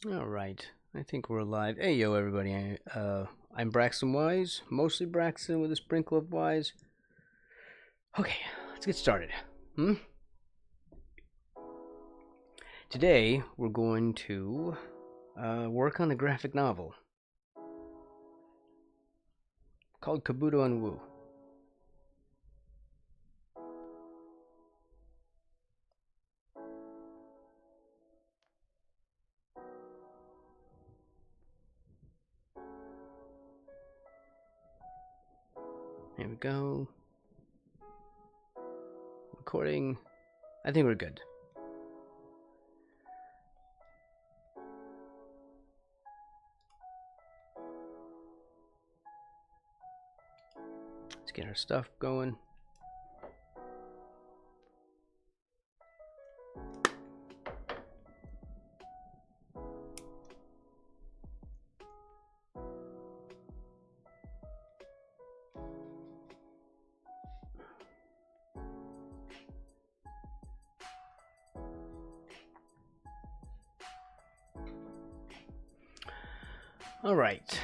All right, I think we're live. Hey, yo, everybody. I'm Braxton Wise, mostly Braxton with a sprinkle of Wise. Okay, let's get started. Today, we're going to work on a graphic novel called Kabuto and Wu. Here we go. Recording. I think we're good. Let's get our stuff going. All right.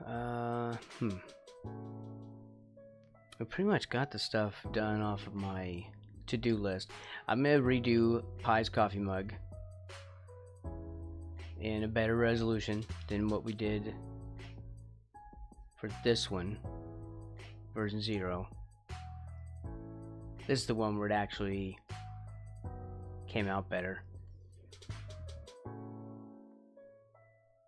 I pretty much got the stuff done off of my to-do list. I'm gonna redo Pie's coffee mug in a better resolution than what we did for this one, version 0. This is the one where it actually came out better.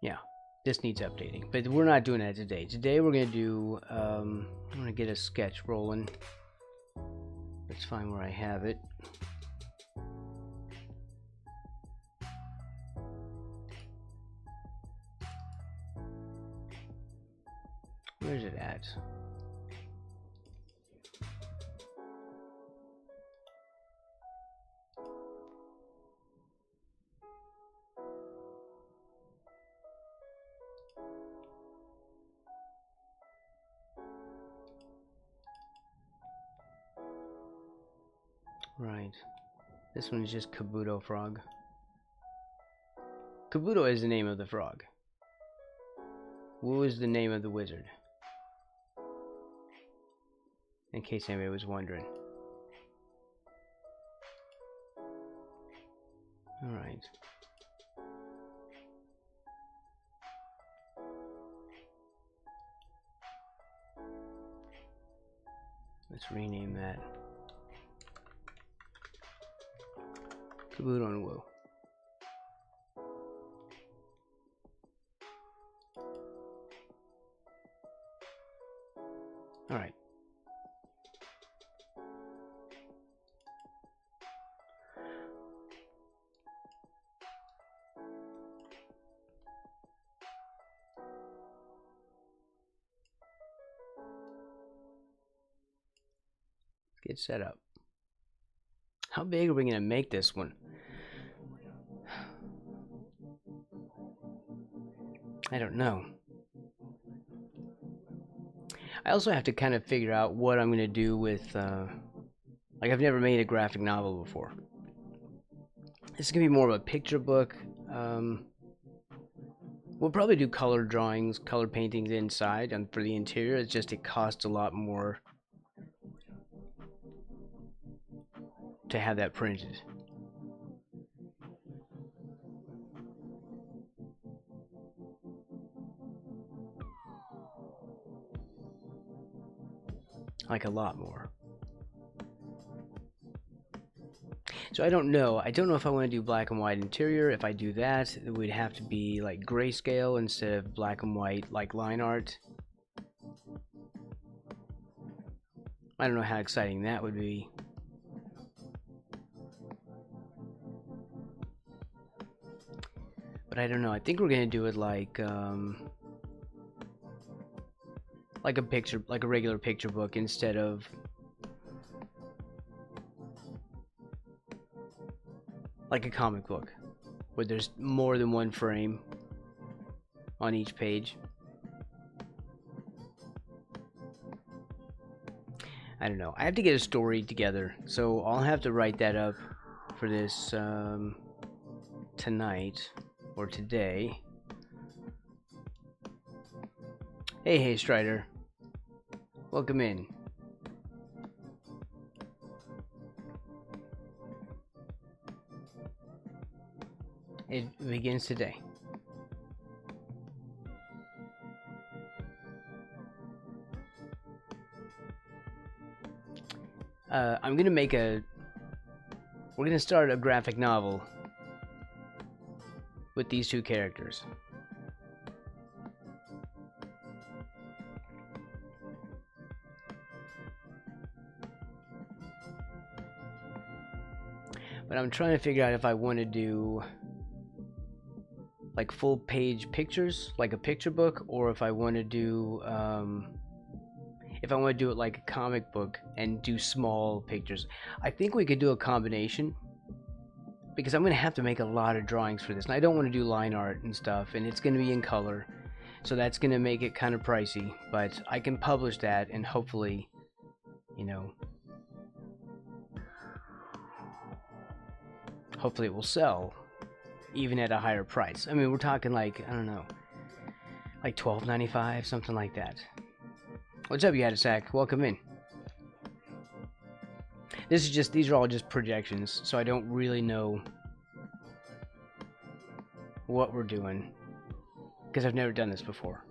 Yeah, this needs updating, but we're not doing that today. Today we're gonna do I'm gonna get a sketch rolling. Let's find where I have it. Where's it at? Right. This one is just Kabuto Frog. Kabuto is the name of the frog. Wu is the name of the wizard. In case anybody was wondering. Alright. Let's rename that. Kabuto and Wu. Alright. Get set up. How big are we gonna make this one? I don't know. I also have to kind of figure out what I'm gonna do with like, I've never made a graphic novel before. This is gonna be more of a picture book. We'll probably do color drawings, color paintings inside, and for the interior, it's just it costs a lot more to have that printed. Like a lot more. So I don't know. I don't know if I want to do black and white interior. If I do that, it would have to be like grayscale instead of black and white like line art. I don't know how exciting that would be. But I don't know. I think we're gonna do it like a picture, like a regular picture book instead of like a comic book where there's more than one frame on each page. I don't know. I have to get a story together, so I'll have to write that up for this tonight. or today. Hey Strider, welcome in. It begins today. I'm gonna make we're gonna start a graphic novel with these two characters. But I'm trying to figure out if I want to do like full page pictures, like a picture book, or if I want to do it like a comic book and do small pictures. I think we could do a combination, because I'm going to have to make a lot of drawings for this, and I don't want to do line art and stuff, and it's going to be in color, so that's going to make it kind of pricey, but I can publish that, and hopefully, you know, hopefully it will sell even at a higher price. I mean, we're talking like, I don't know, like $12.95, something like that. What's up, Yadasak? Welcome in. These are all just projections, so I don't really know what we're doing, because I've never done this before.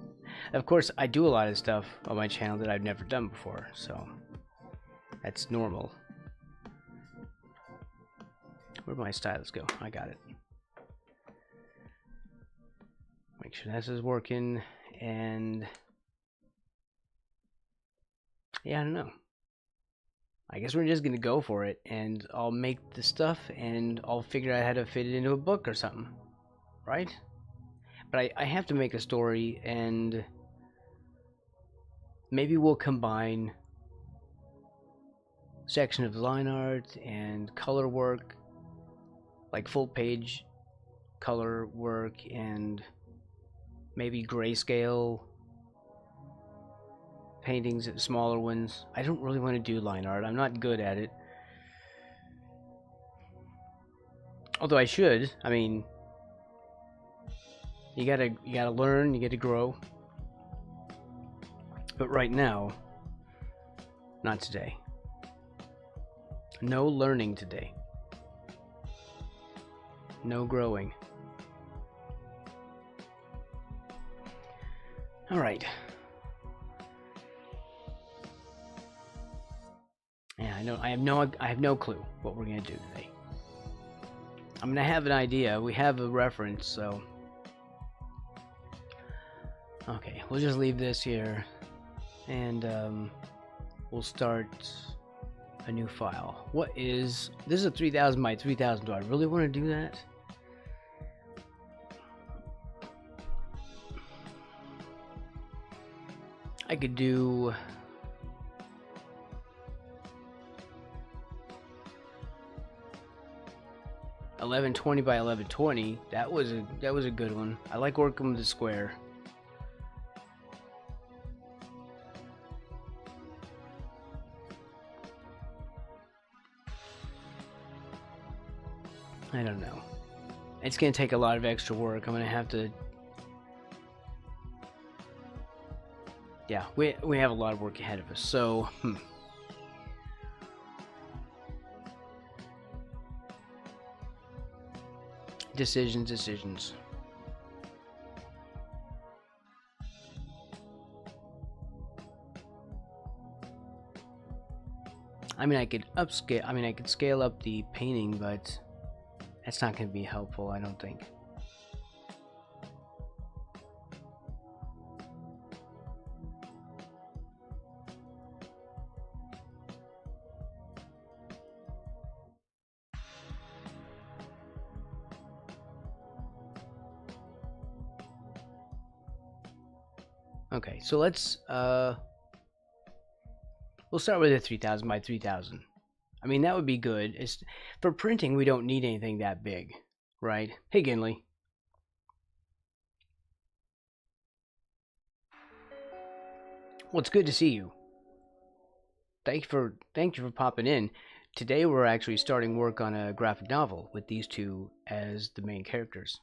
Of course, I do a lot of stuff on my channel that I've never done before, so that's normal. Where'd my stylus go? I got it. Make sure this is working, and yeah, I don't know. I guess we're just gonna go for it, and I'll make the stuff, and I'll figure out how to fit it into a book or something, right? But I have to make a story, and maybe we'll combine section of line art and color work, like full page color work, and maybe grayscale paintings, smaller ones. I don't really want to do line art. I'm not good at it. Although I should. I mean, you gotta learn, you gotta grow. But right now, not today. No learning today. No growing. All right. Yeah, I know. I have no clue what we're gonna do today. I'm gonna have an idea. We have a reference, so okay. We'll just leave this here, and we'll start a new file. This is a 3000 by 3000. Do I really want to do that? I could do 1120 by 1120. That was a good one. I like working with the square. I don't know. It's gonna take a lot of extra work. I'm gonna have to. Yeah, we have a lot of work ahead of us. So. Decisions. I mean, I could scale up the painting, but that's not going to be helpful, I don't think. Okay, so let's we'll start with a 3000 by 3000. I mean, that would be good. For printing, we don't need anything that big, right? Hey, Ginley. Well, it's good to see you. Thank you for popping in. Today we're actually starting work on a graphic novel with these two as the main characters.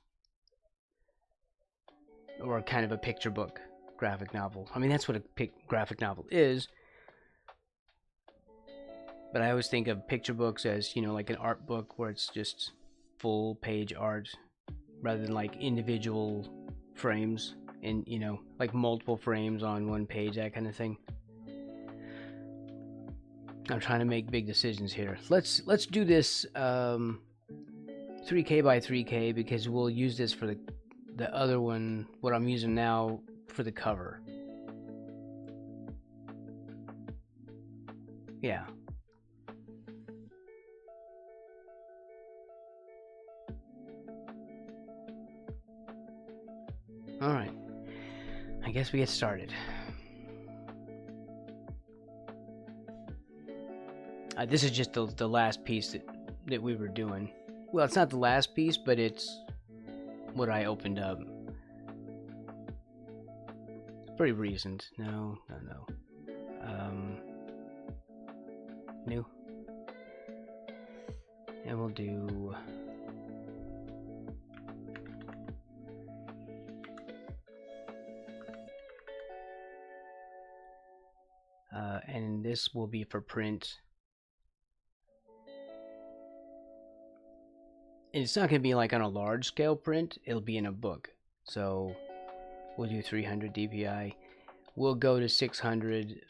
or kind of a picture book graphic novel. I mean, that's what a graphic novel is. But I always think of picture books as, you know, like an art book where it's just full page art rather than like individual frames and, you know, like multiple frames on one page, that kind of thing. I'm trying to make big decisions here. Let's do this 3K by 3K because we'll use this for the other one, what I'm using now, for the cover. Yeah. Alright. I guess we get started. This is just the last piece that we were doing. Well, it's not the last piece, but it's what I opened up. Very recent. No. New. And we'll do... and this will be for print. And it's not going to be like on a large scale print, it'll be in a book. So we'll do 300 DPI. We'll go to 600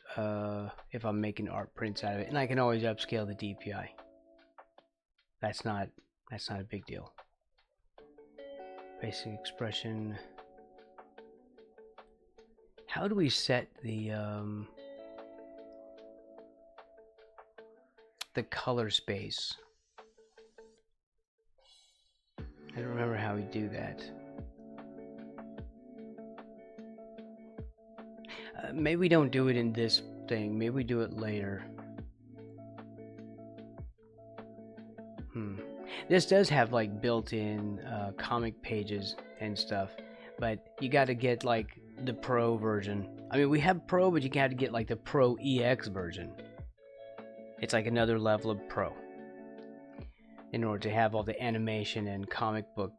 if I'm making art prints out of it, and I can always upscale the DPI. That's not a big deal. Basic expression. How do we set the color space? I don't remember how we do that. Maybe we don't do it in this thing. Maybe we do it later. This does have like built-in comic pages and stuff, but you got to get like the Pro version. I mean, we have Pro, but you got to get like the Pro EX version. It's like another level of Pro in order to have all the animation and comic book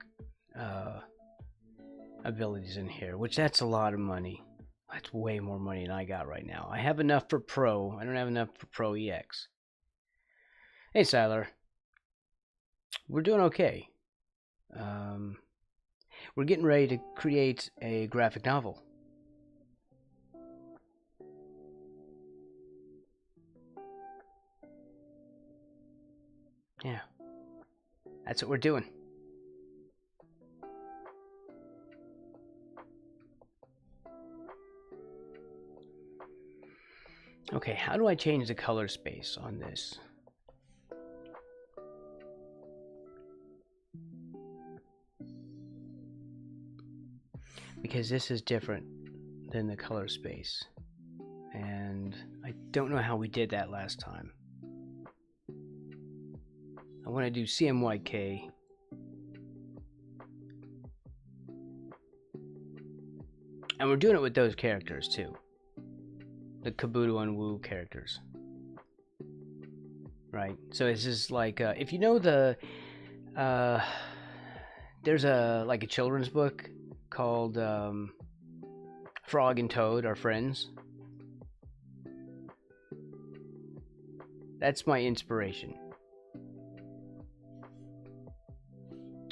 abilities in here, which that's a lot of money. That's way more money than I got right now. I have enough for Pro. I don't have enough for Pro EX. Hey, Siler. We're doing okay. We're getting ready to create a graphic novel. Yeah. That's what we're doing. Okay, how do I change the color space on this? Because this is different than the color space. And I don't know how we did that last time. I want to do CMYK. And we're doing it with those characters too. The Kabuto and Wu characters. Right. So this is like if you know the there's like a children's book called Frog and Toad Are Friends. That's my inspiration.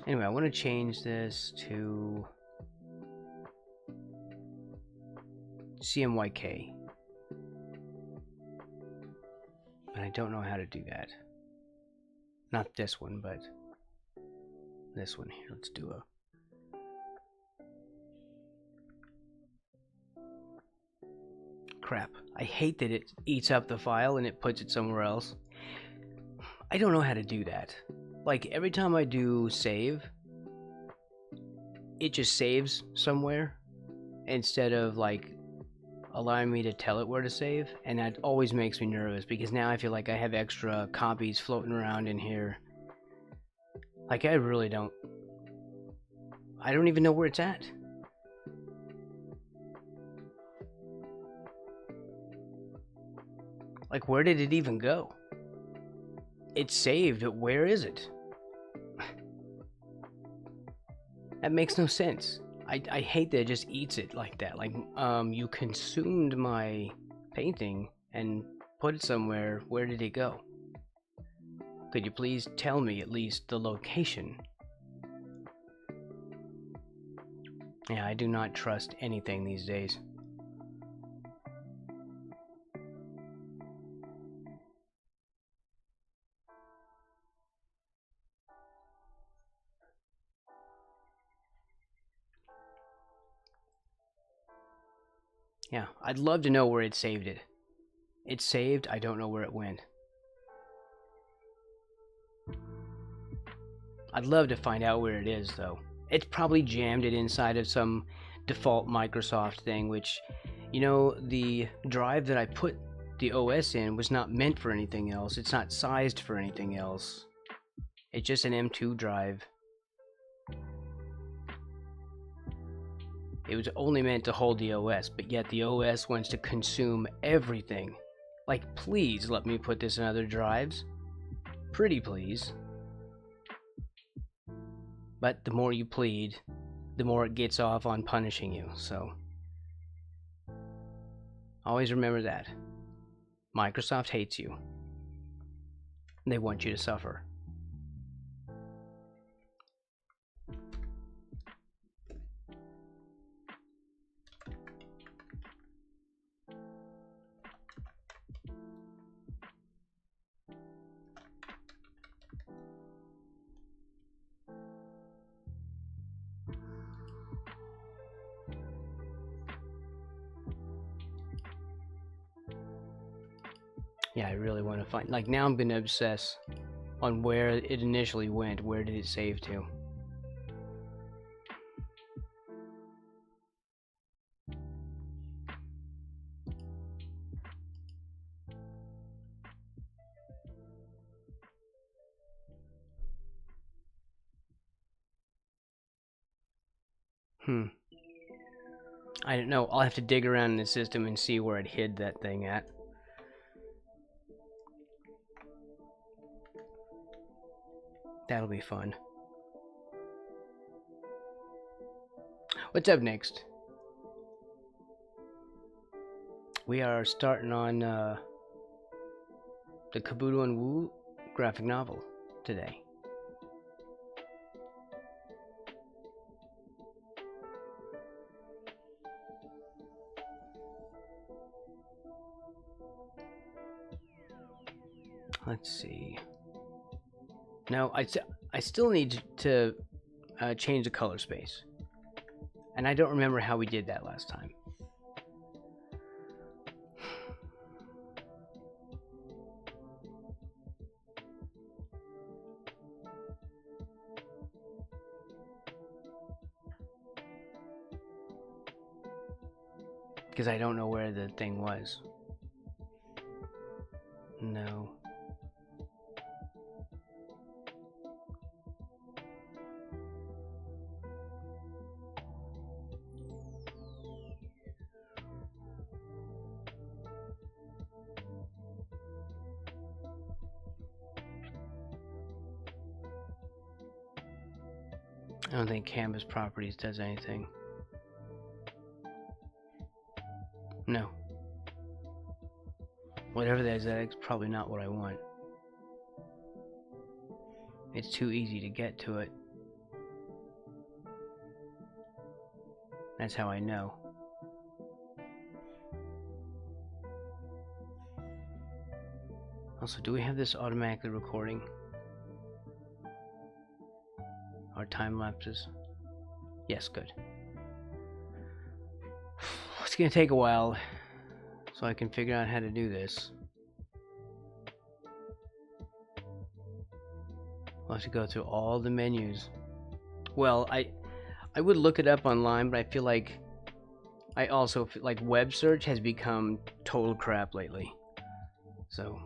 Anyway, I want to change this to CMYK. But I don't know how to do that. Not this one, but this one here. Let's do a... Crap. I hate that it eats up the file and it puts it somewhere else. I don't know how to do that. Like, every time I do save, it just saves somewhere instead of, like, allowing me to tell it where to save. And that always makes me nervous because now I feel like I have extra copies floating around in here. Like, I really don't... I don't even know where it's at. Like, where did it even go? It's saved, but where is it? That makes no sense. I hate that it just eats it like that. Like, you consumed my painting and put it somewhere. Where did it go? Could you please tell me at least the location? Yeah, I do not trust anything these days. Yeah, I'd love to know where it saved it. It's saved, I don't know where it went. I'd love to find out where it is, though. It's probably jammed it inside of some default Microsoft thing, which, you know, the drive that I put the OS in was not meant for anything else. It's not sized for anything else. It's just an M2 drive. It was only meant to hold the OS, but yet the OS wants to consume everything. Like, please let me put this in other drives. Pretty please. But the more you plead, the more it gets off on punishing you, so always remember that. Microsoft hates you. They want you to suffer. Yeah, I really want to find... Like, now I'm going to obsess on where it initially went. Where did it save to? I don't know. I'll have to dig around in the system and see where it hid that thing at. That'll be fun. What's up next? We are starting on the Kabuto and Wu graphic novel today. Let's see. No, I still need to change the color space. And I don't remember how we did that last time. Because I don't know where the thing was. No. I don't think Canvas Properties does anything. No. Whatever that is, that's probably not what I want. It's too easy to get to it. That's how I know. Also, do we have this automatically recording? Our time lapses? Yes, good. It's gonna take a while so I can figure out how to do this. I'll have to go through all the menus. Well, I would look it up online, but I feel like I also feel like web search has become total crap lately. So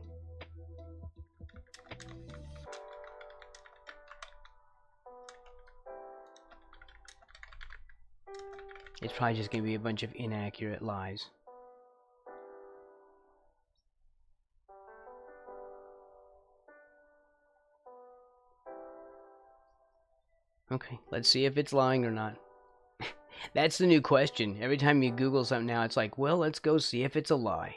it's probably just gonna be a bunch of inaccurate lies. Okay, let's see if it's lying or not. That's the new question. Every time you Google something now, it's like, well, let's go see if it's a lie.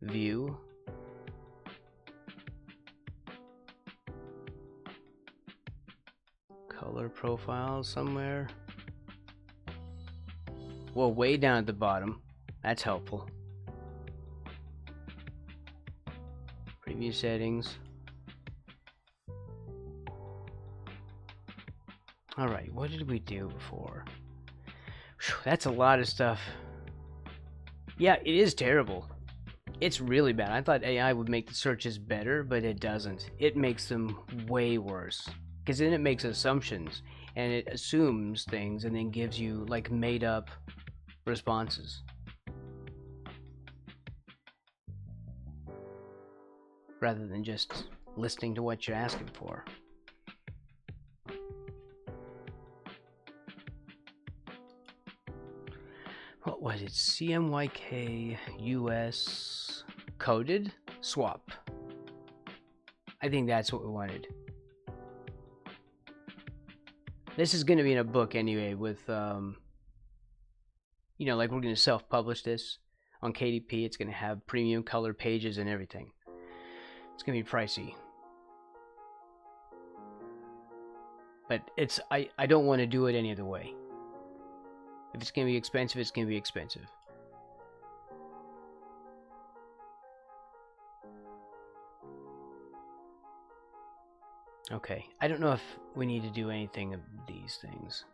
View. Color profile somewhere. Well, way down at the bottom. That's helpful. Preview settings. Alright, what did we do before? Whew, that's a lot of stuff. Yeah, it is terrible. It's really bad. I thought AI would make the searches better, but it doesn't. It makes them way worse. Because then it makes assumptions, and it assumes things, and then gives you, like, made-up responses. Rather than just listening to what you're asking for. What was it? CMYK US coded swap. I think that's what we wanted. This is going to be in a book anyway with, you know, like we're going to self-publish this on KDP. It's going to have premium color pages and everything. It's going to be pricey. But it's, I don't want to do it any other way. If it's going to be expensive, it's going to be expensive. Okay, I don't know if we need to do anything of these things.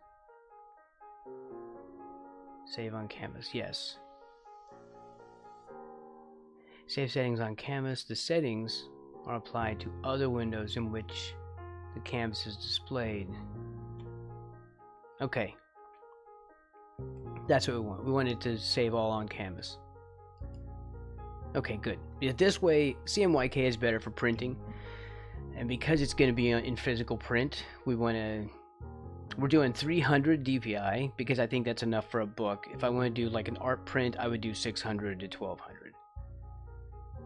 Save on canvas, yes. Save settings on canvas. The settings are applied to other windows in which the canvas is displayed. Okay. That's what we want. We want it to save all on canvas. Okay, good. This way, CMYK is better for printing. And because it's going to be in physical print, we're doing 300 DPI because I think that's enough for a book. If I want to do like an art print, I would do 600 to 1200.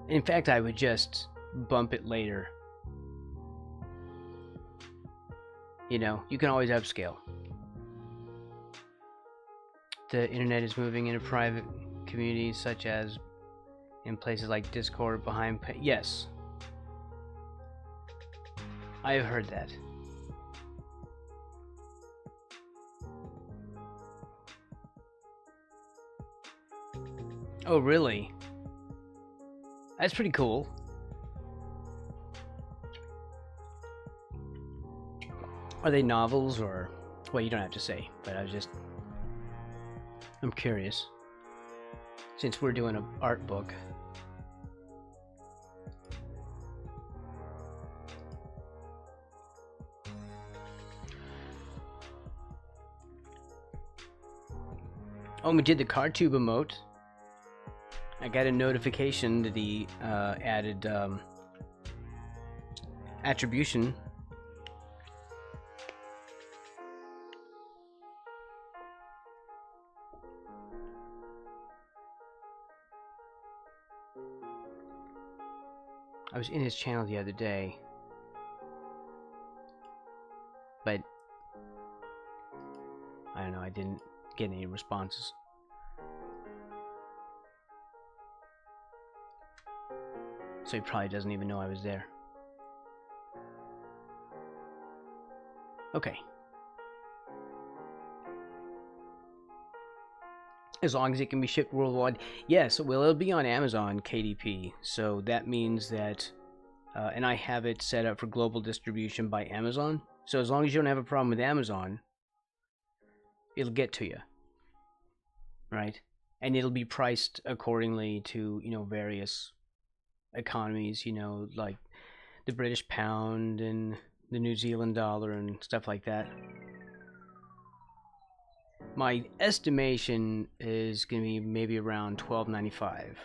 In fact, I would just bump it later. You know, you can always upscale. The internet is moving into private communities such as in places like Discord behind... Yes. I've heard that. Oh, really? That's pretty cool. Are they novels or... Well, you don't have to say, but I'm curious. Since we're doing an art book. Oh, we did the car tube emote. I got a notification that he added attribution. I was in his channel the other day, but I don't know, I didn't get any responses. So he probably doesn't even know I was there. Okay. As long as it can be shipped worldwide. Yes, well, it'll be on Amazon KDP. So that means that, and I have it set up for global distribution by Amazon. So as long as you don't have a problem with Amazon, it'll get to you. Right? And it'll be priced accordingly to, you know, various economies, you know, like the British pound and the New Zealand dollar and stuff like that. My estimation is going to be maybe around $12.95.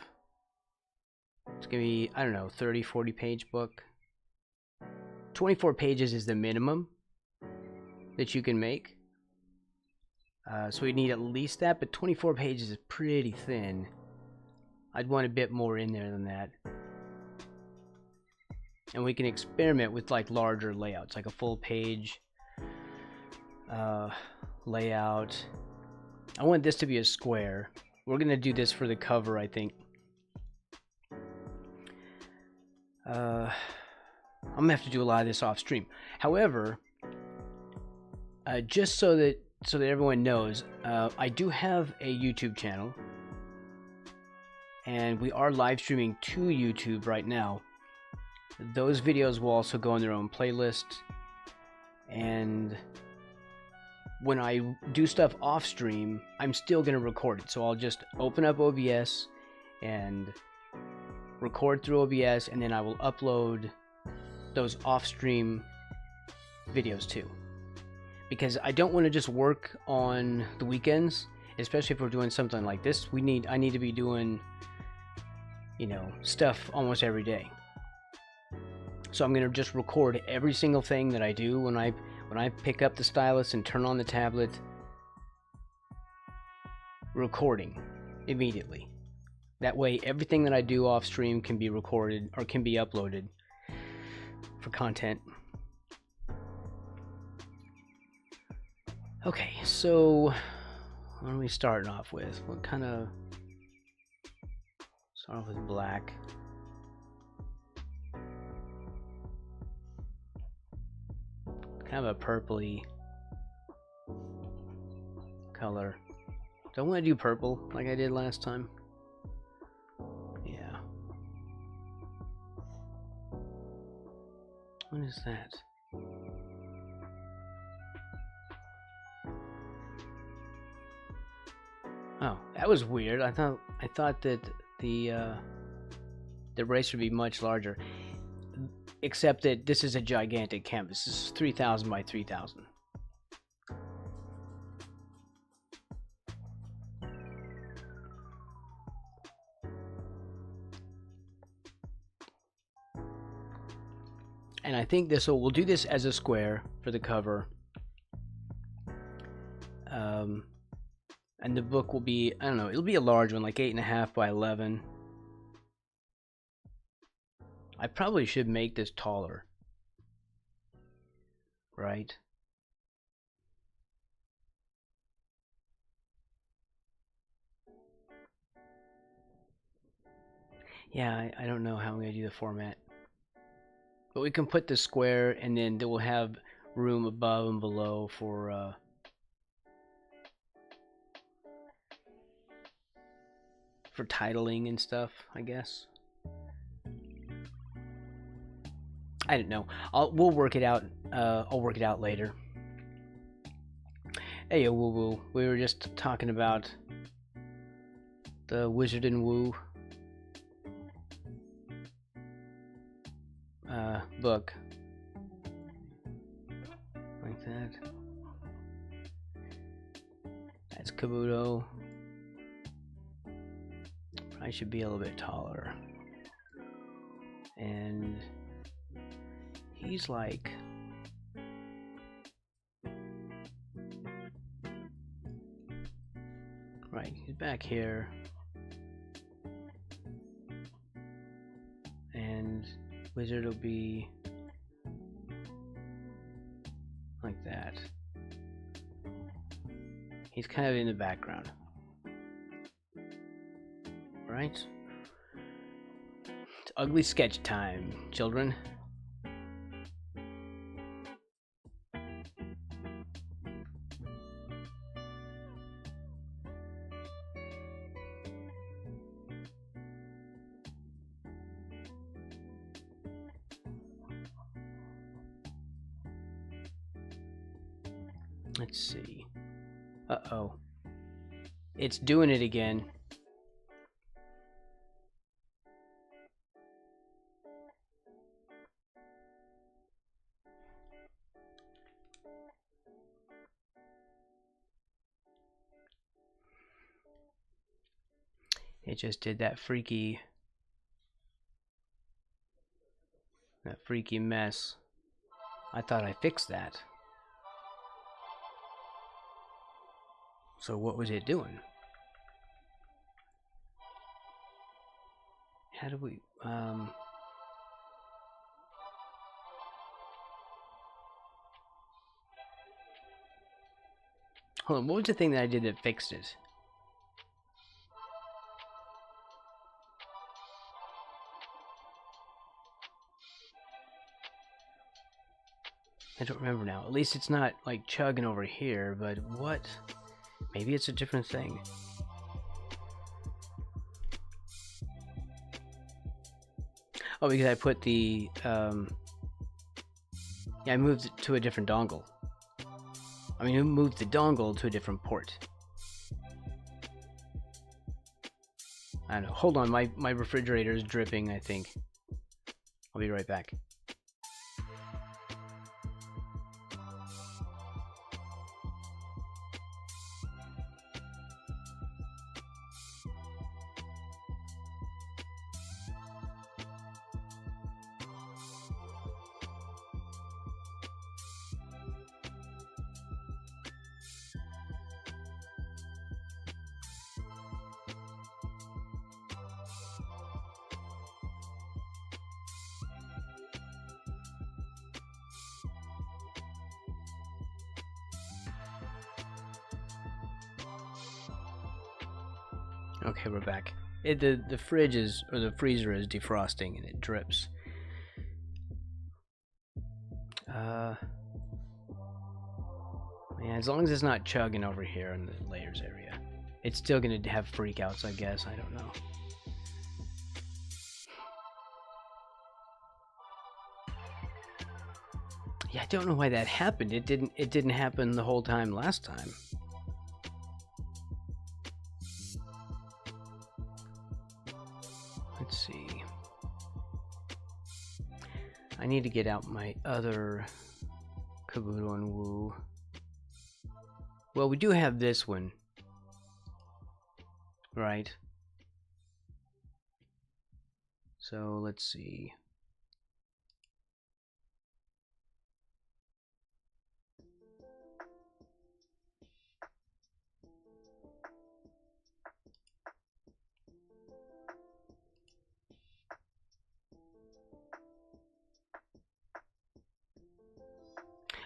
It's going to be, I don't know, 30, 40 page book. 24 pages is the minimum that you can make. So we need at least that, but 24 pages is pretty thin. I'd want a bit more in there than that. and we can experiment with like larger layouts, like a full page layout. I want this to be a square. We're gonna do this for the cover, I think. I'm gonna have to do a lot of this off stream. However, just so that everyone knows, I do have a YouTube channel, and we are live streaming to YouTube right now. Those videos will also go in their own playlist, and when I do stuff off stream, I'm still gonna record it. So I'll just open up OBS and record through OBS, and then I will upload those off stream videos too. Because I don't want to just work on the weekends, especially if we're doing something like this. I need to be doing, you know, stuff almost every day. So I'm gonna just record every single thing that I do when I pick up the stylus and turn on the tablet. Recording immediately. That way, everything that I do off stream can be recorded or can be uploaded for content. Okay, so what are we starting off with? What kind of... Start off with black. Kind of a purpley color. Don't want to do purple like I did last time. Yeah. What is that? Oh, that was weird. I thought that the race would be much larger. Except that this is a gigantic canvas. This is 3,000 by 3,000. And I think we'll do this as a square for the cover. And the book will be, I don't know, it'll be a large one, like 8.5 by 11. I probably should make this taller, right? Yeah, I don't know how I'm going to do the format. But we can put the square, and then we'll have room above and below for titling and stuff, I guess. I don't know. We'll work it out. I'll work it out later. Hey, Woo Woo. We were just talking about the Wizard and Wu book. Like that. That's Kabuto. I should be a little bit taller. And he's like... Right, he's back here. And Wizard will be like that. He's kind of in the background. Right? It's ugly sketch time, children. Let's see. Uh-oh. It's doing it again. It just did that freaky mess. I thought I fixed that. So what was it doing? How do we Hold on, what was the thing that I did that fixed it? I don't remember now. At least it's not like chugging over here, but what? Maybe it's a different thing. Oh, because I put the, yeah, I moved it to a different dongle. I mean, I moved the dongle to a different port. I don't know. Hold on, my refrigerator is dripping, I think. I'll be right back. Okay, we're back. The fridge is, or the freezer is defrosting and it drips. Man, as long as it's not chugging over here in the layers area. It's still gonna have freakouts, I guess. I don't know. Yeah, I don't know why that happened. It didn't happen the whole time last time. Let's see. I need to get out my other Kabuto and Wu. Well, we do have this one. Right. So let's see.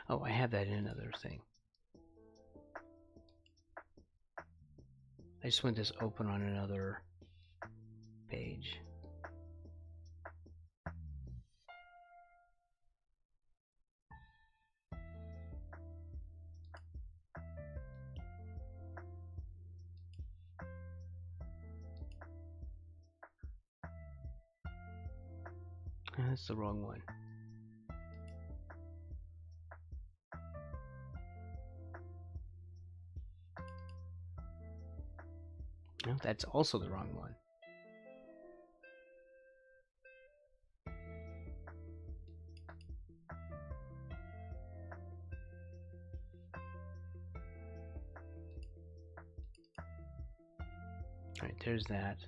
Oh, I have that in another thing. I just want this open on another page. That's the wrong one. No, that's also the wrong one. Alright, there's that.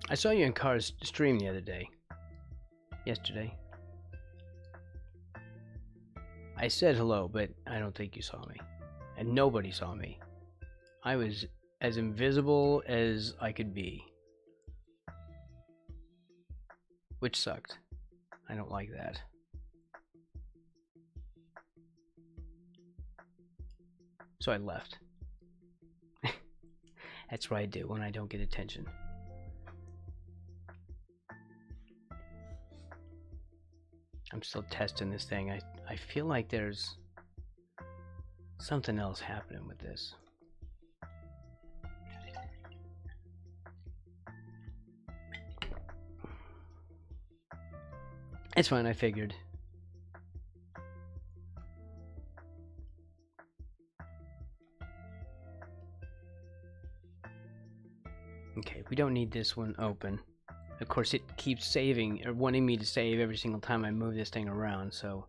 I saw you in Car's stream the other day. Yesterday. I said hello, but I don't think you saw me. And nobody saw me. I was as invisible as I could be. Which sucked. I don't like that. So I left. That's what I do when I don't get attention. I'm still testing this thing. I feel like there's something else happening with this. It's fine, I figured. Okay, we don't need this one open. Of course, it keeps saving, or wanting me to save every single time I move this thing around, so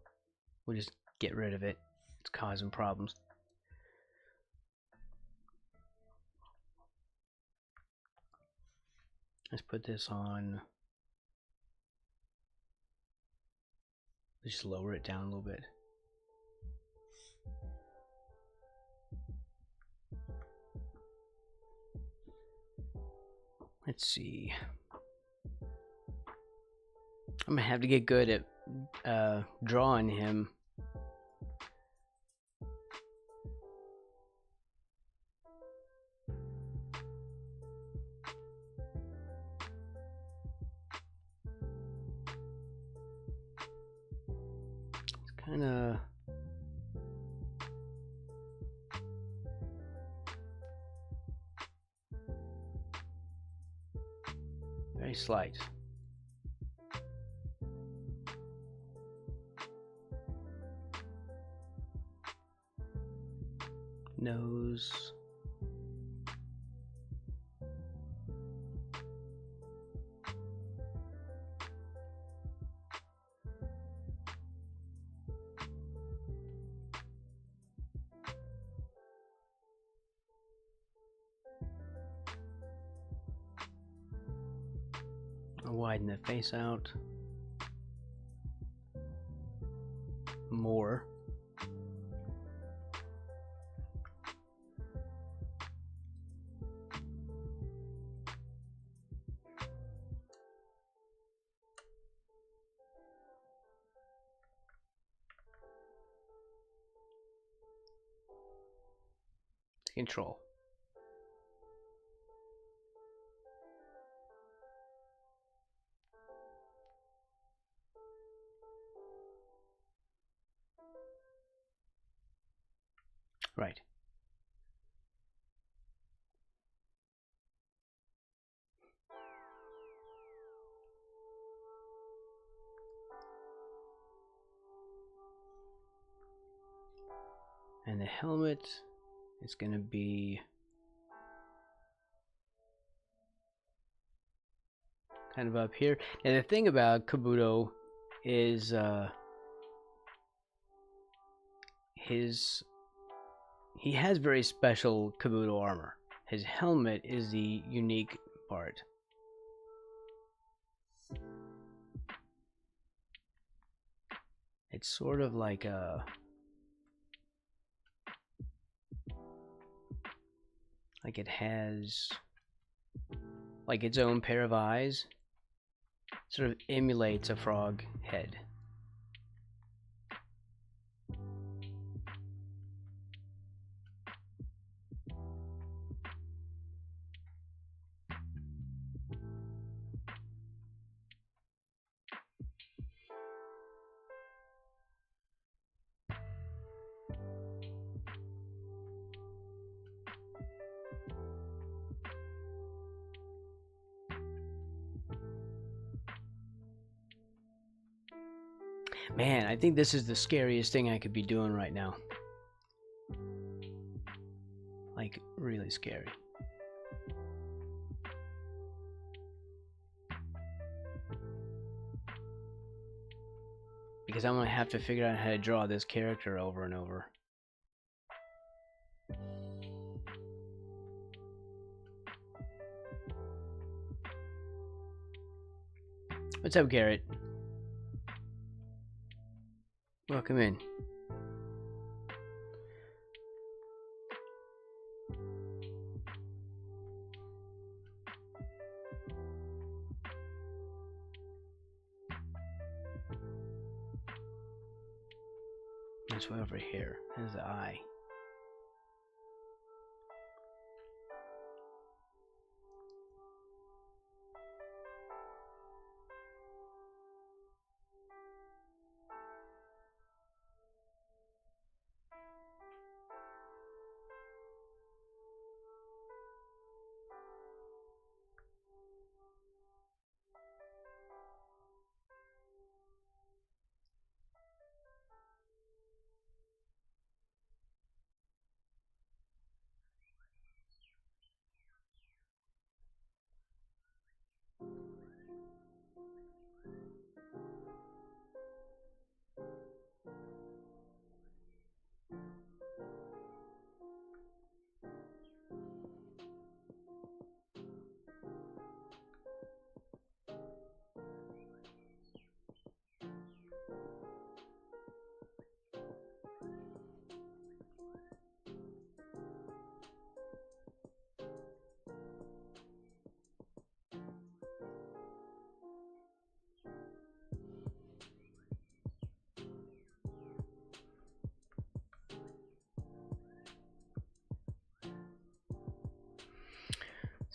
we'll just get rid of it. It's causing problems. Let's put this on. Just lower it down a little bit. Let's see. I'm gonna have to get good at drawing him. It's kind of very slight. Nose. I'll widen the face out more. Control. Right. And the helmet is going to be kind of up here. And the thing about Kabuto is he has very special Kabuto armor. His helmet is the unique part. It's sort of like it has like its own pair of eyes. Sort of emulates a frog head. Man, I think this is the scariest thing I could be doing right now. Like, really scary. Because I'm going to have to figure out how to draw this character over and over. What's up, Garrett? Welcome in. This way over here. There's the eye.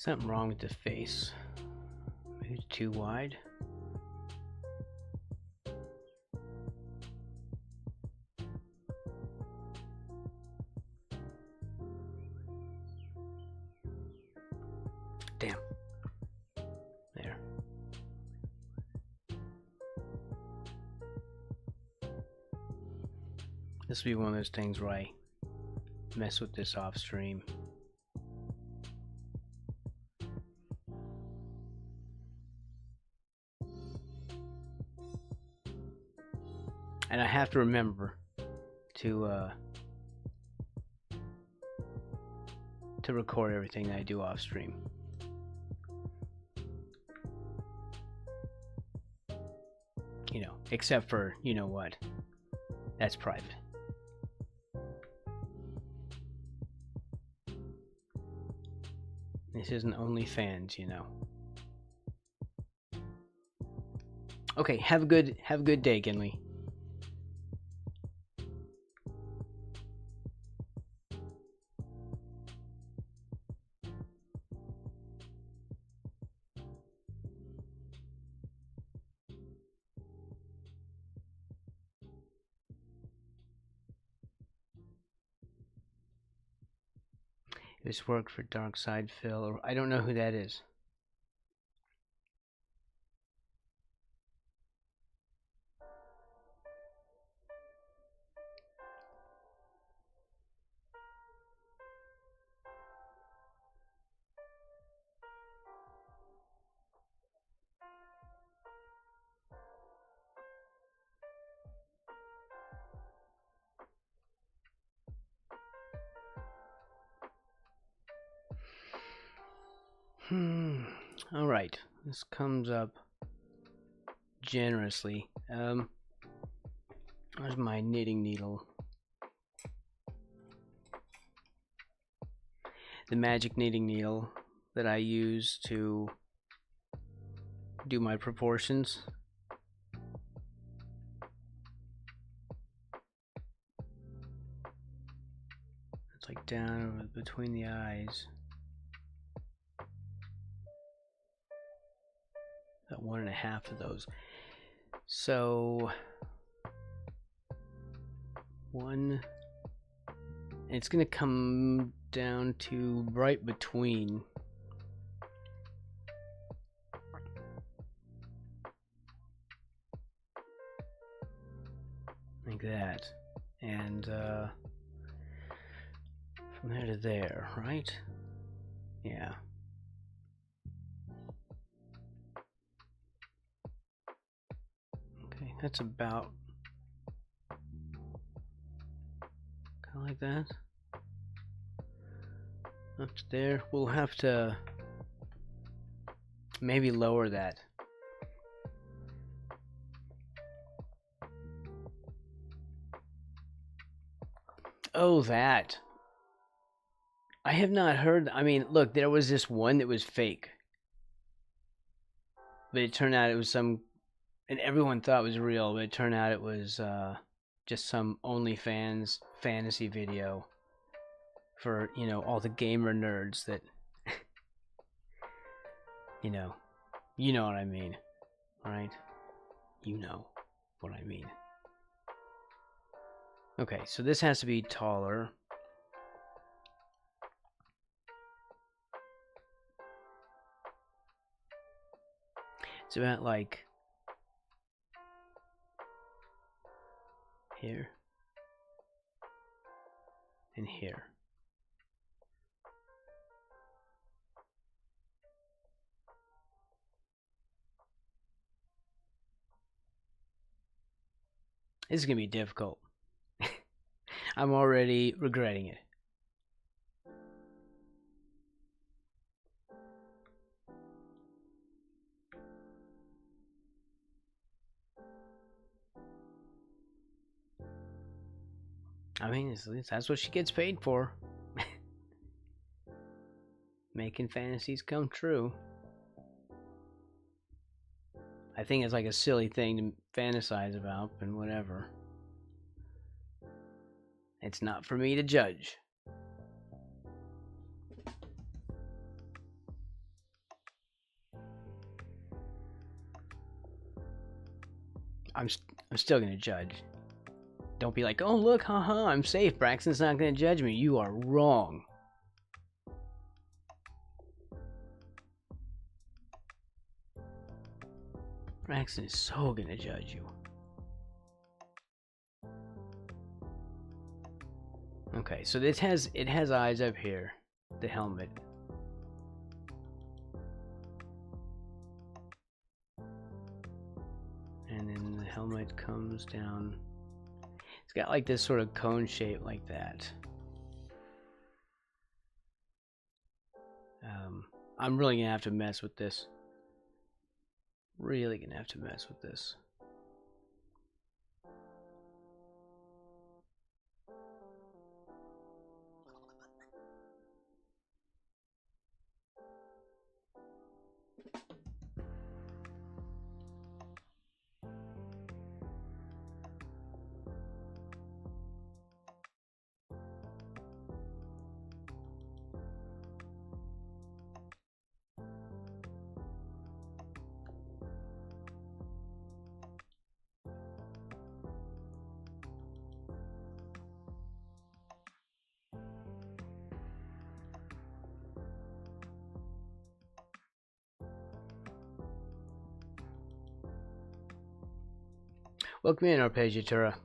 Something wrong with the face. Maybe it's too wide. Damn. There. This will be one of those things where I mess with this off stream. And I have to remember to record everything that I do off stream. You know, except for, you know what? That's private. This isn't OnlyFans, you know. Okay, have a good day, Ginley. This worked for Dark Side Phil, or I don't know who that is. All right, this comes up generously. Where's my knitting needle? The magic knitting needle that I use to do my proportions. It's like down over between the eyes. About 1.5 of those. So one, and it's gonna come down to right between. Like that. And from there to there, right? Yeah. Okay, that's about kind of like that. Up to there. We'll have to maybe lower that. Oh, that. I have not heard. I mean, look, there was this one that was fake. But it turned out it was some, and everyone thought it was real, but it turned out it was just some OnlyFans fantasy video for, you know, all the gamer nerds that, you know what I mean, right? You know what I mean. Okay, so this has to be taller. It's about like here and here. This is gonna be difficult. I'm already regretting it. I mean, that's what she gets paid for. Making fantasies come true. I think it's like a silly thing to fantasize about, and whatever. It's not for me to judge. I'm still gonna judge. Don't be like, oh look, haha, I'm safe. Braxton's not gonna judge me. You are wrong. Braxton is so gonna judge you. Okay, so it has eyes up here, the helmet. And then the helmet comes down. It's got like this sort of cone shape like that. I'm really gonna have to mess with this. Really gonna have to mess with this. Welcome in, Arpeggiatura.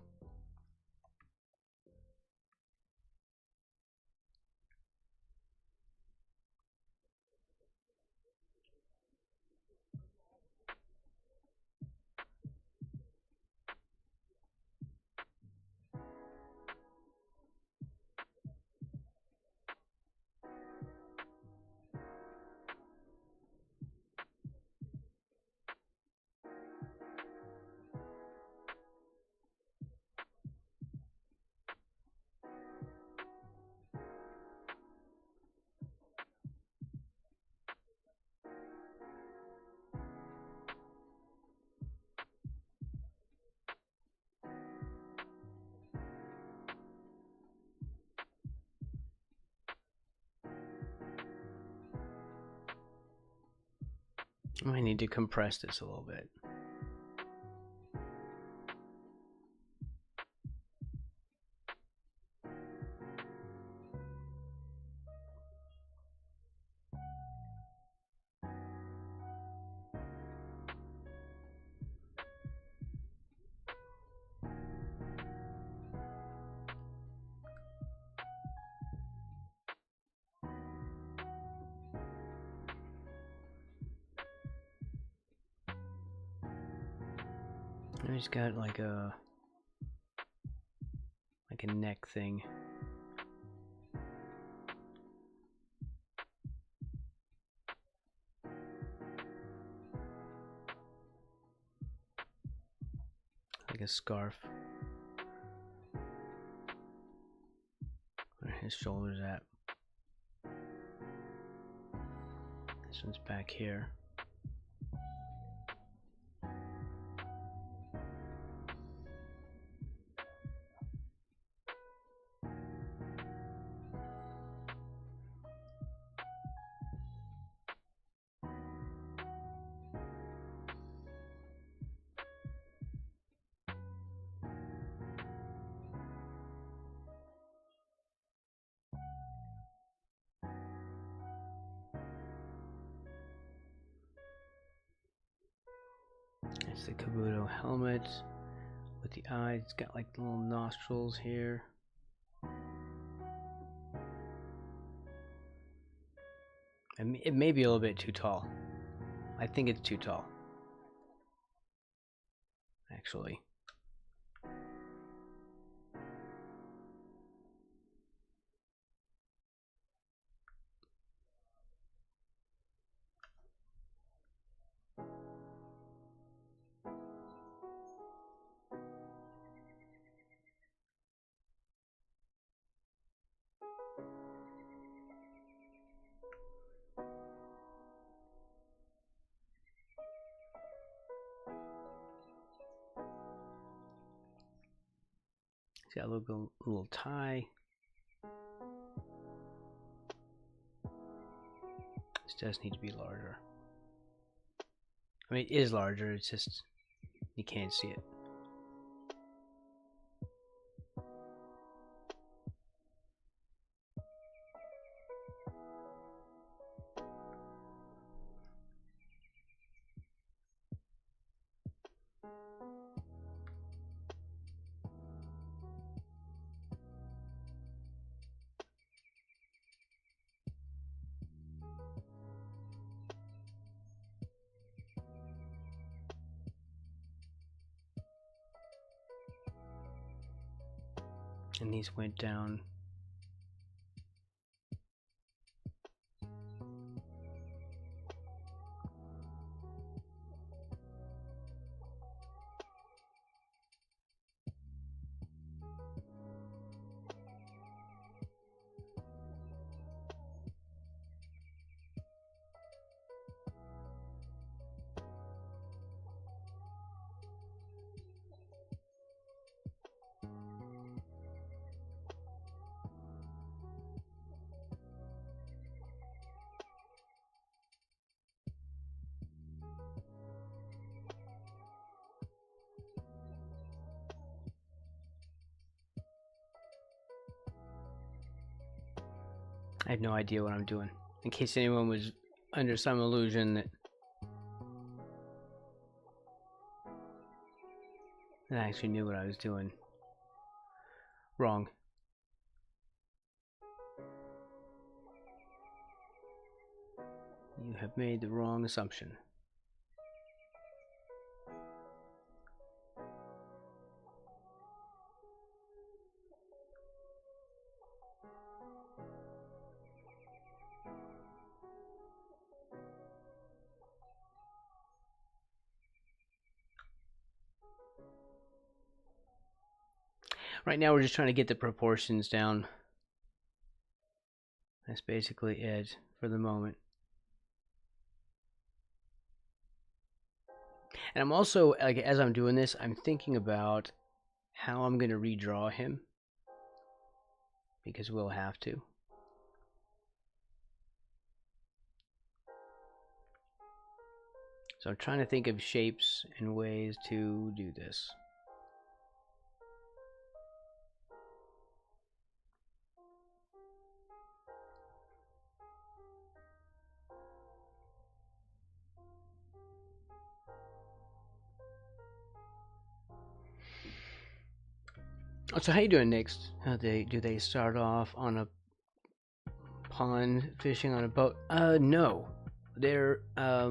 I need to compress this a little bit. I just got like a neck thing. Like a scarf. Where his shoulders at. This one's back here. It's the Kabuto helmet with the eyes. It's got like the little nostrils here. And it may be a little bit too tall. I think it's too tall, actually. It's got a little tie. This does need to be larger. I mean, it is larger, it's just you can't see it. And these went down. I have no idea what I'm doing. In case anyone was under some illusion that I actually knew what I was doing. Wrong. You have made the wrong assumption. Right now we're just trying to get the proportions down. That's basically it for the moment. And I'm also, like, as I'm doing this, I'm thinking about how I'm going to redraw him. Because we'll have to. So I'm trying to think of shapes and ways to do this. So how you doing next? How do they start off on a pond fishing on a boat? No. They're I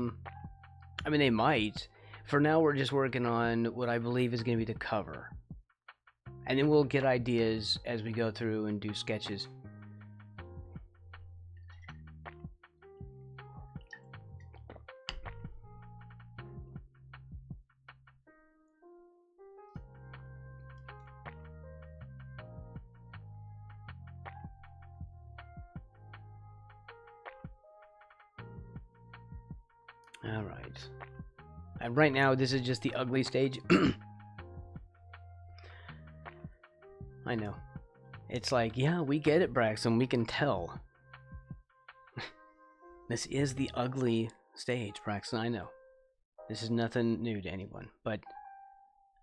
mean, they might. For now we're just working on what I believe is going to be the cover. And then we'll get ideas as we go through and do sketches. Alright. And right now, this is just the ugly stage. I know. It's like, yeah, we get it, Braxton. We can tell. This is the ugly stage, Braxton. I know. This is nothing new to anyone. But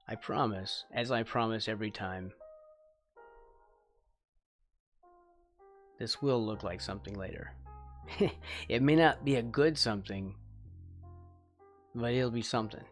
I promise, as I promise every time, this will look like something later. It may not be a good something, but it'll be something.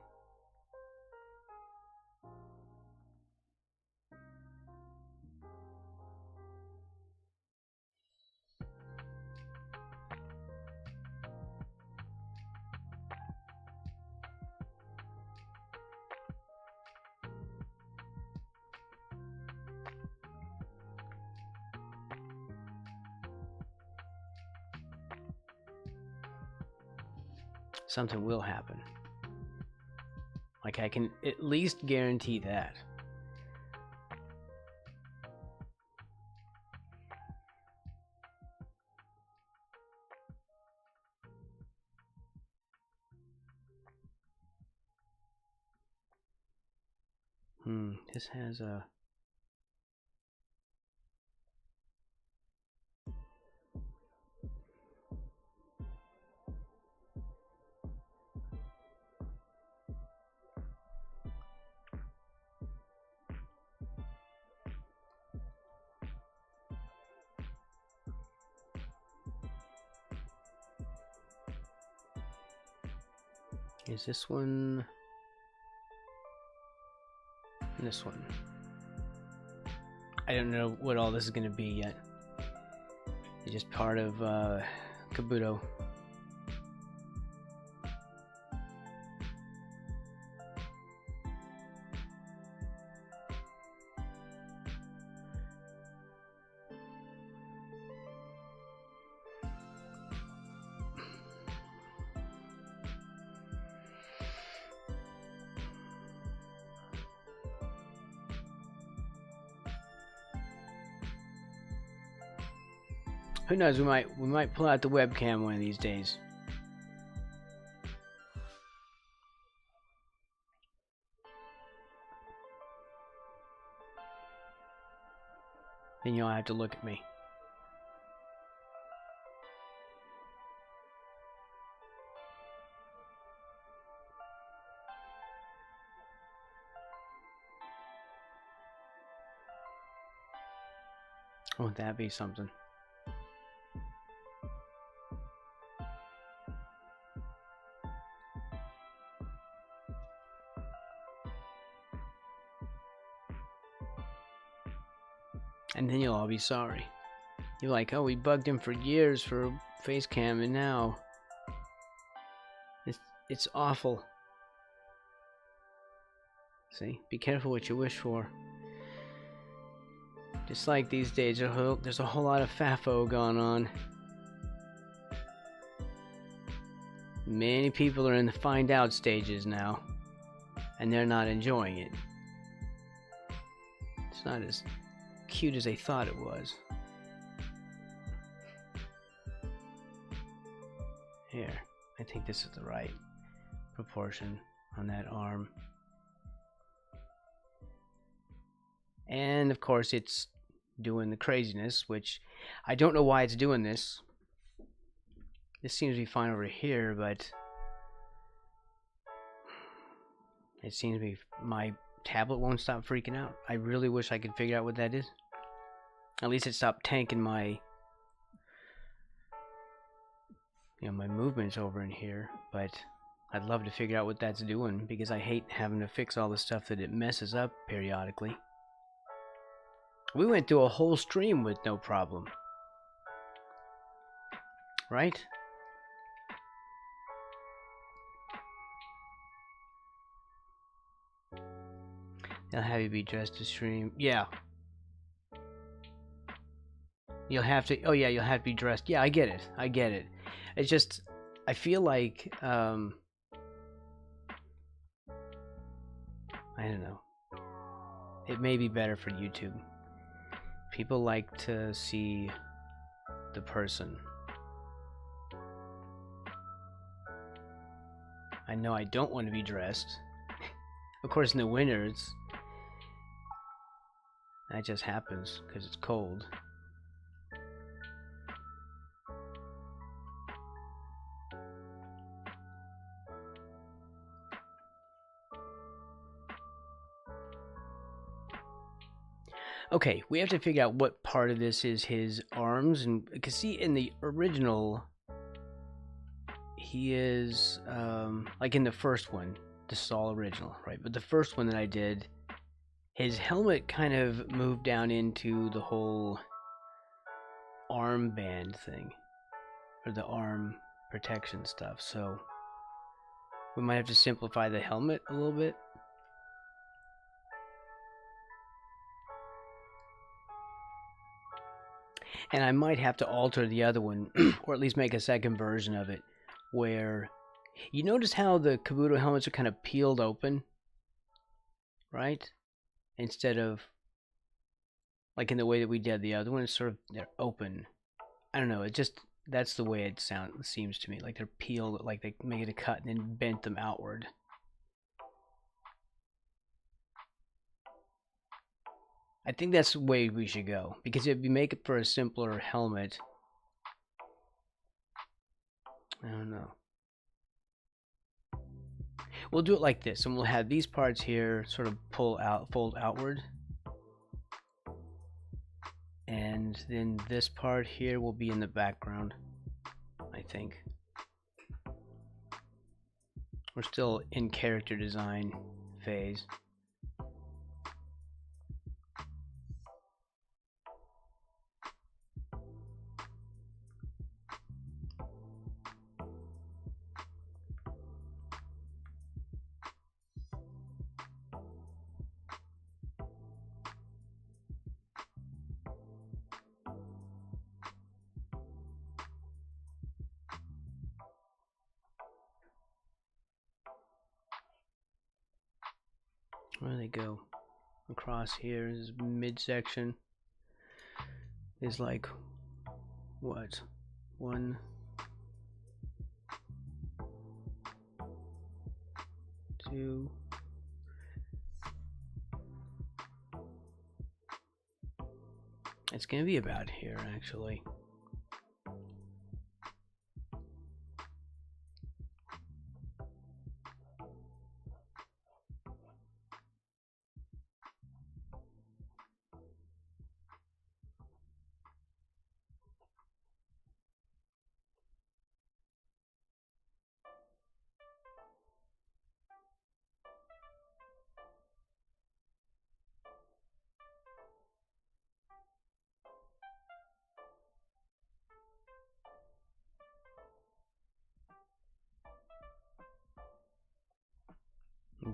Something will happen. Like, I can at least guarantee that. This has a... Is this one? And this one. I don't know what all this is going to be yet. It's just part of Kabuto. Who knows? We might pull out the webcam one of these days. Then you'll have to look at me. Won't that be something? And then you'll all be sorry. You're like, oh, we bugged him for years for face cam, and now it's awful. See, be careful what you wish for. Just like these days, there's a whole lot of FAFO going on. Many people are in the find out stages now, and they're not enjoying it. It's not as cute as they thought it was. Here, I think this is the right proportion on that arm. And of course it's doing the craziness, which I don't know why it's doing this. This seems to be fine over here, but it seems to be my tablet won't stop freaking out. I really wish I could figure out what that is. At least it stopped tanking my my movements over in here, but I'd love to figure out what that's doing, because I hate having to fix all the stuff that it messes up periodically. We went through a whole stream with no problem, right? They'll have you be dressed to stream. Yeah. You'll have to, oh yeah, you'll have to be dressed. Yeah, I get it. I get it. It's just, I feel like, I don't know. It may be better for YouTube. People like to see the person. I know I don't want to be dressed. Of course, in the winter, that just happens because it's cold. Okay, we have to figure out what part of this is his arms, and because see, in the original, he is like in the first one. This is all original, right? But the first one that I did, his helmet kind of moved down into the whole armband thing, or the arm protection stuff. So we might have to simplify the helmet a little bit. And I might have to alter the other one, or at least make a second version of it, where you notice how the Kabuto helmets are kind of peeled open, right? Instead of like in the way that we did the other one, it's sort of they're open. I don't know. It just that's the way it seems to me, like they're peeled, like they made a cut and then bent them outward. I think that's the way we should go, because if we make it for a simpler helmet, I don't know. We'll do it like this, and we'll have these parts here sort of fold outward, and then this part here will be in the background, I think. We're still in character design phase. Where do they go? Across here is midsection is like what? 1, 2. It's gonna be about here, actually.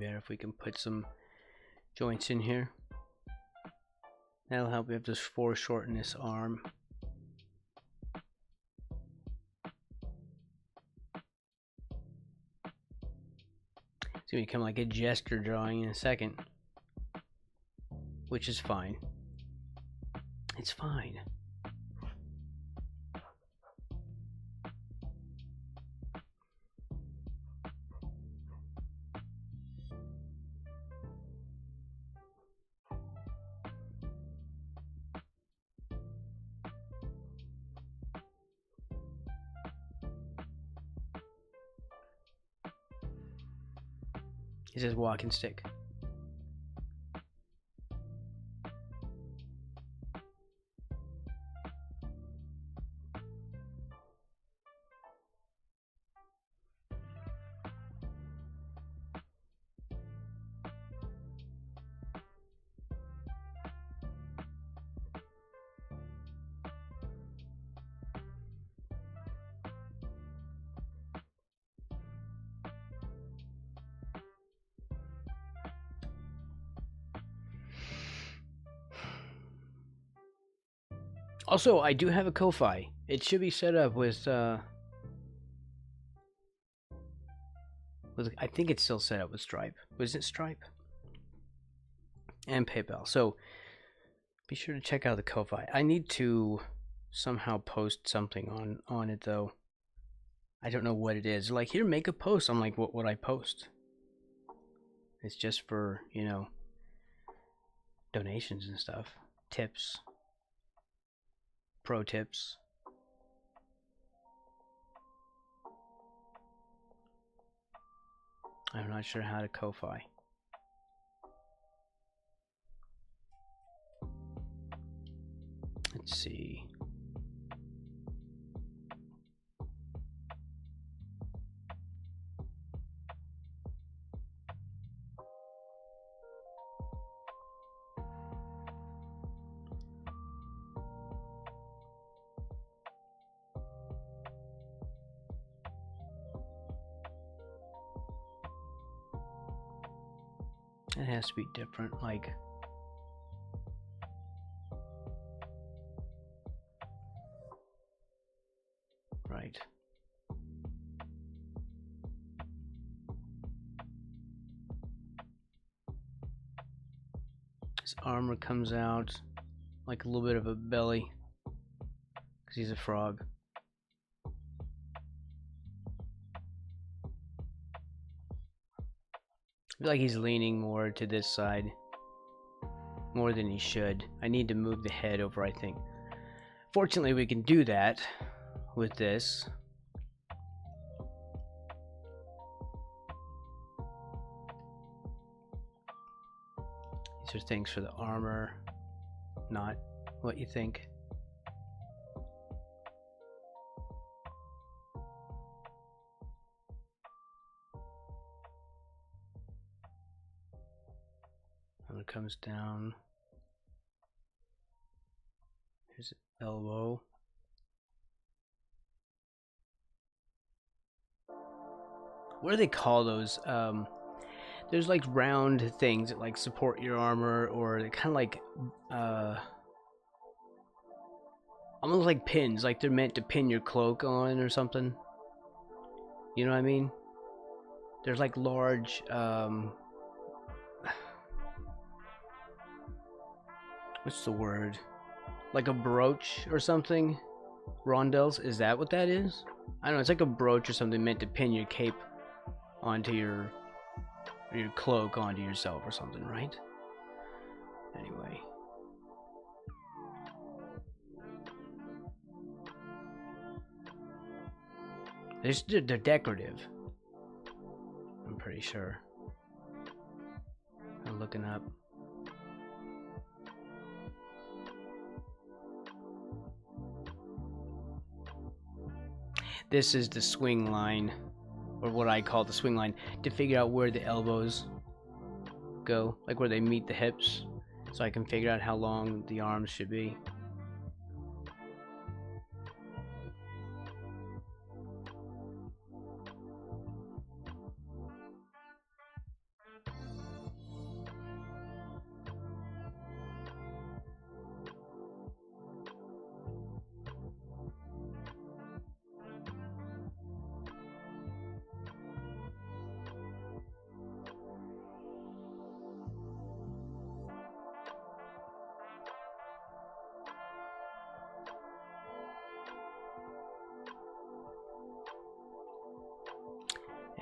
Better if we can put some joints in here. That'll help. We have to foreshorten this arm. It's gonna become like a gesture drawing in a second, which is fine. It's fine. It's his walking stick. Also, I do have a Ko-Fi. It should be set up with I think it's still set up with Stripe. Was it Stripe? And PayPal. So be sure to check out the Ko-Fi. I need to somehow post something on it though. I don't know what it is. Like, here, make a post. I'm like, what would I post? It's just for, you know, donations and stuff. Tips. Pro tips. I'm not sure how to Ko-Fi. Let's see. It has to be different, like right. His armor comes out like a little bit of a belly because he's a frog. I feel like he's leaning more to this side more than he should. I need to move the head over, I think. Fortunately, we can do that with this. These are things for the armor, not what you think. And it comes down. Here's the elbow. What do they call those? There's like round things that like support your armor, or they kind of like almost like pins, like they're meant to pin your cloak on or something. You know what I mean? There's like large what's the word? Like a brooch or something. rondelles. Is that what that is? I don't know. It's like a brooch or something meant to pin your cape onto your cloak onto yourself or something, right? Anyway. They're decorative. I'm pretty sure. I'm looking up. This is the swing line, or what I call the swing line, to figure out where the elbows go, like where they meet the hips, so I can figure out how long the arms should be.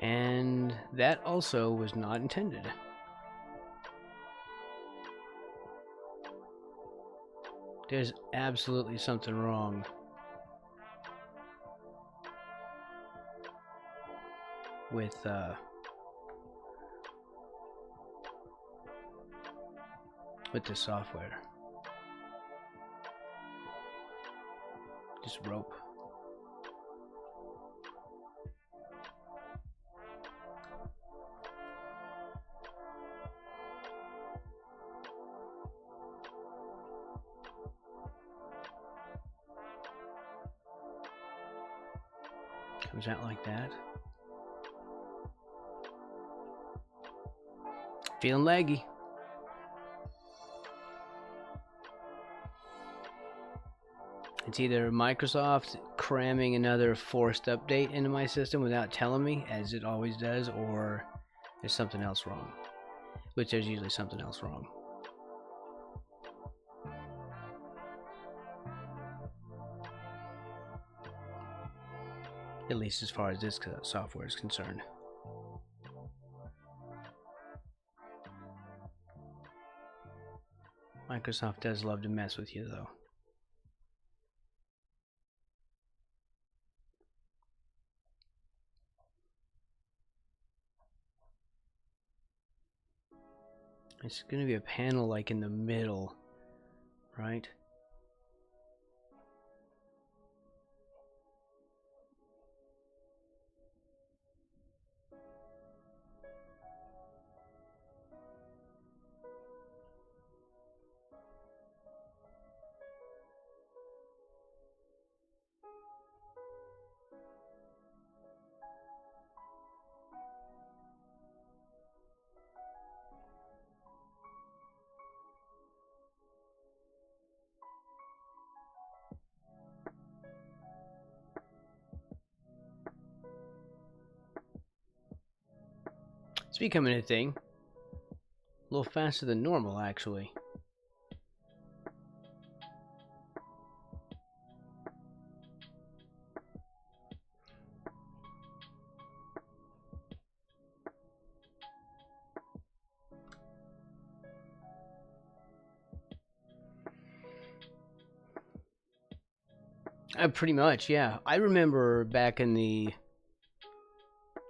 And that also was not intended. There's absolutely something wrong. With the software. Just rope. Comes out like that. Feeling laggy. It's either Microsoft cramming another forced update into my system without telling me, as it always does, or there's something else wrong. Which there's usually something else wrong. At least as far as this software is concerned. Microsoft does love to mess with you, though. It's going to be a panel like in the middle, right? It's becoming a thing. A little faster than normal, actually. Pretty much, yeah. I remember back in the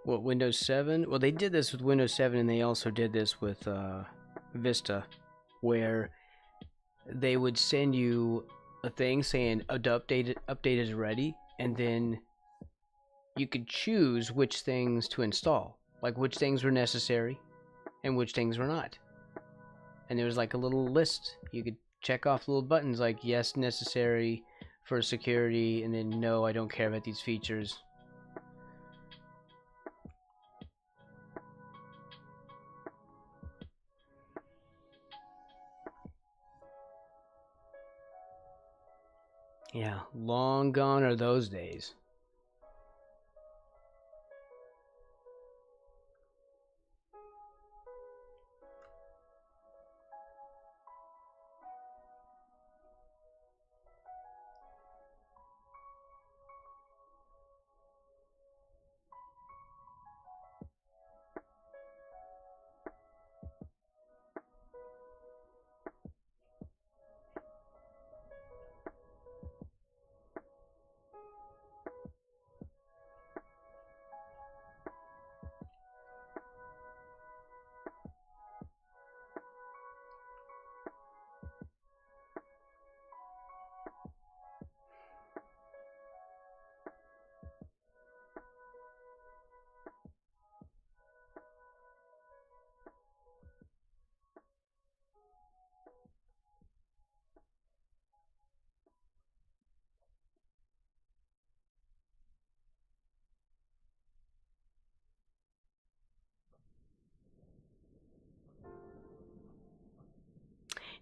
Windows 7? Well, they did this with Windows 7, and they also did this with Vista, where they would send you a thing saying update is ready, and then you could choose which things to install, like which things were necessary and which things were not. And there was like a little list. You could check off little buttons like yes, necessary for security, and then no, I don't care about these features. Yeah, long gone are those days.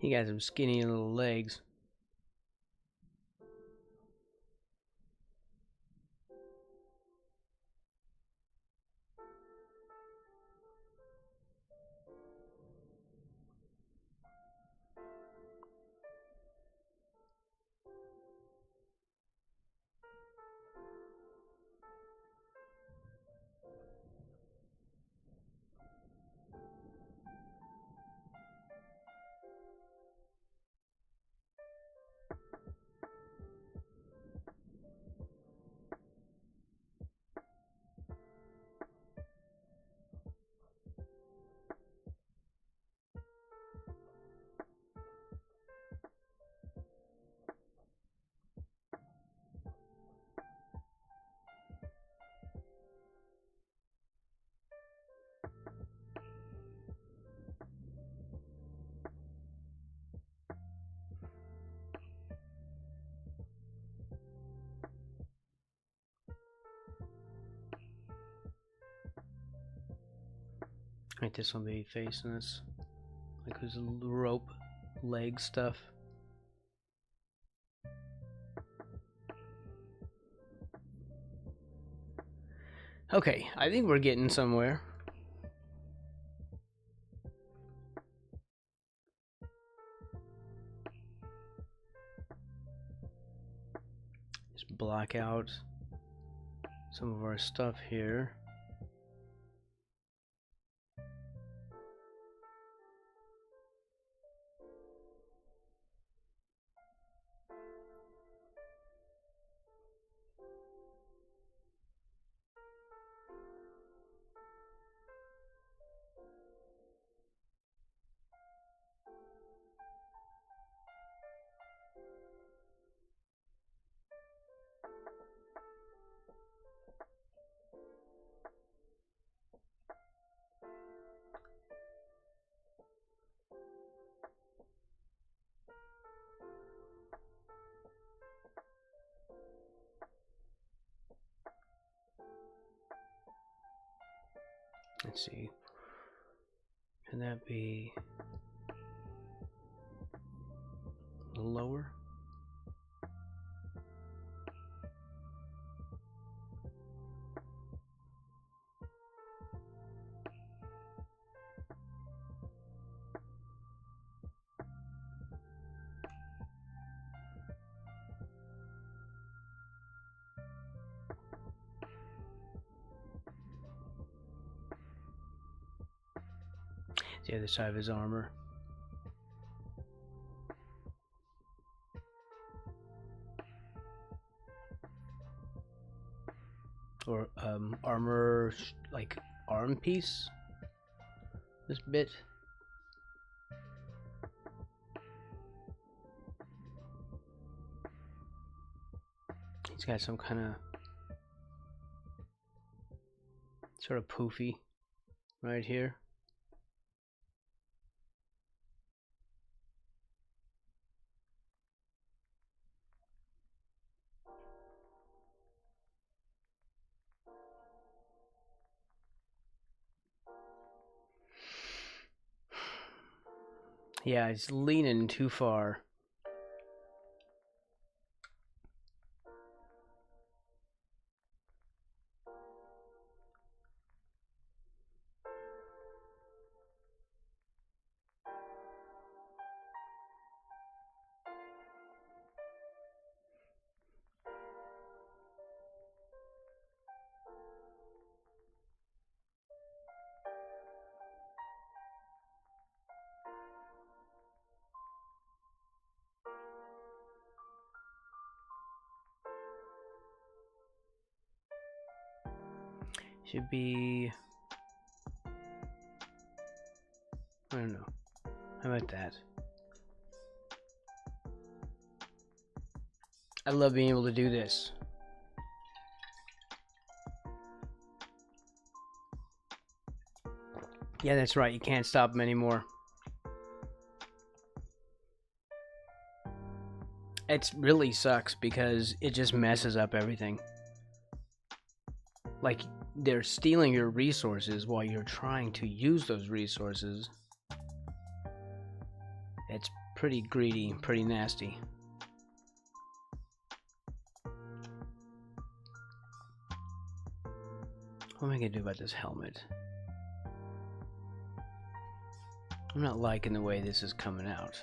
He got some skinny little legs. Right, this will be facing us. Like there's a rope leg stuff. Okay, I think we're getting somewhere. Just block out some of our stuff here. Let's see. Can that be a little lower? The other side of his armor. Or armor, like arm piece. This bit. He's got some kind of sort of poofy right here. Yeah, it's leaning too far. Should be, I don't know. How about that? I love being able to do this. Yeah, that's right. You can't stop him anymore. It really sucks because it just messes up everything. Like, they're stealing your resources while you're trying to use those resources. It's pretty greedy, pretty nasty. What am I gonna do about this helmet? I'm not liking the way this is coming out.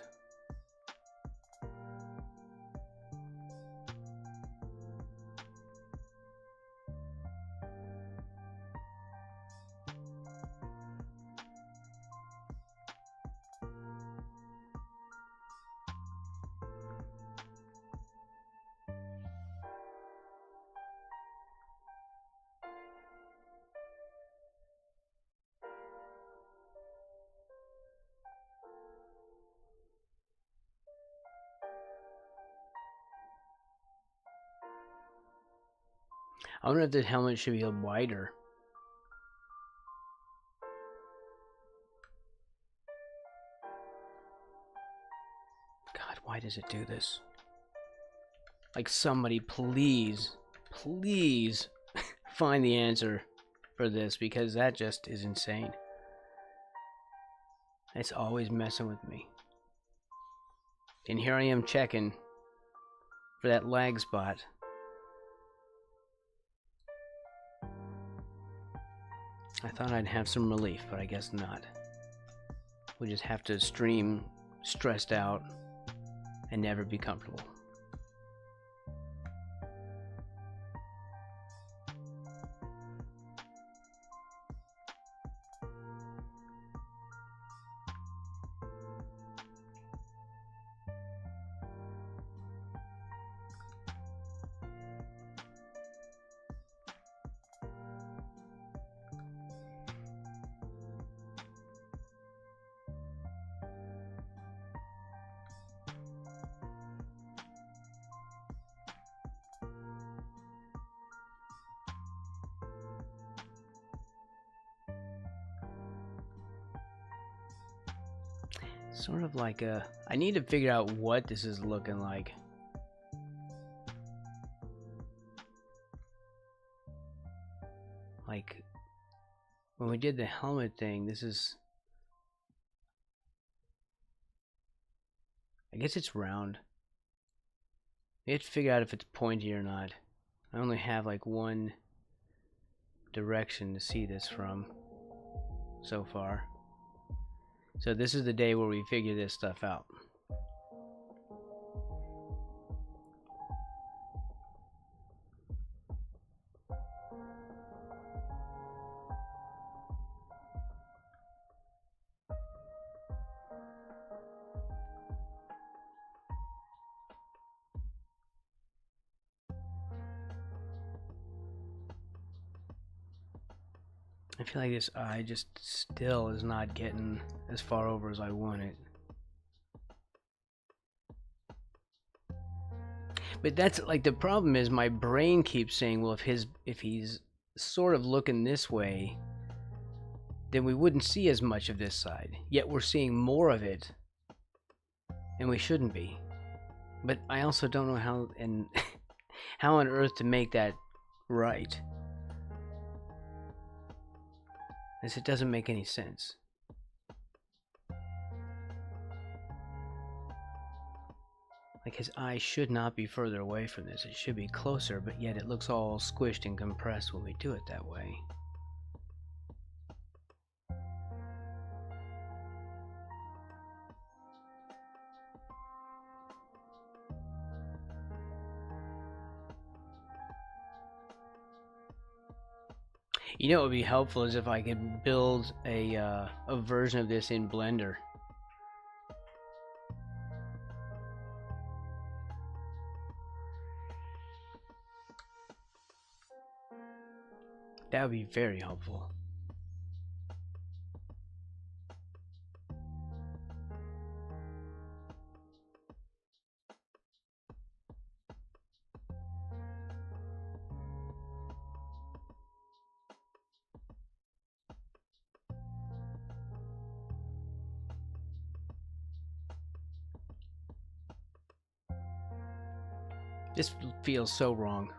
I wonder if the helmet should be wider. God, why does it do this? Like, somebody please, please find the answer for this, because that just is insane. It's always messing with me. And here I am checking for that lag spot. I thought I'd have some relief, but I guess not. We just have to stream stressed out and never be comfortable. Sort of like a... I need to figure out what this is looking like. Like, when we did the helmet thing, this is... I guess it's round. We have to figure out if it's pointy or not. I only have like one direction to see this from so far. So this is the day where we figure this stuff out. I feel like this eye just still is not getting as far over as I want it. But that's like the problem is my brain keeps saying, well, if he's sort of looking this way, then we wouldn't see as much of this side. Yet we're seeing more of it, and we shouldn't be. But I also don't know how and how on earth to make that right. As it doesn't make any sense. Like, his eye should not be further away from this. It should be closer, but yet it looks all squished and compressed when we do it that way. You know what would be helpful is if I could build a version of this in Blender. That would be very helpful. This feels so wrong.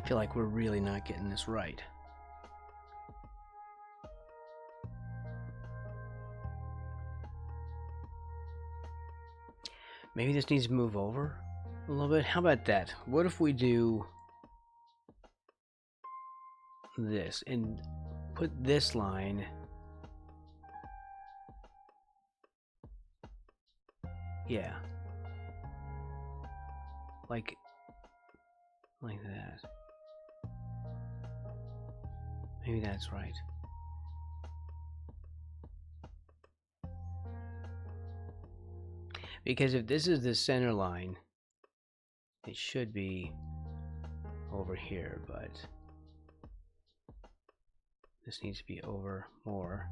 feel like we're really not getting this right. Maybe this needs to move over a little bit. How about that? What if we do this and put this line like that. Maybe that's right. Because if this is the center line, it should be over here, but this needs to be over more.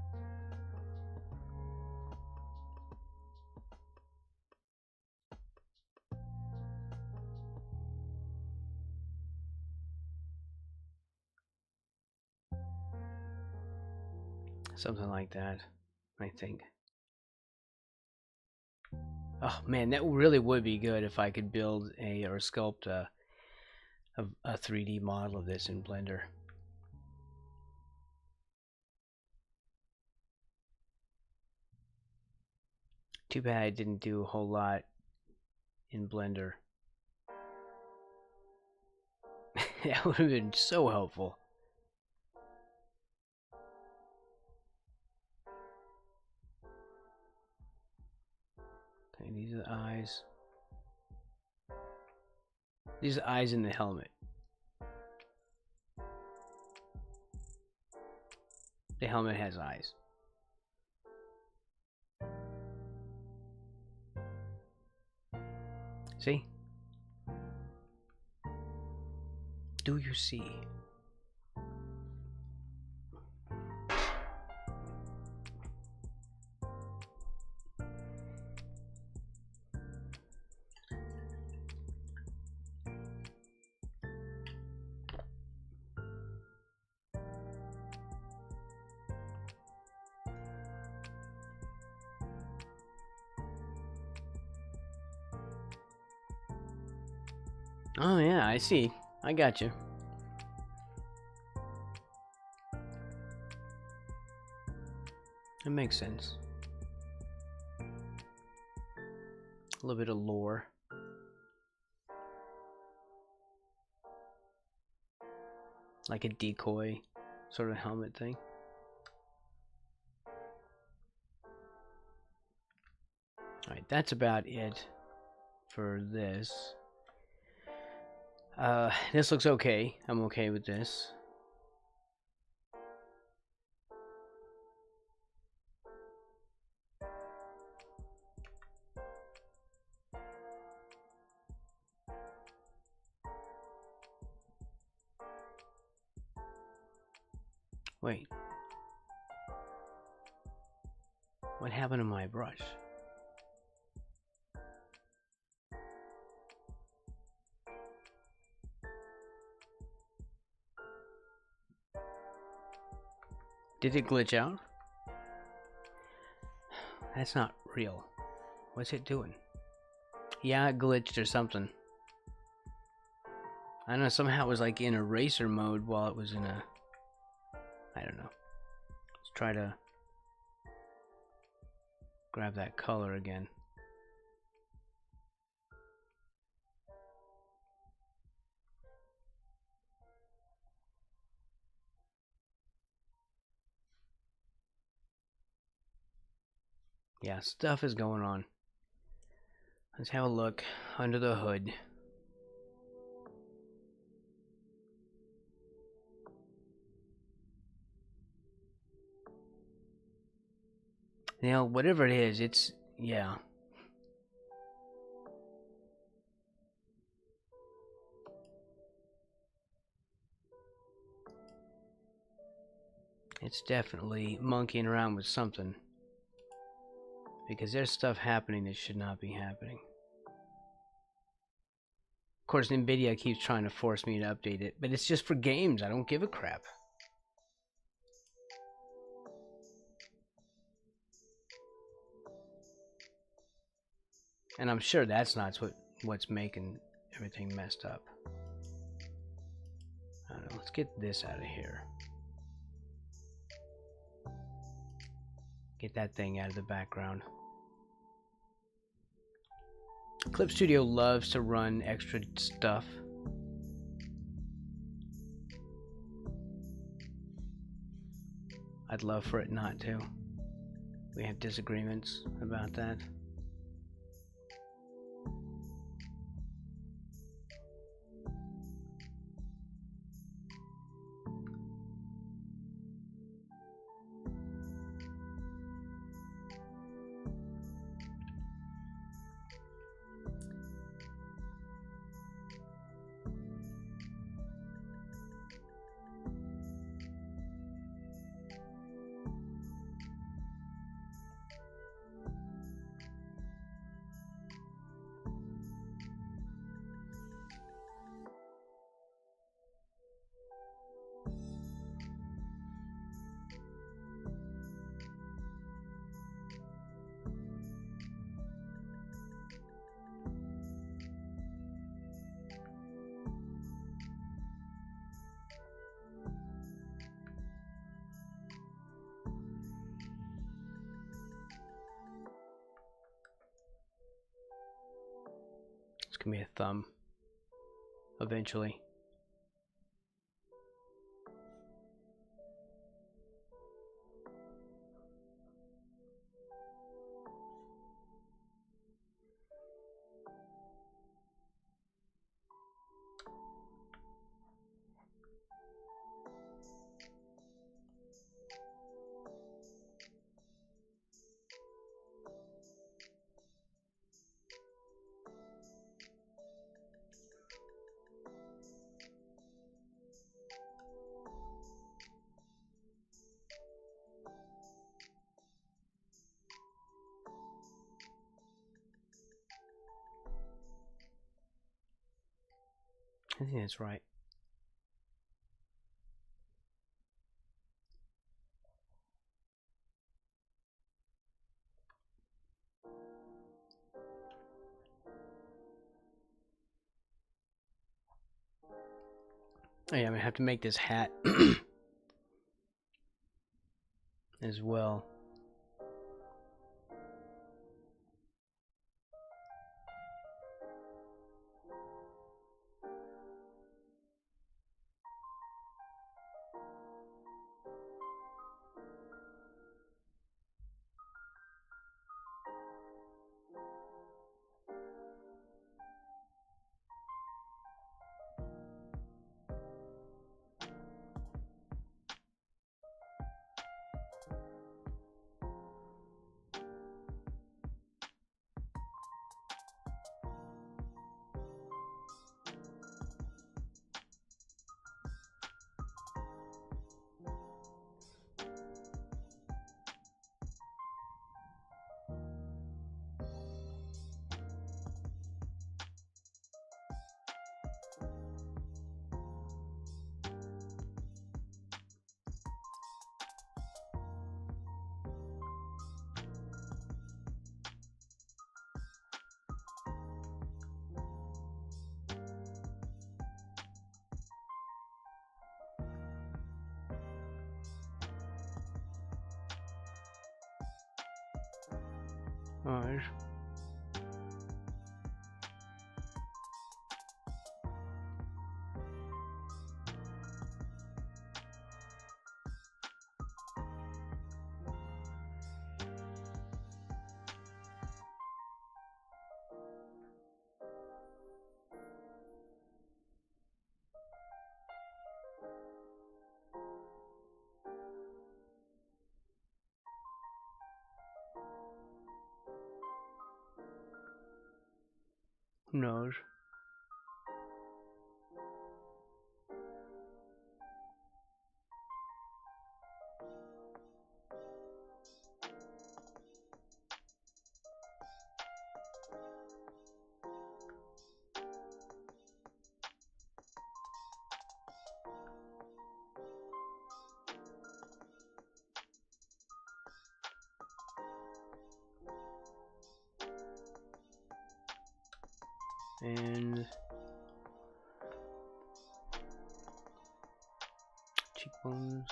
Something like that, I think. Oh man, that really would be good if I could build or sculpt a 3D model of this in Blender. Too bad I didn't do a whole lot in Blender. That would have been so helpful. Okay, these are the eyes. These are the eyes in the helmet. The helmet has eyes. See? Do you see? Oh yeah, I see. I got you. It makes sense. A little bit of lore. Like a decoy sort of helmet thing. Alright, that's about it for this. This looks okay. I'm okay with this. Wait. What happened to my brush? Did it glitch out? That's not real. What's it doing? Yeah, it glitched or something. I don't know, somehow it was like in eraser mode while it was in a... I don't know. Let's try to grab that color again. Yeah, stuff is going on. Let's have a look under the hood. You know, whatever it is, it's... yeah. It's definitely monkeying around with something. Because there's stuff happening that should not be happening. Of course, NVIDIA keeps trying to force me to update it, but it's just for games. I don't give a crap. And I'm sure that's not what's making everything messed up. Let's get this out of here. Get that thing out of the background. Clip Studio loves to run extra stuff. I'd love for it not to. We have disagreements about that. It's gonna be a thumb eventually. I think that's right. Oh yeah, I'm gonna have to make this hat as well. Oh, who knows? And cheekbones.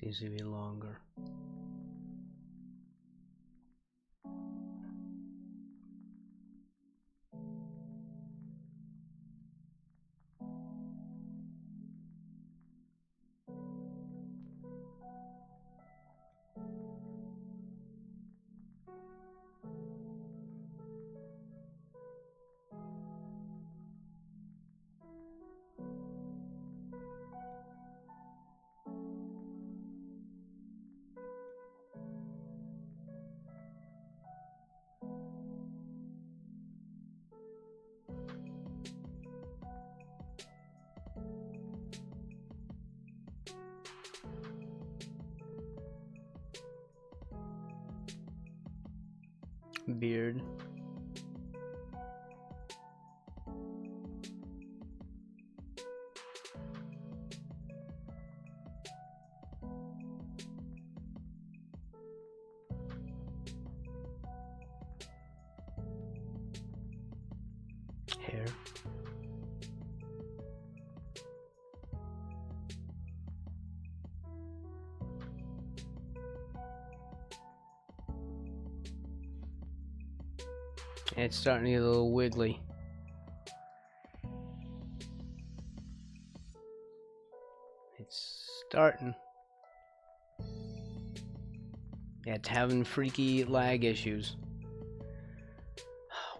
Seems to be longer. Beard. Hair. It's starting to get a little wiggly. It's starting. Yeah, it's having freaky lag issues.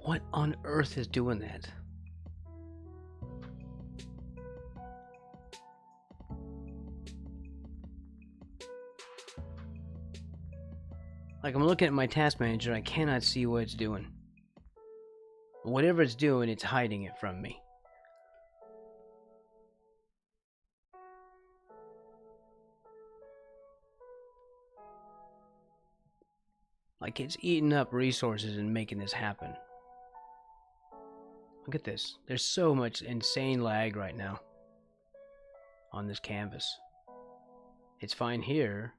What on earth is doing that? Like, I'm looking at my task manager, I cannot see what it's doing. Whatever it's doing, it's hiding it from me. Like, it's eating up resources and making this happen. Look at this. There's so much insane lag right now on this canvas. It's fine here.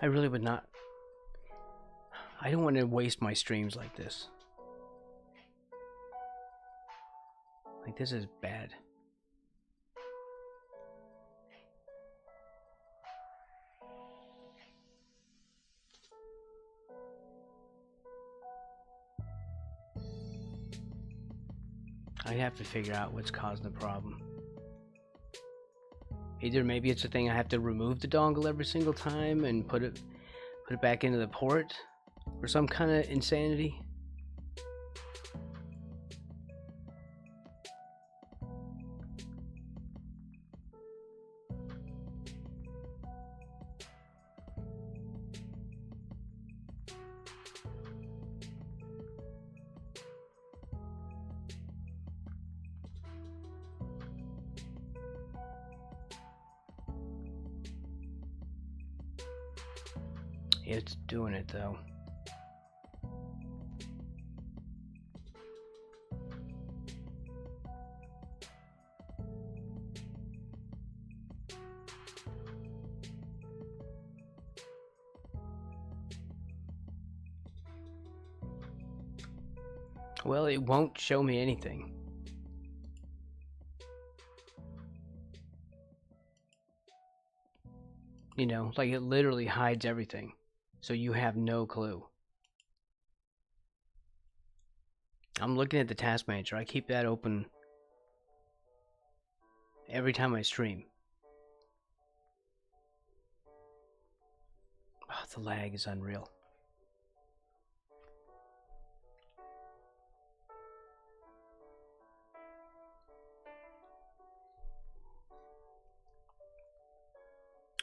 I really would not. I don't want to waste my streams like this. Like, this is bad. I'd have to figure out what's causing the problem. Either maybe it's a thing I have to remove the dongle every single time and put it back into the port, or some kind of insanity. It's doing it though. Well, it won't show me anything. You know, like it literally hides everything. So you have no clue. I'm looking at the task manager. I keep that open every time I stream. Oh, the lag is unreal.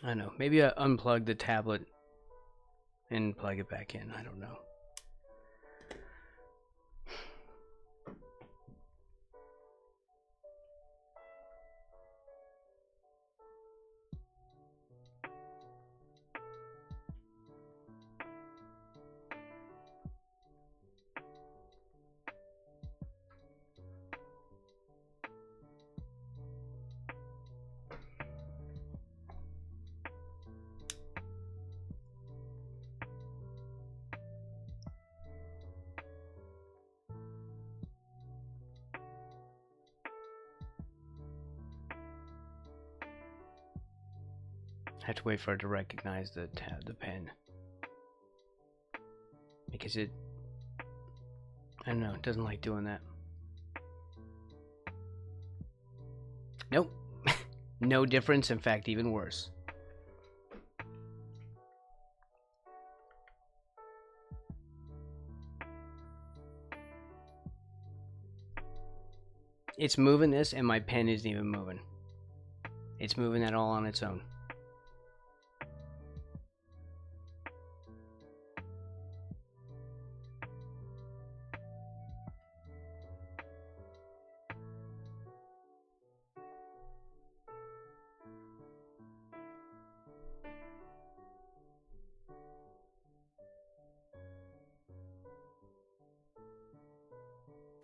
I know. Maybe I unplug the tablet and plug it back in. I don't know. I have to wait for it to recognize the pen. Because I don't know, it doesn't like doing that. Nope. No difference, in fact, even worse. It's moving this, and my pen isn't even moving. It's moving that all on its own.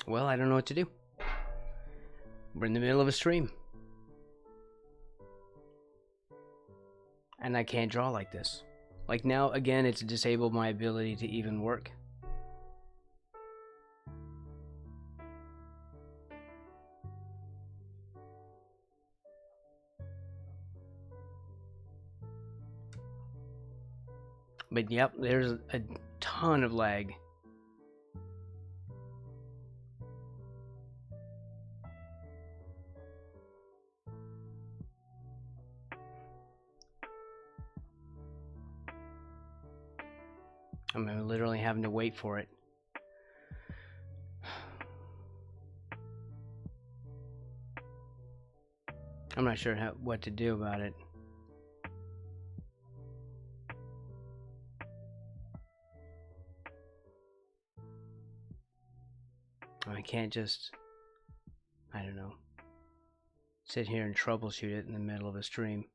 Well, I don't know what to do. We're in the middle of a stream. And I can't draw like this. Like now, again, it's disabled my ability to even work. But yep, there's a ton of lag. I'm literally having to wait for it. I'm not sure what to do about it. I can't just, I don't know, sit here and troubleshoot it in the middle of a stream.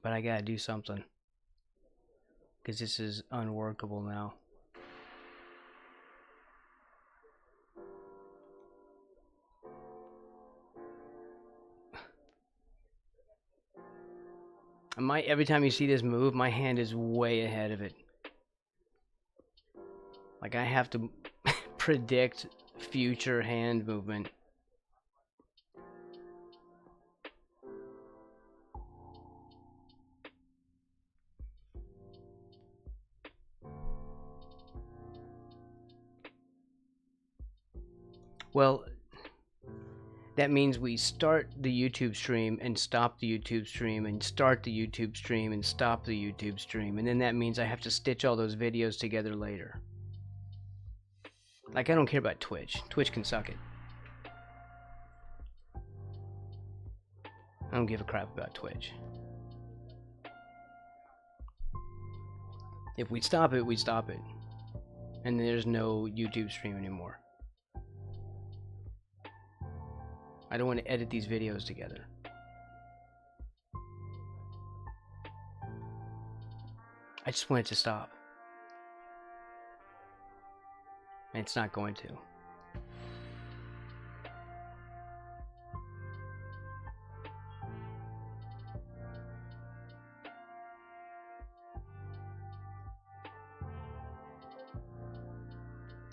But I gotta do something, because this is unworkable now. Every time you see this move, my hand is way ahead of it. Like I have to predict future hand movement. Well, that means we start the YouTube stream and stop the YouTube stream and start the YouTube stream and stop the YouTube stream, and then that means I have to stitch all those videos together later. Like, I don't care about Twitch. Twitch can suck it. I don't give a crap about Twitch. If we stop it, we stop it. And there's no YouTube stream anymore. I don't want to edit these videos together. I just want it to stop. And it's not going to.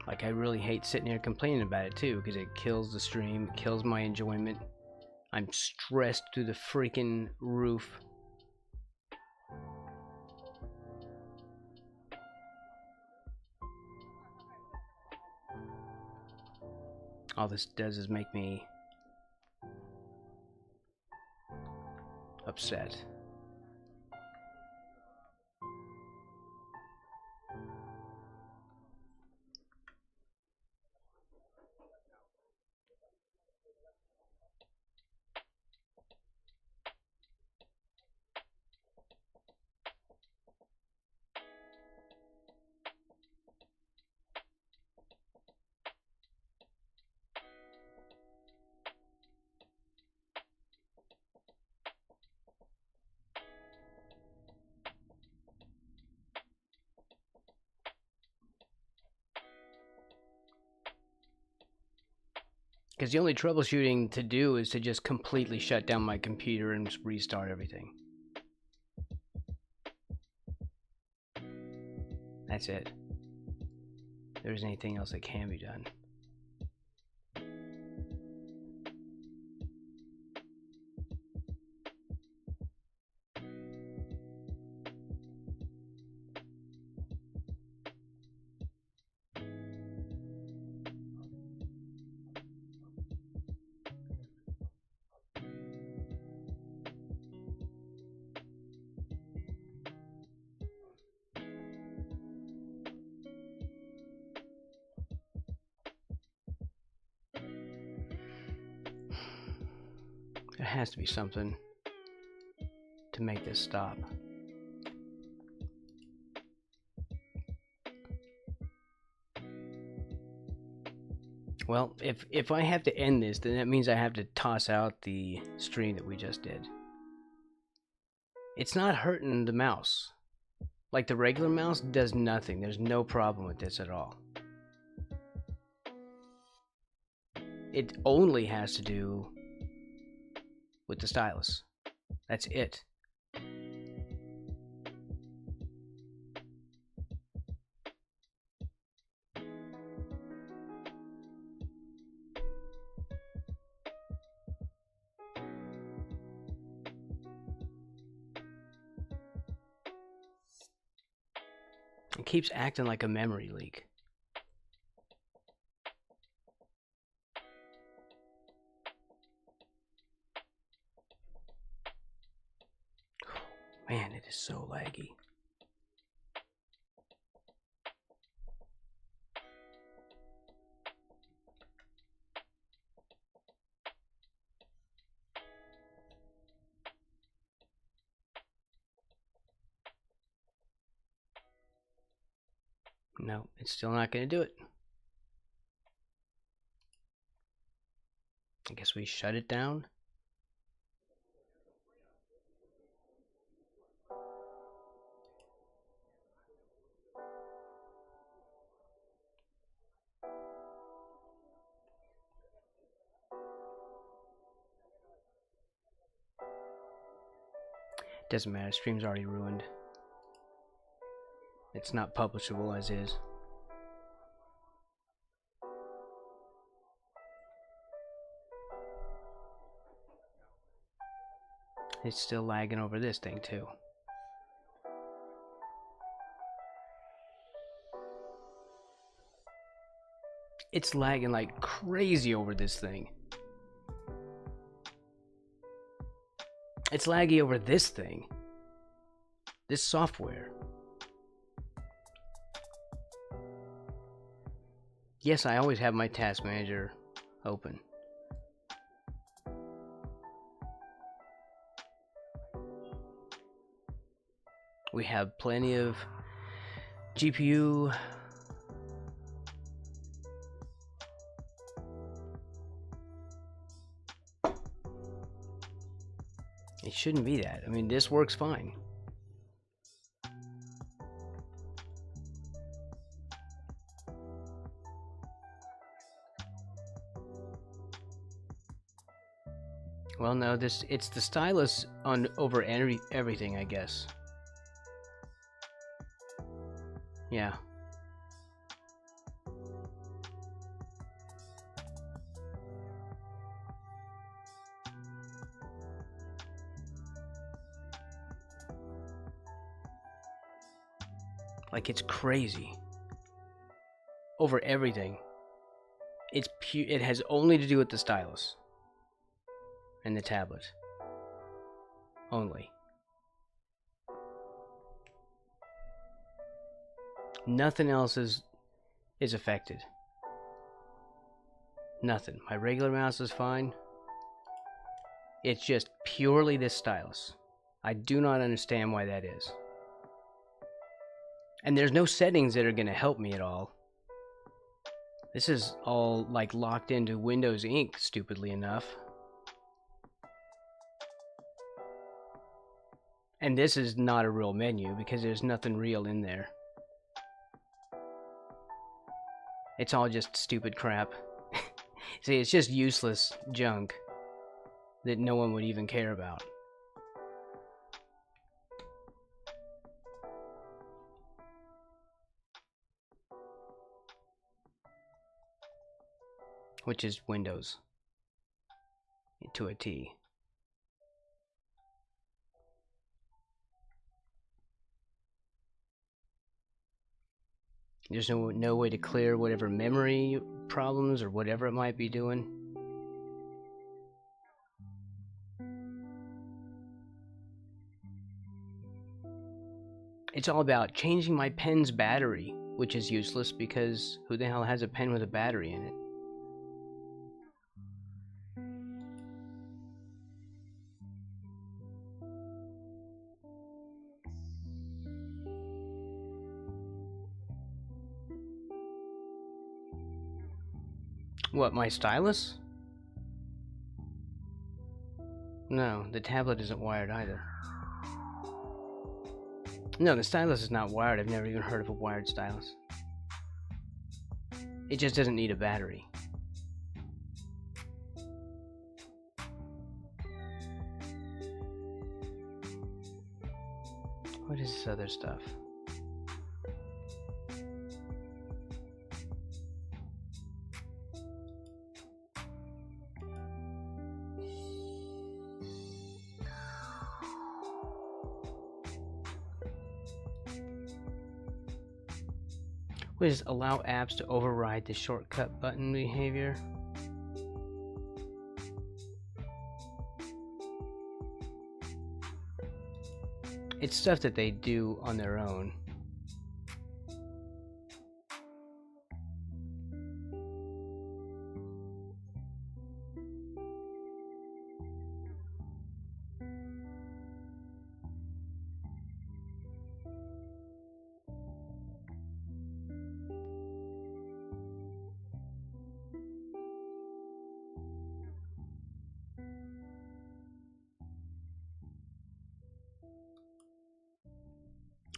Like, I really hate sitting here complaining about it too, because it kills the stream, it kills my enjoyment. I'm stressed through the freaking roof. All this does is make me upset. Because the only troubleshooting to do is to just completely shut down my computer and restart everything. That's it. If there's anything else that can be done. has to be something to make this stop. Well, if I have to end this, then that means I have to toss out the stream that we just did. It's not hurting the mouse. Like the regular mouse does nothing. There's no problem with this at all. It only has to do with the stylus. That's it. It keeps acting like a memory leak. Man, it is so laggy. No, it's still not going to do it. I guess we shut it down. Doesn't matter, stream's already ruined. It's not publishable as is. It's still lagging over this thing too. It's lagging like crazy over this thing. It's laggy over this thing. This software. Yes, I always have my task manager open. We have plenty of GPU. It shouldn't be that. I mean, this works fine. Well, no, it's the stylus on over everything, I guess. Yeah. Like it's crazy. Over everything. It's it has only to do with the stylus and the tablet. Only. Nothing else is affected. Nothing. My regular mouse is fine. It's just purely this stylus. I do not understand why that is. And there's no settings that are going to help me at all. This is all like locked into Windows Ink, stupidly enough. And this is not a real menu because there's nothing real in there. It's all just stupid crap. See, it's just useless junk that no one would even care about. Which is Windows to a T. There's no way to clear whatever memory problems or whatever it might be doing. It's all about changing my pen's battery, which is useless because who the hell has a pen with a battery in it? What, my stylus? No, the tablet isn't wired either. No, the stylus is not wired. I've never even heard of a wired stylus. It just doesn't need a battery. What is this other stuff? What is allow apps to override the shortcut button behavior? It's stuff that they do on their own.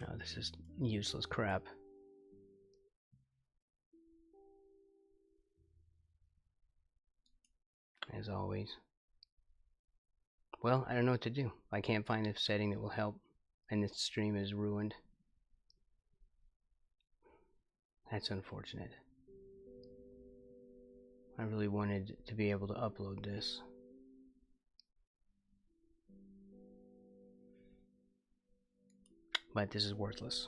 Oh, this is useless crap. As always. Well, I don't know what to do. I can't find a setting that will help, and this stream is ruined. That's unfortunate. I really wanted to be able to upload this. But this is worthless.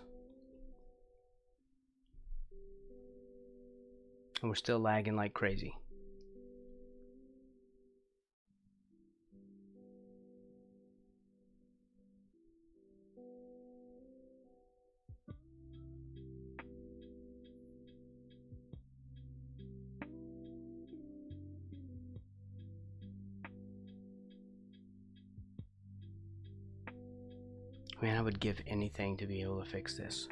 And we're still lagging like crazy. Man, I would give anything to be able to fix this.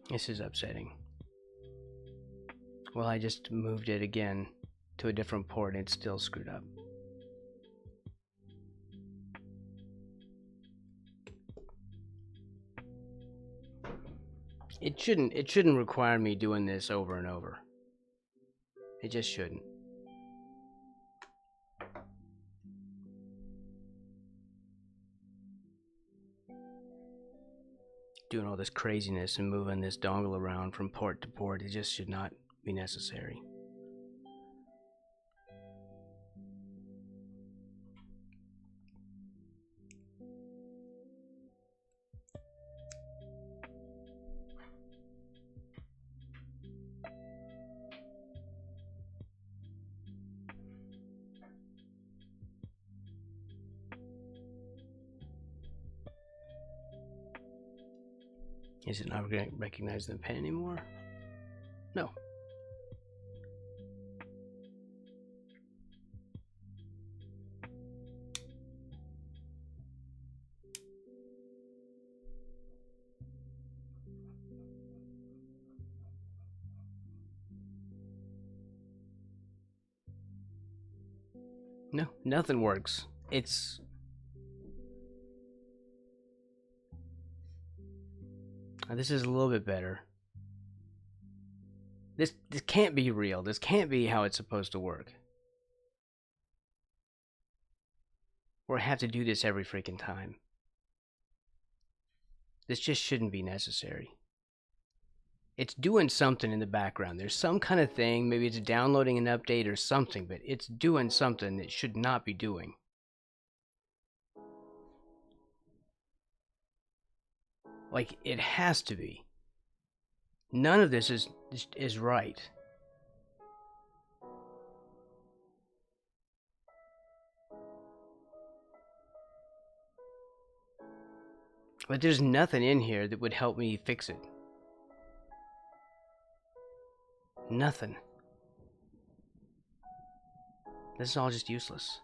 This is upsetting. Well, I just moved it again to a different port and it's still screwed up. It shouldn't require me doing this over and over. It just shouldn't. Doing all this craziness and moving this dongle around from port to port, it just should not be necessary. Is it not recognizing the pen anymore? No. No, nothing works. It's... This is a little bit better. This can't be real. This can't be how it's supposed to work. Or I have to do this every freaking time. This just shouldn't be necessary. It's doing something in the background. There's some kind of thing. Maybe it's downloading an update or something, but it's doing something it should not be doing. Like, it has to be. None of this is right. But there's nothing in here that would help me fix it. Nothing. This is all just useless.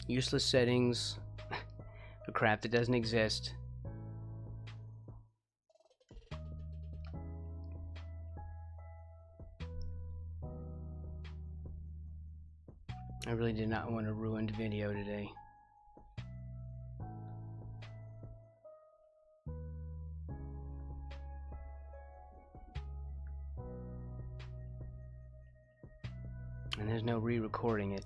Useless settings for crap that doesn't exist. I really did not want a ruined video today. And there's no re-recording it.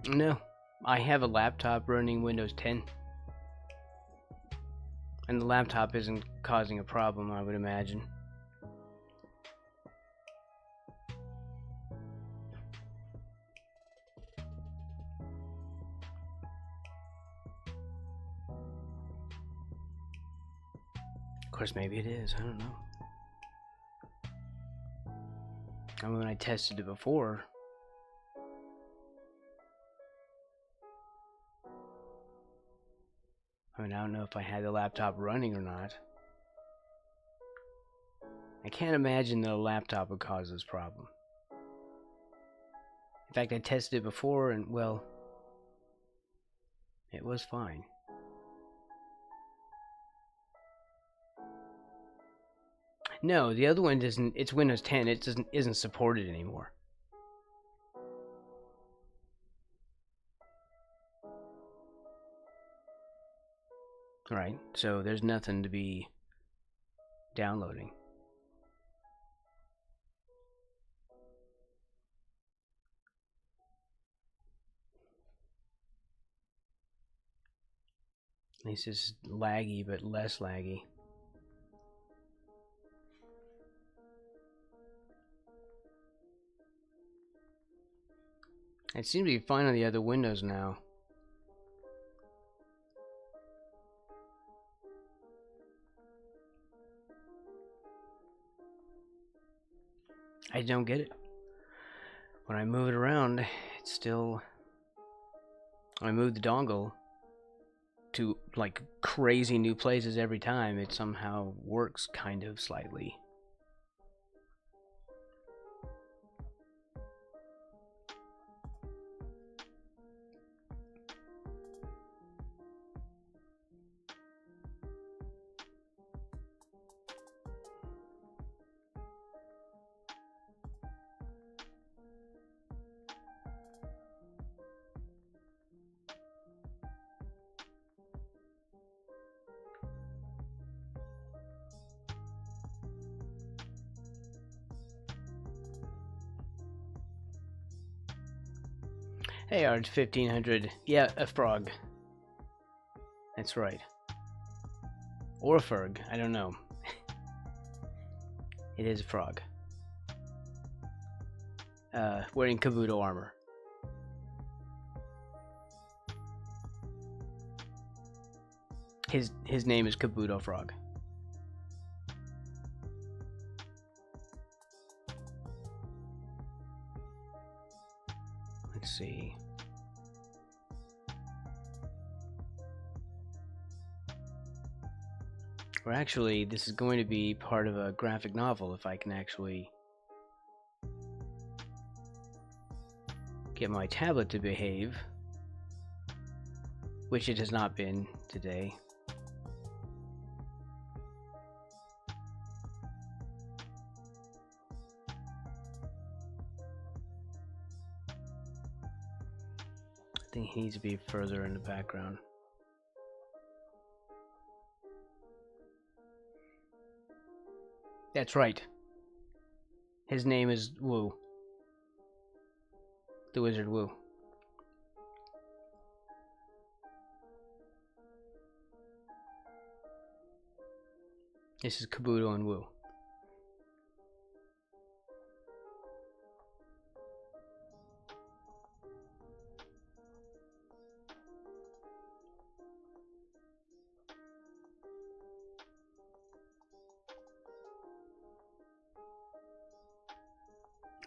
No, I have a laptop running Windows 10. And the laptop isn't causing a problem, I would imagine. Of course, maybe it is, I don't know. I mean, when I tested it before, I don't know if I had the laptop running or not. I can't imagine that a laptop would cause this problem. In fact, I tested it before and, well, it was fine. No, the other one doesn't. It's Windows 10. It isn't supported anymore. Right, so there's nothing to be downloading. At least it's laggy, but less laggy. It seems to be fine on the other windows now. I don't get it. When I move it around, it's still... When I move the dongle to like crazy new places every time, it somehow works kind of slightly. Hey, Arch 1500. Yeah, a frog. That's right. Or a ferg. I don't know. It is a frog. Wearing Kabuto armor. His name is Kabuto Frog. Let's see. Or actually, this is going to be part of a graphic novel if I can actually get my tablet to behave, which it has not been today. I think he needs to be further in the background. That's right. His name is Wu. The Wizard Wu. This is Kabuto and Wu.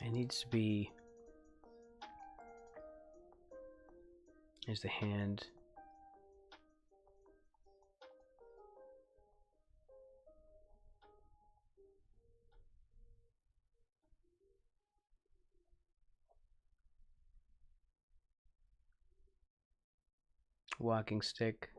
It needs to be. There's the hand. Walking stick.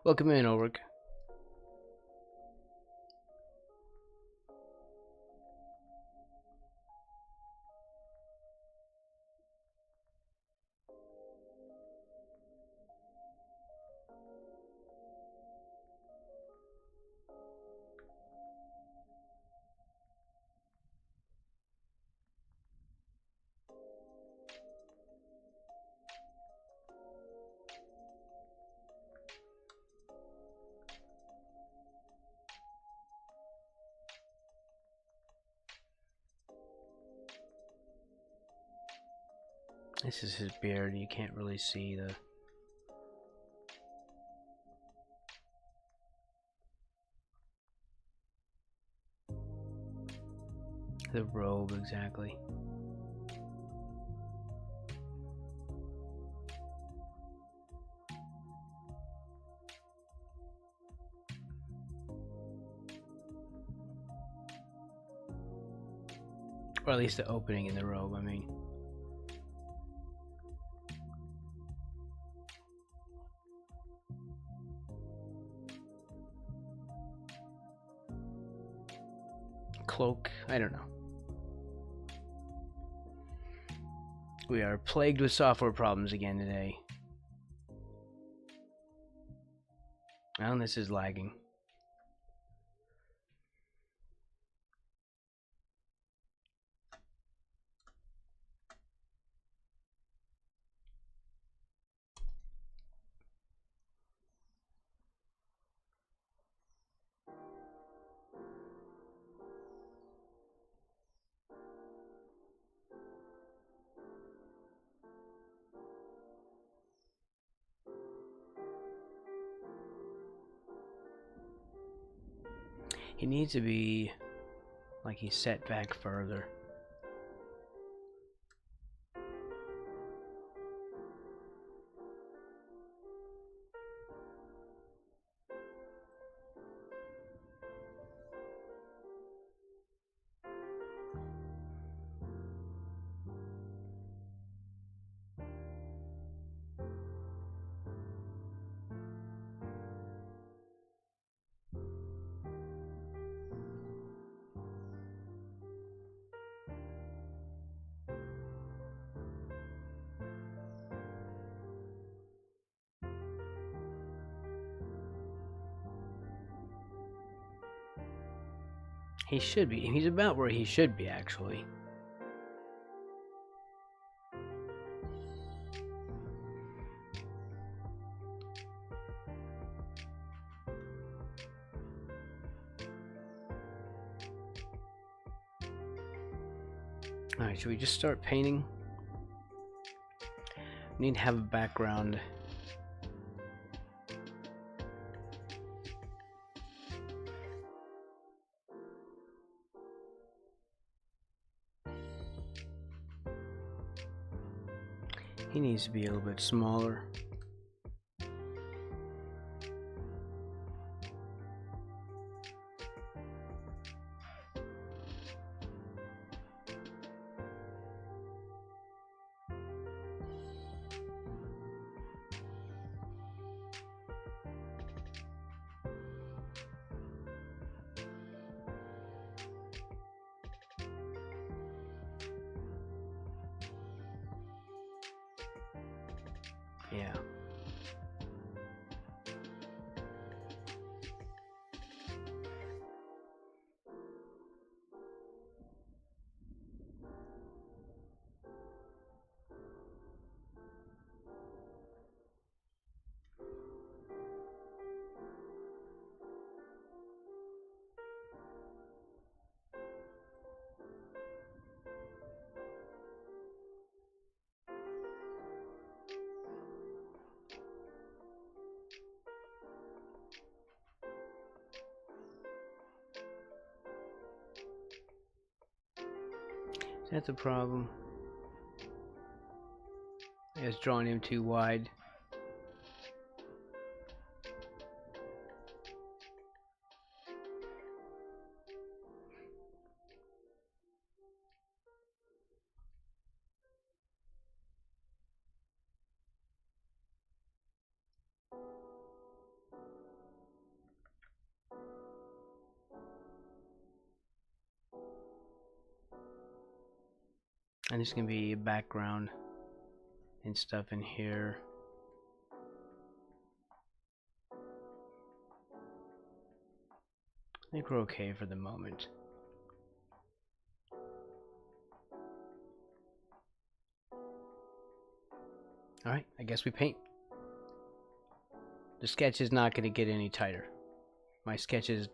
Welcome in, Ulrich. This is his beard. You can't really see the robe exactly. Or at least the opening in the robe, I mean. Cloak, I don't know. We are plagued with software problems again today. And this is lagging. He needs to be like he's set back further. He should be. He's about where he should be, actually. Alright, should we just start painting? We need to have a background. He needs to be a little bit smaller. Yeah. Is that the problem? I was drawing him too wide. And there's gonna be a background and stuff in here. I think we're okay for the moment. Alright, I guess we paint. The sketch is not gonna get any tighter. My sketches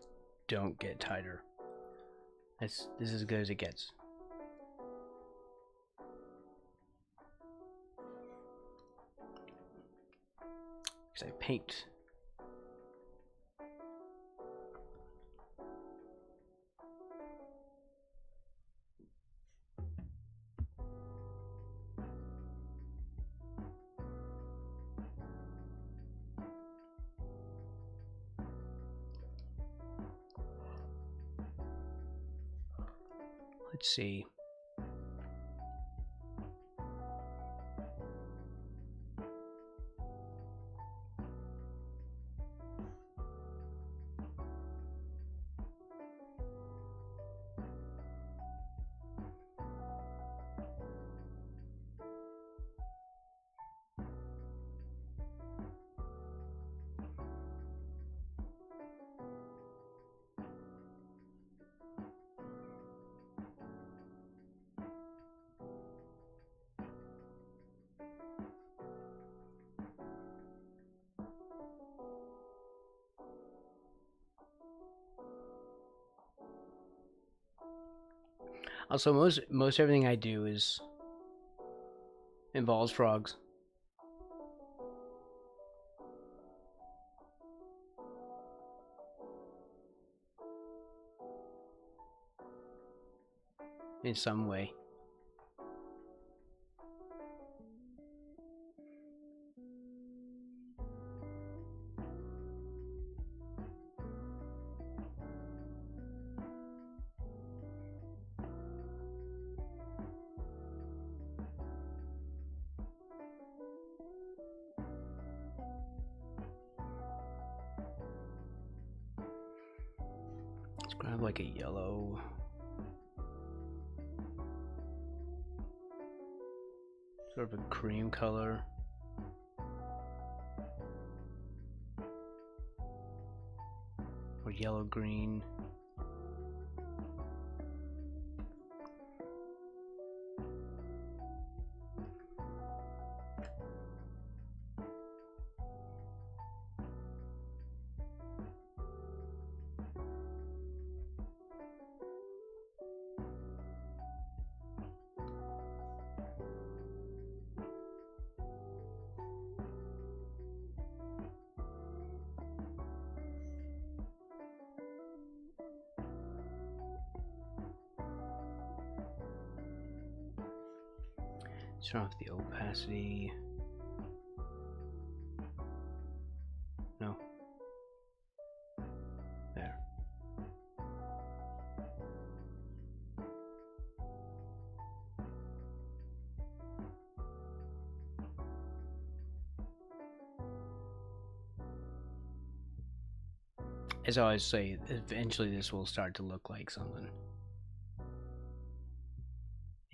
don't get tighter. This is as good as it gets. Because I paint. Let's see. Also, most everything I do is involves frogs. In some way. Let's grab like a yellow. Sort of a cream color. Or yellow green. Turn off the opacity. No. There. As I always say, eventually this will start to look like something.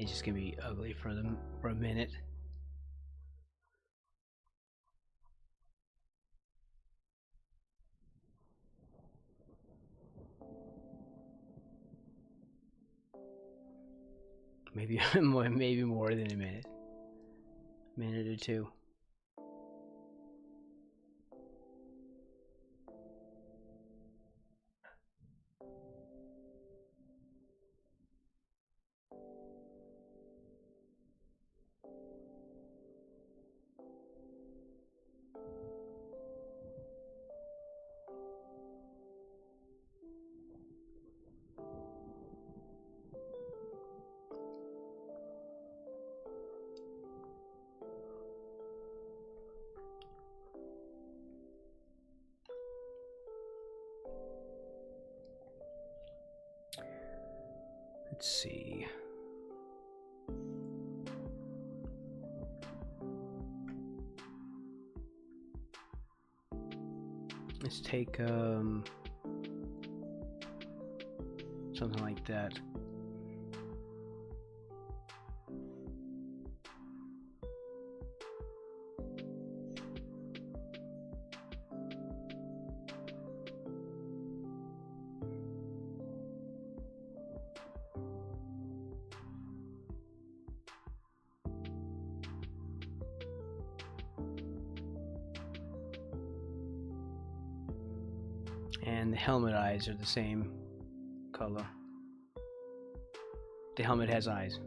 It's just gonna be ugly for a minute. Maybe maybe more than a minute or two. Let's see. Let's take something like that. And the helmet eyes are the same color. The helmet has eyes.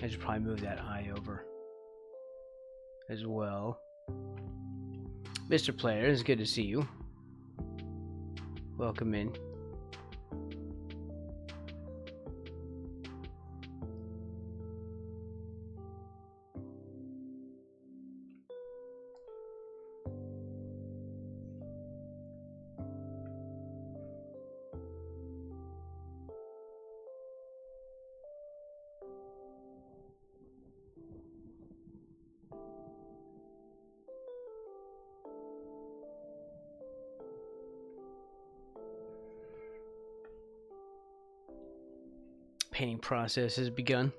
I should probably move that eye over as well. Mr. Player, it's good to see you. Welcome in. Painting process has begun.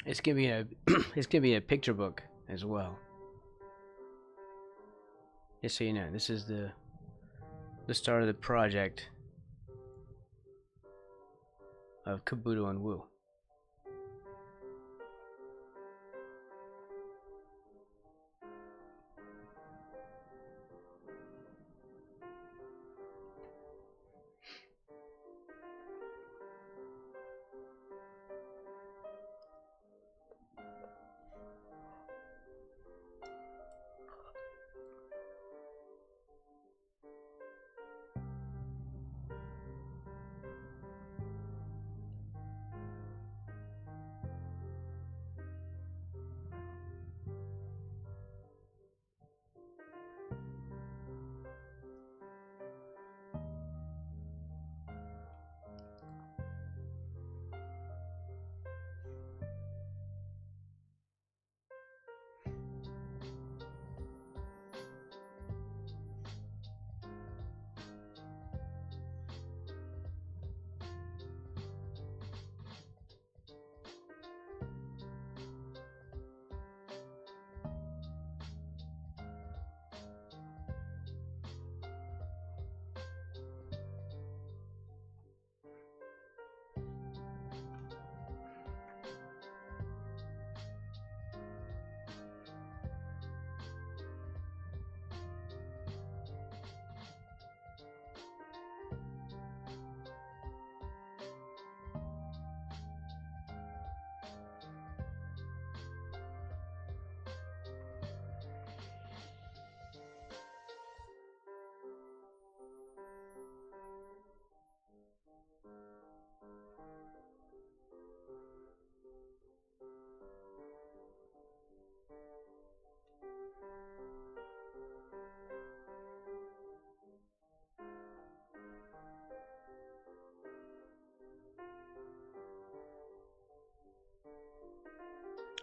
It's gonna be a it's gonna be a picture book as well. Just so you know, this is the start of the project of Kabuto and Wu.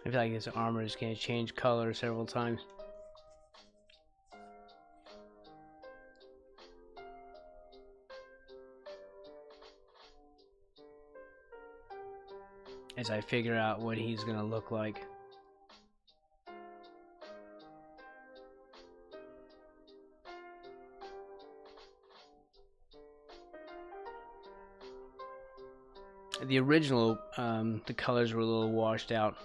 I feel like this armor is going to change color several times. As I figure out what he's going to look like. The original, the colors were a little washed out.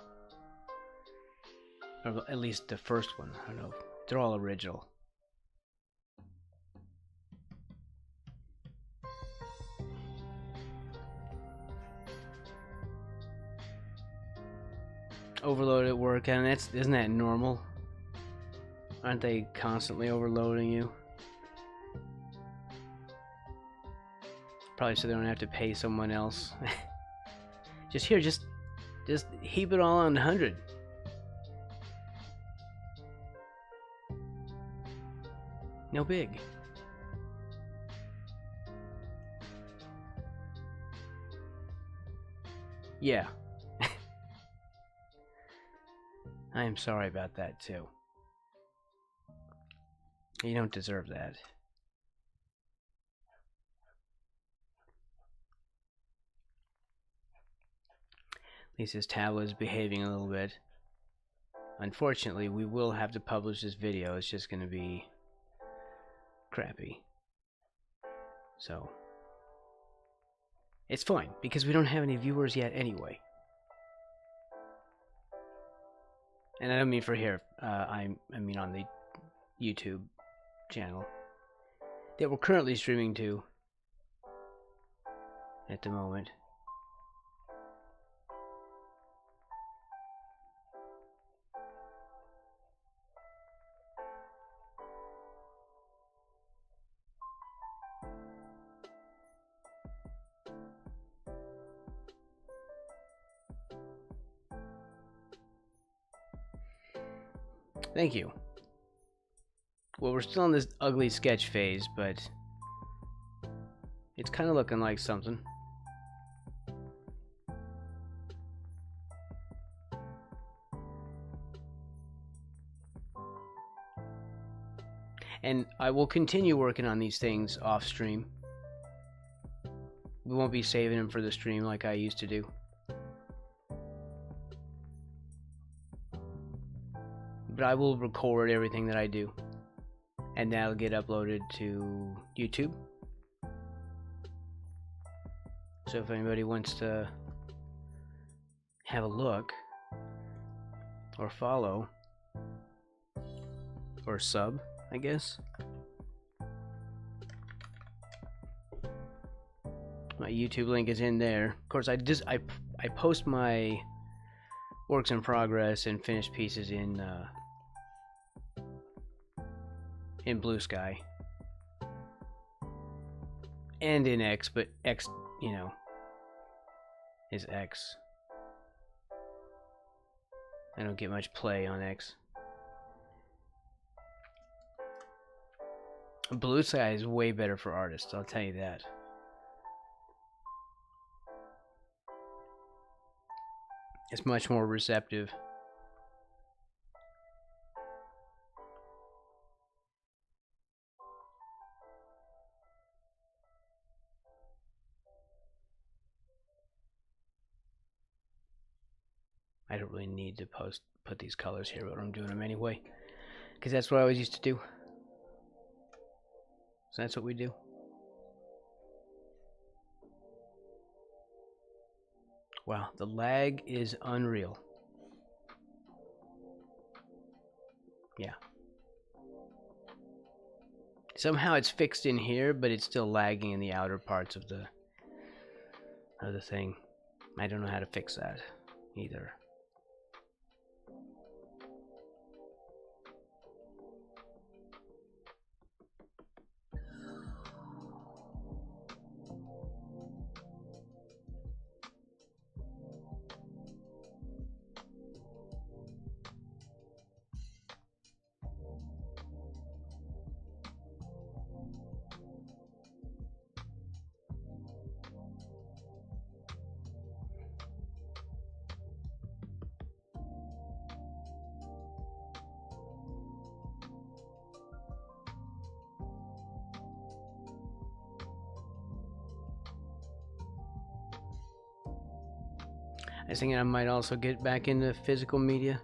Or at least the first one. I don't know. They're all original. Overload at work, and isn't that normal? Aren't they constantly overloading you? Probably so they don't have to pay someone else. just heap it all on 100. No big. Yeah. I am sorry about that too. You don't deserve that. At least his tablet is behaving a little bit. Unfortunately, we will have to publish this video. It's just going to be crappy. So, it's fine, because we don't have any viewers yet anyway. And I don't mean for here, I mean on the YouTube channel that we're currently streaming to at the moment. Thank you. Well, we're still in this ugly sketch phase, but it's kind of looking like something. And I will continue working on these things off stream. We won't be saving them for the stream like I used to do. But I will record everything that I do, and that'll get uploaded to YouTube. So if anybody wants to have a look, or follow, or sub, I guess. My YouTube link is in there. Of course, I post my works in progress and finished pieces in Blue Sky and in X, but X, you know, is X. I don't get much play on X. Blue Sky is way better for artists, I'll tell you that. It's much more receptive. I don't really need to put these colors here, but I'm doing them anyway, because that's what I always used to do. So that's what we do. Wow, the lag is unreal. Yeah. Somehow it's fixed in here, but it's still lagging in the outer parts of the thing. I don't know how to fix that either. I was thinking I might also get back into physical media.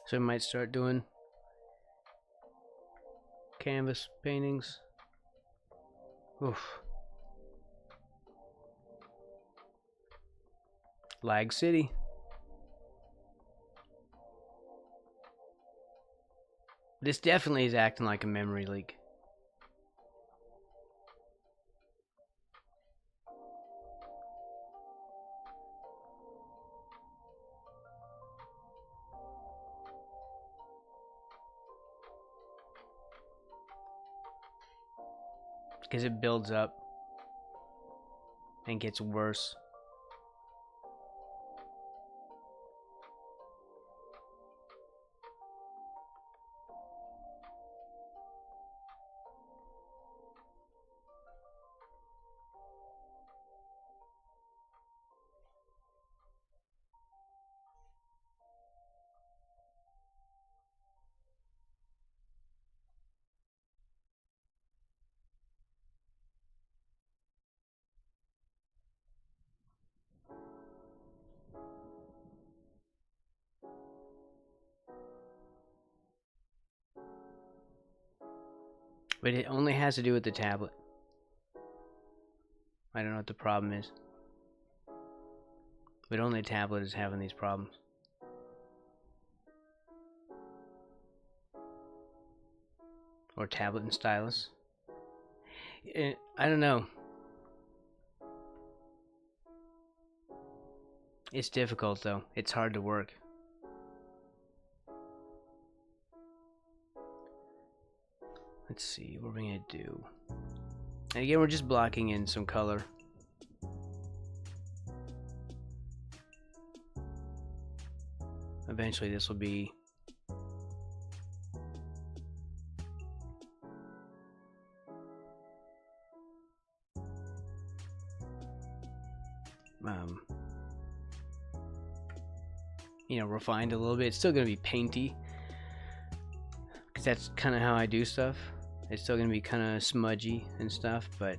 So I might start doing canvas paintings. Oof. Lag City. This definitely is acting like a memory leak. Because it builds up and gets worse. But it only has to do with the tablet. I don't know what the problem is. But only a tablet is having these problems. Or tablet and stylus. I don't know. It's difficult though. It's hard to work. Let's see what we're gonna do. And again, we're just blocking in some color. Eventually this will be you know, refined a little bit. It's still gonna be painty, because that's kind of how I do stuff. It's still gonna be kind of smudgy and stuff, but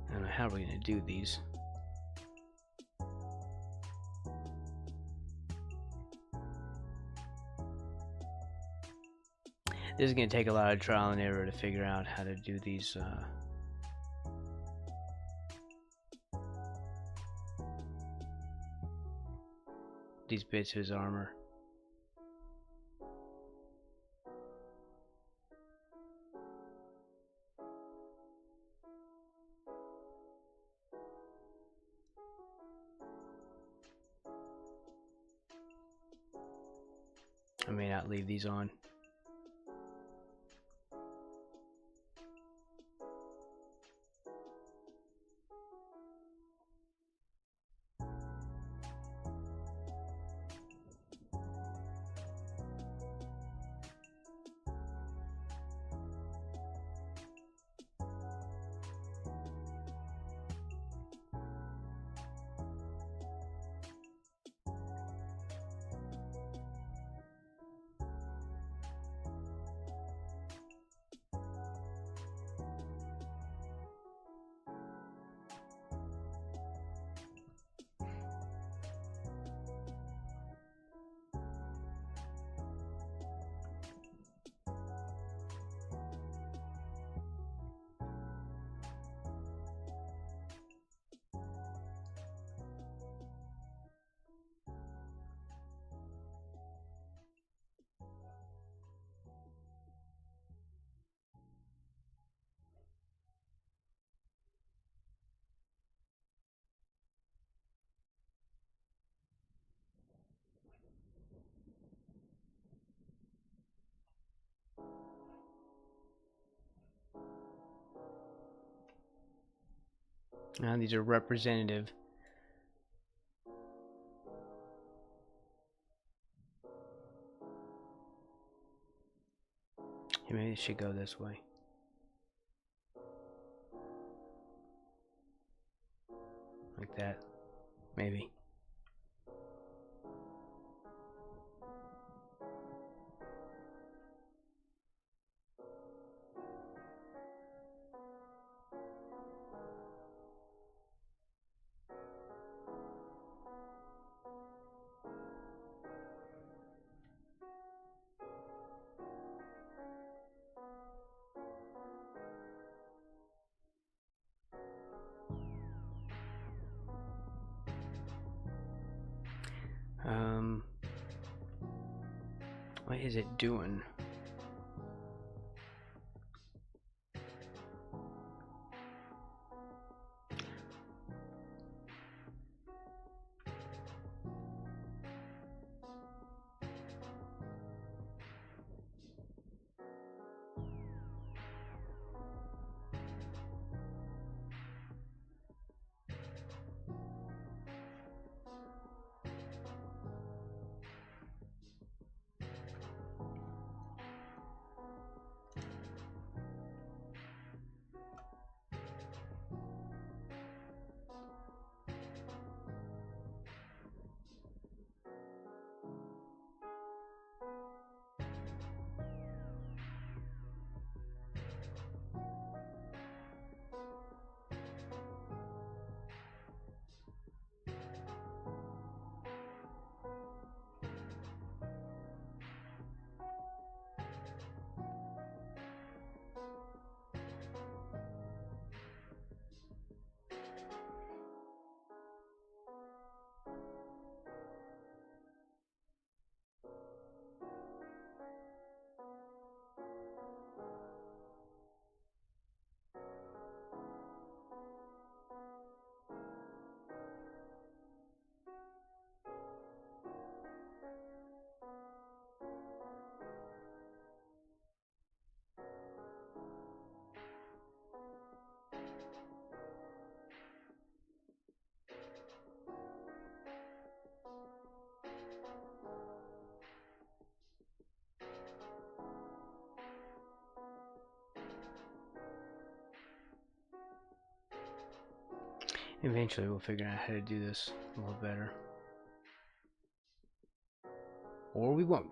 I don't know how we're gonna do these. This is going to take a lot of trial and error to figure out how to do these bits of his armor. I may not leave these on. Now these are representative. Maybe it should go this way. Like that. Maybe. What is it doing? Eventually we'll figure out how to do this a little better. Or we won't.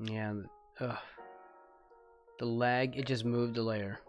Yeah, the lag, it just moved the layer.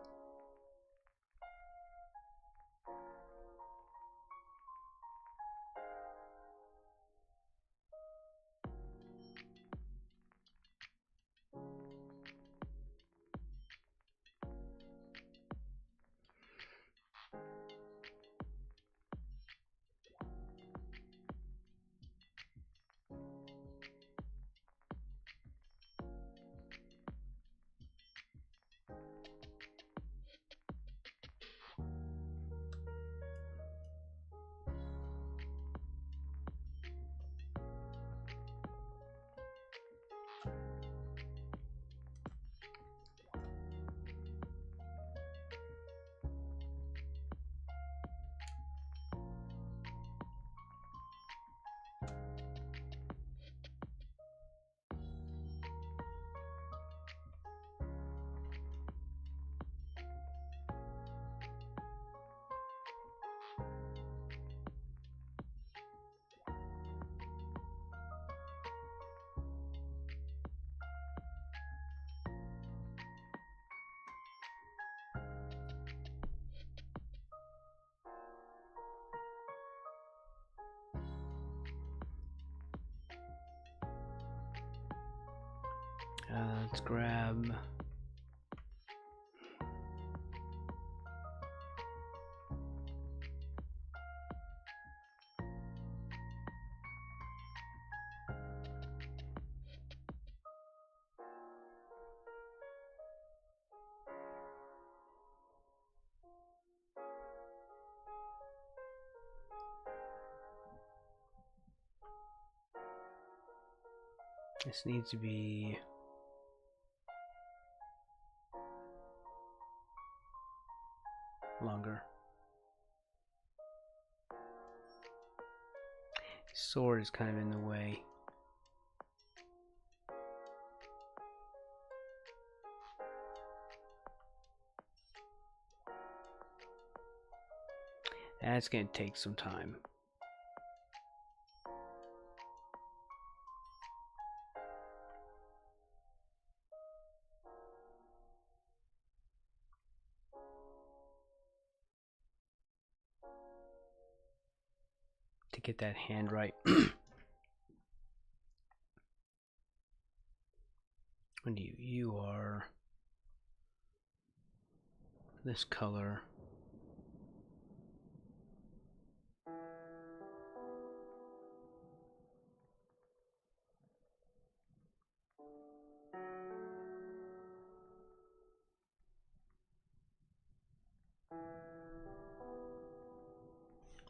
Let's grab This needs to be longer. Sword is kind of in the way. That's going to take some time. To get that hand right. And you are this color.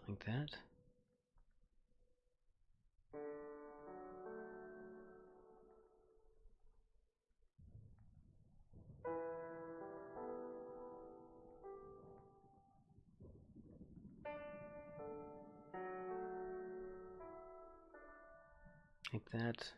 Like that. Like that.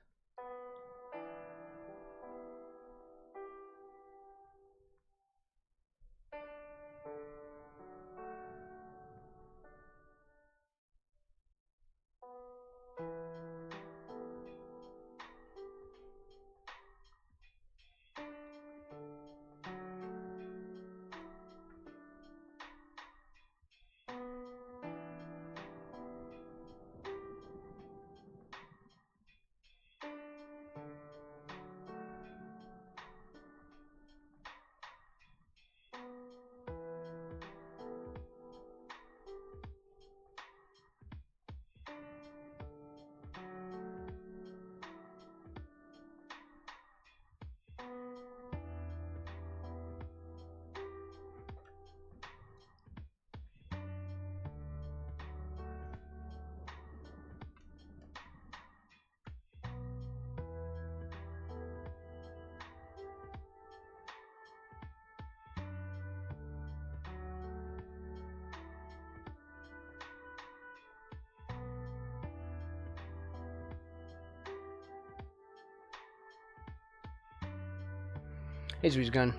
Here's his gun.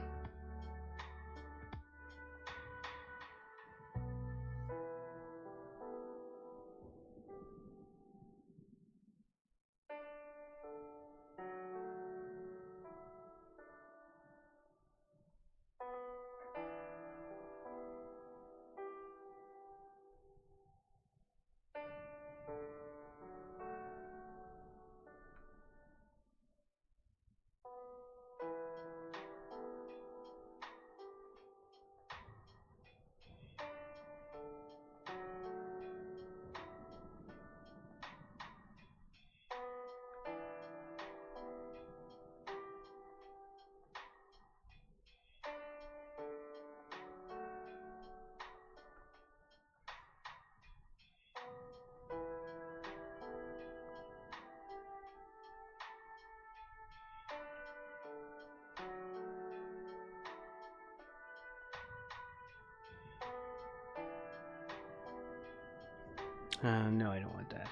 No, I don't want that.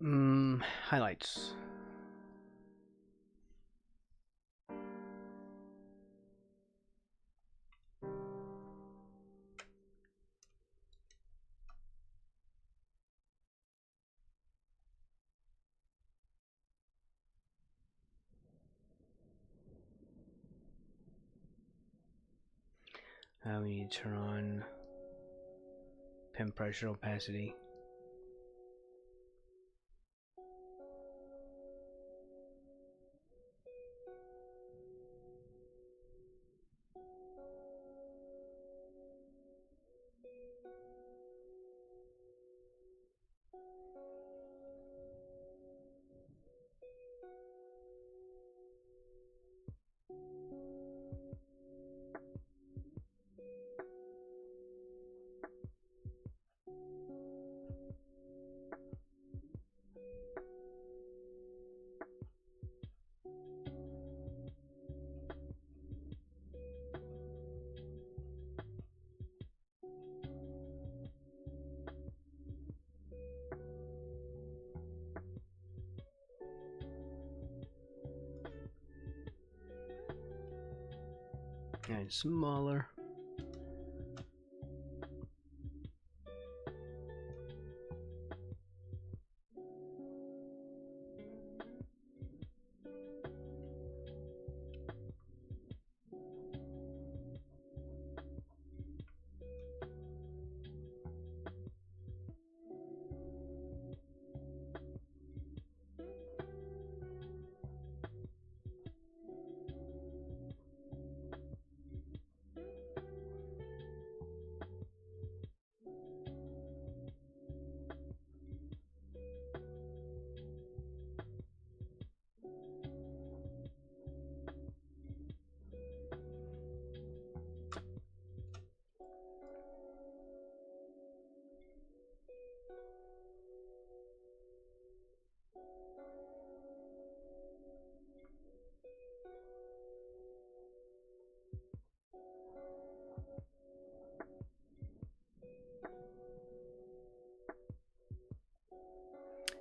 Highlights. We need to turn on pen pressure opacity. And smaller.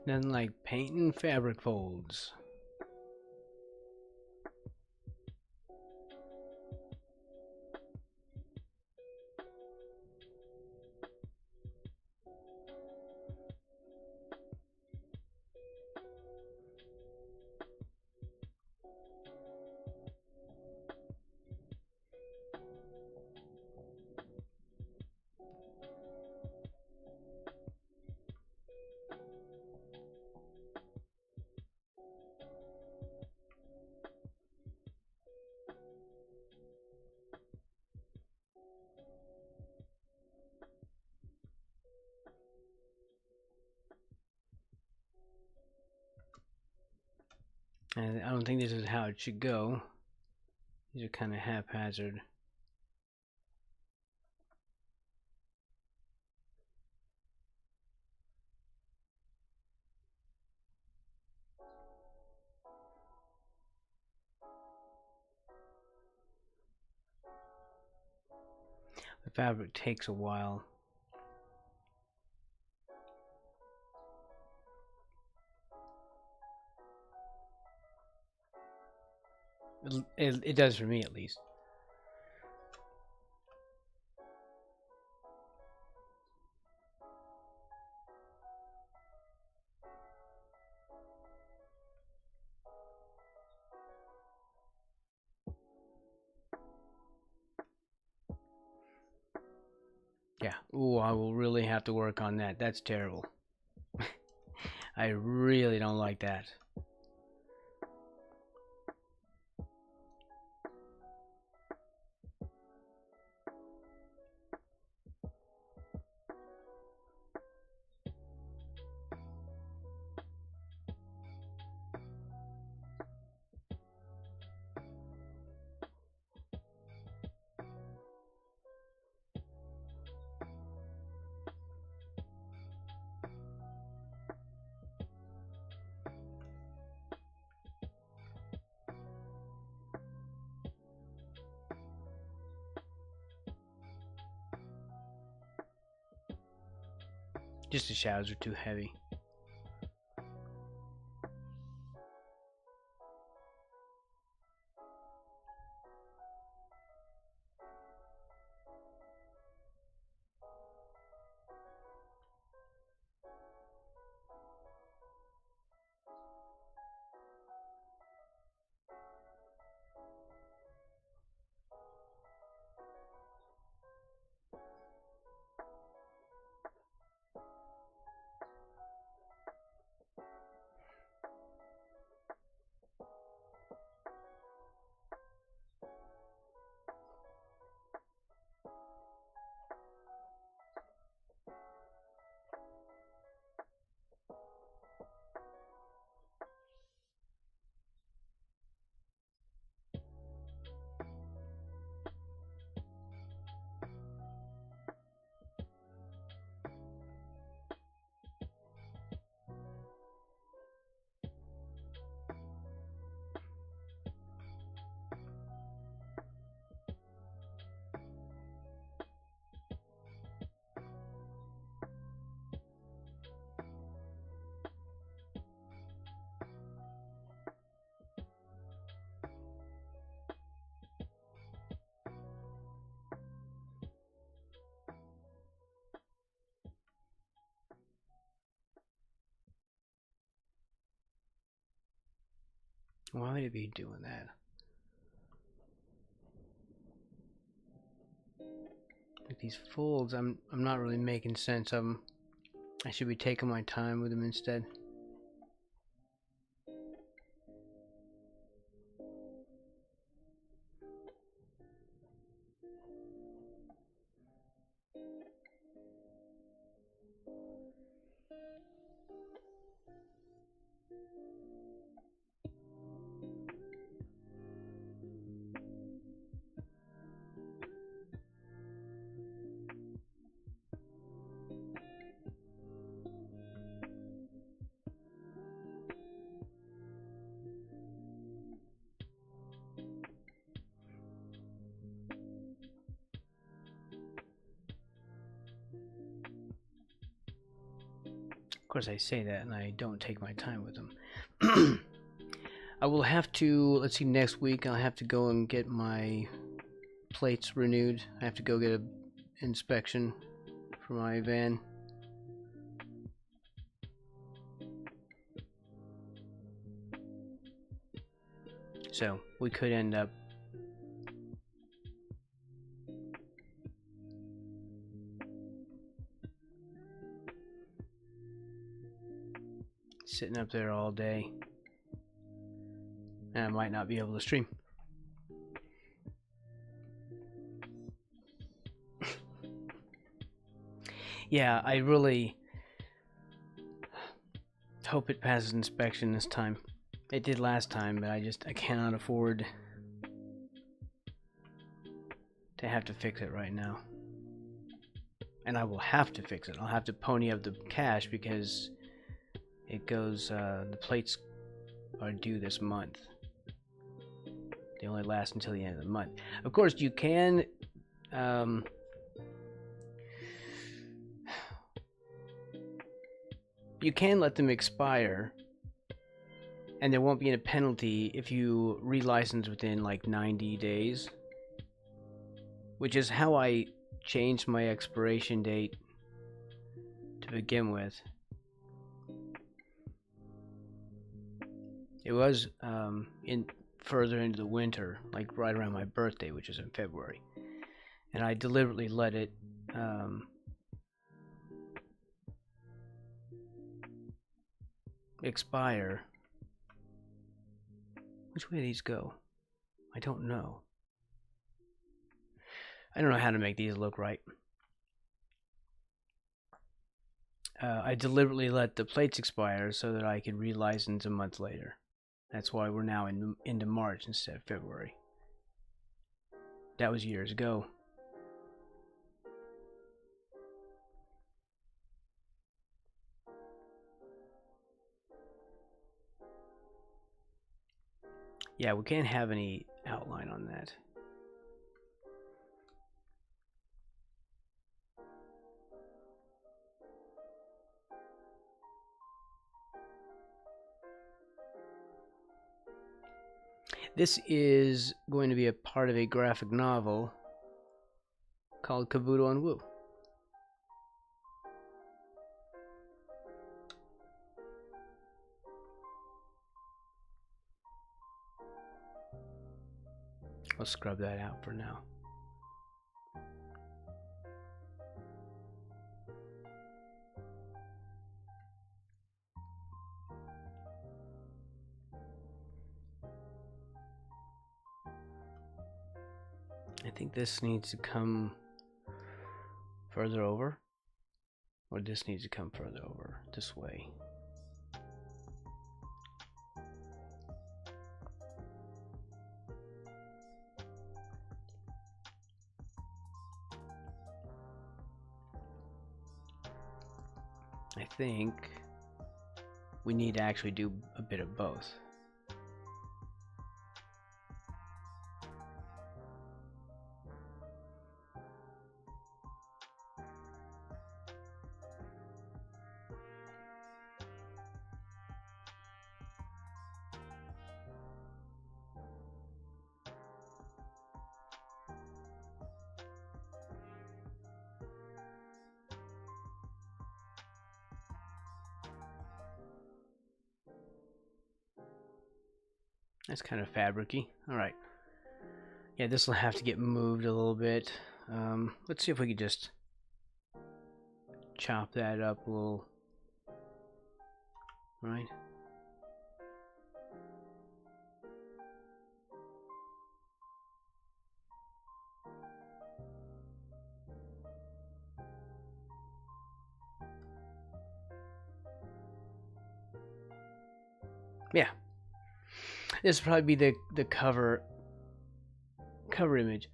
Nothing like painting fabric folds. And I don't think this is how it should go. These are kind of haphazard. The fabric takes a while. It does for me, at least. Yeah. Ooh, I will really have to work on that. That's terrible. I really don't like that. Just the shadows are too heavy. Why would it be doing that? Like these folds, I'm not really making sense of them. I should be taking my time with them instead. Of course, I say that and I don't take my time with them. I will have to, let's see, next week I'll have to go and get my plates renewed. I have to go get an inspection for my van. So we could end up sitting up there all day, and I might not be able to stream. Yeah, I really hope it passes inspection this time. It did last time, but I cannot afford to have to fix it right now. And I will have to fix it. I'll have to pony up the cash because it goes, the plates are due this month. They only last until the end of the month. Of course, you can let them expire, and there won't be a penalty if you relicense within like 90 days, which is how I changed my expiration date to begin with. It was further into the winter, like right around my birthday, which is in February, and I deliberately let it expire. Which way do these go? I don't know. I don't know how to make these look right. I deliberately let the plates expire so that I could relicense a month later. That's why we're now into March instead of February. That was years ago. Yeah, we can't have any outline on that. This is going to be a part of a graphic novel called Kabuto and Wu. I'll scrub that out for now. I think this needs to come further over, or this needs to come further over this way. I think we need to actually do a bit of both. That's kind of fabricy. All right. Yeah, this will have to get moved a little bit. Let's see if we could just chop that up a little. Right. Yeah. This will probably be the cover image.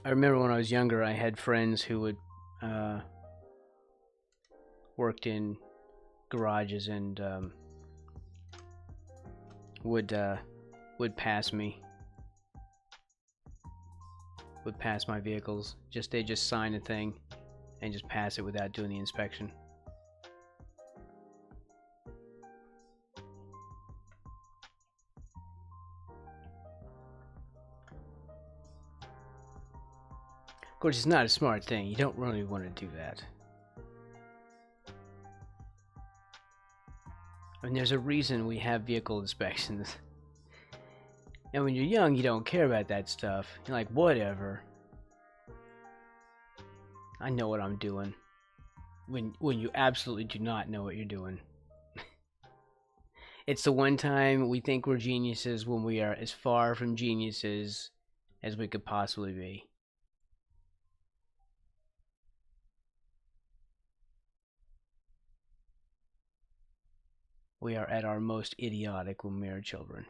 I remember when I was younger, I had friends who would worked in garages and would pass me, would pass my vehicles. They just sign a thing and just pass it without doing the inspection. Of course, it's not a smart thing. You don't really want to do that. I mean, there's a reason we have vehicle inspections. And when you're young, you don't care about that stuff. You're like, whatever. I know what I'm doing. When you absolutely do not know what you're doing. It's the one time we think we're geniuses when we are as far from geniuses as we could possibly be. We are at our most idiotic when we are children.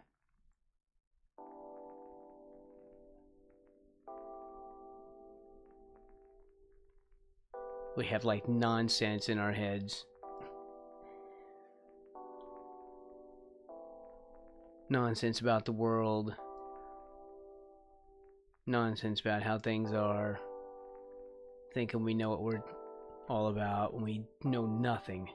We have like nonsense in our heads. Nonsense about the world. Nonsense about how things are. Thinking we know what we're all about when we know nothing.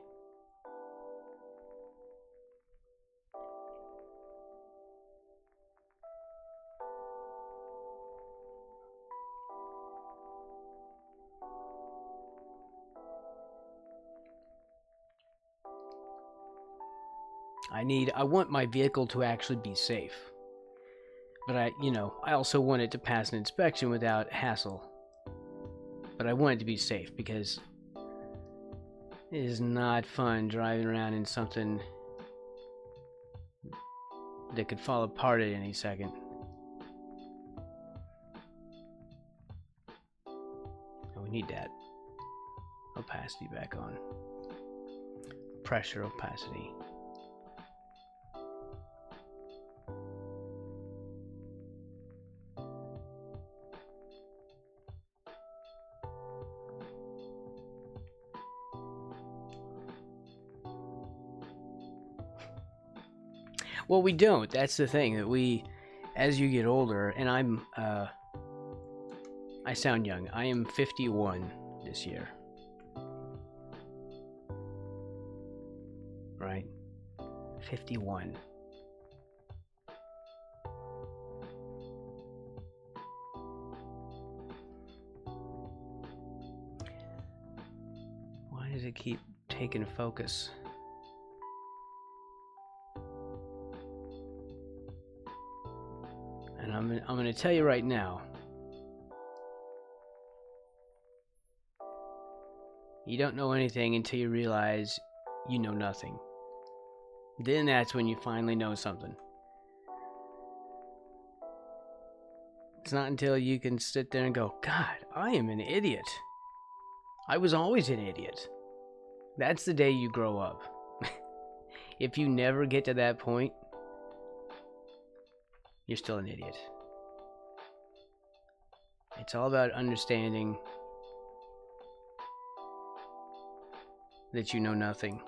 I want my vehicle to actually be safe. But I also want it to pass an inspection without hassle. But I want it to be safe because it is not fun driving around in something that could fall apart at any second. Oh, we need that opacity back on. Pressure opacity. Well, we don't. That's the thing, that we, as you get older, and I sound young. I am 51 this year. Right? 51. Why does it keep taking focus? And I'm going to tell you right now, you don't know anything until you realize you know nothing. Then that's when you finally know something. It's not until you can sit there and go, God, I am an idiot. I was always an idiot. That's the day you grow up. If you never get to that point, you're still an idiot. It's all about understanding that you know nothing.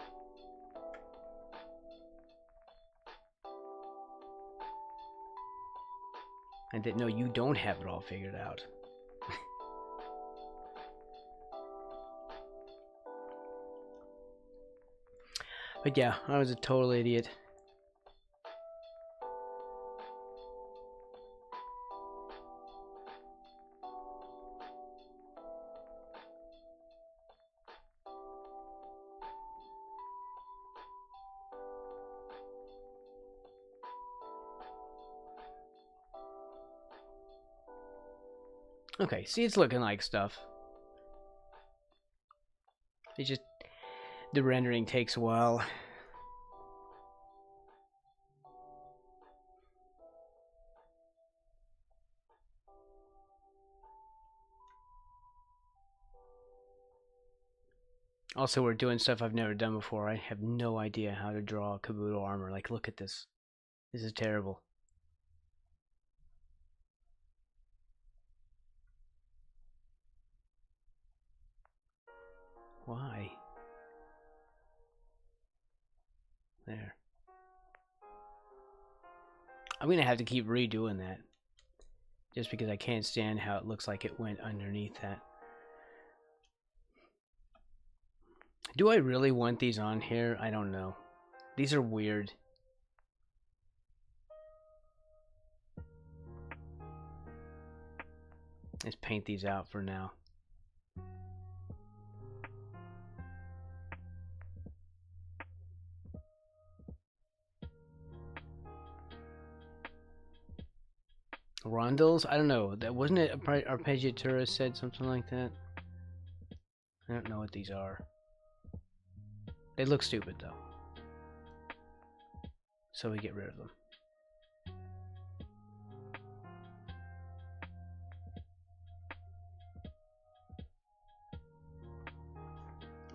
And that no, you don't have it all figured out. But yeah, I was a total idiot. Okay, see, it's looking like stuff. It's just the rendering takes a while. Also, we're doing stuff I've never done before. I have no idea how to draw Kabuto armor. Like, look at this. This is terrible. Why? There. I'm gonna have to keep redoing that. Just because I can't stand how it looks like it went underneath that. Do I really want these on here? I don't know. These are weird. Let's paint these out for now. Rondels? I don't know. That wasn't it. Arpeggiatura said something like that. I don't know what these are. They look stupid though, so we get rid of them.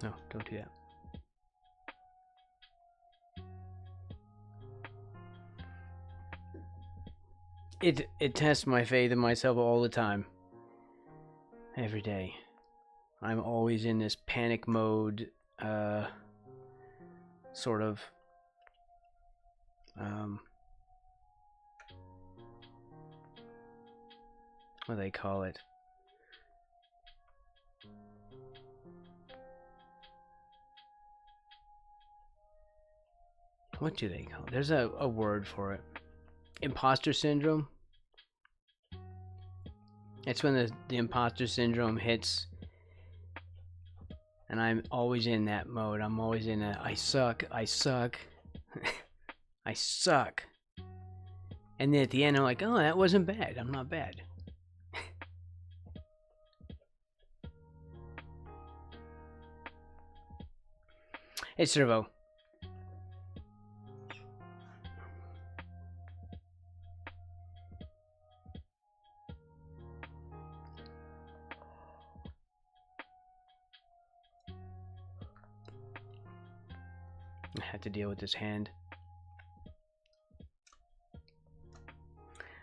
No, don't do that. It tests my faith in myself all the time. Every day. I'm always in this panic mode, sort of, what do they call it? What do they call it? There's a word for it. Imposter syndrome. It's when the imposter syndrome hits, and I'm always in that mode. I'm always in a I suck, I suck, I suck. And then at the end, I'm like, oh, that wasn't bad. I'm not bad. Hey, Servo. I have to deal with this hand.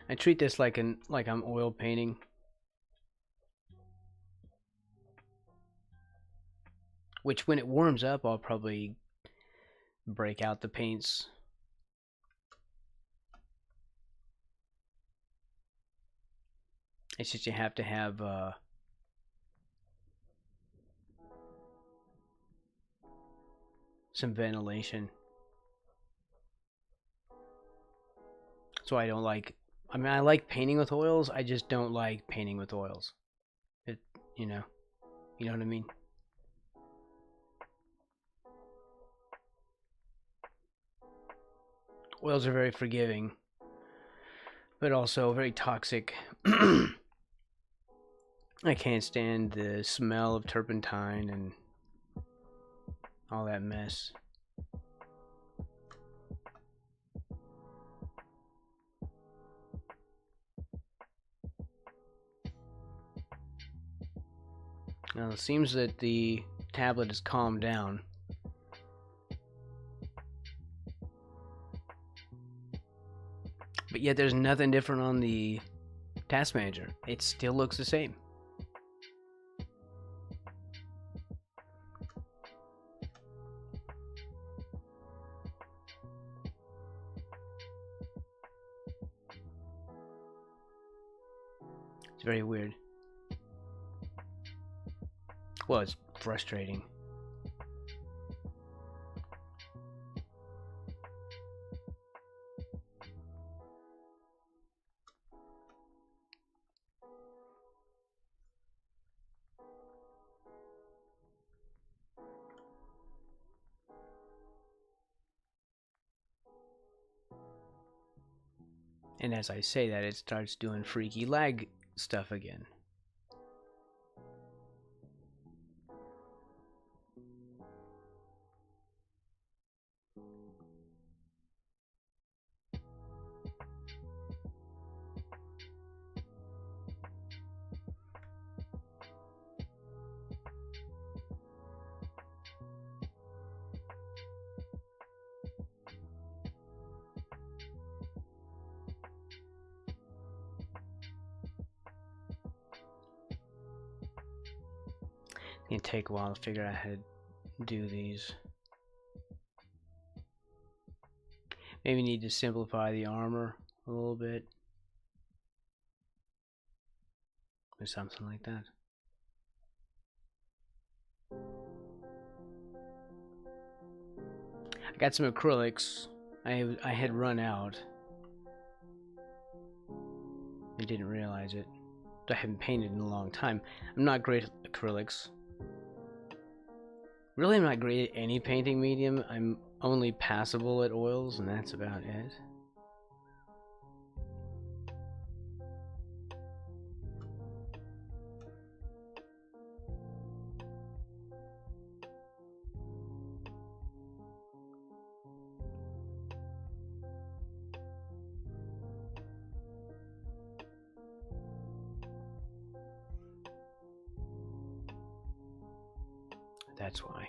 I treat this like I'm oil painting. Which, when it warms up, I'll probably break out the paints. It's just you have to have some ventilation. So I don't like. I mean, I like painting with oils. I just don't like painting with oils. It, you know what I mean. Oils are very forgiving, but also very toxic. I can't stand the smell of turpentine and all that mess. Now it seems that the tablet has calmed down. But yet there's nothing different on the task manager. It still looks the same. It's very weird. Well, it's frustrating. And as I say that, it starts doing freaky lag stuff again. It'd take a while to figure out how to do these. Maybe need to simplify the armor a little bit. Or something like that. I got some acrylics. I had run out. I didn't realize it. I haven't painted in a long time. I'm not great at acrylics. Really, I'm not great at any painting medium. I'm only passable at oils, and that's about it. That's why.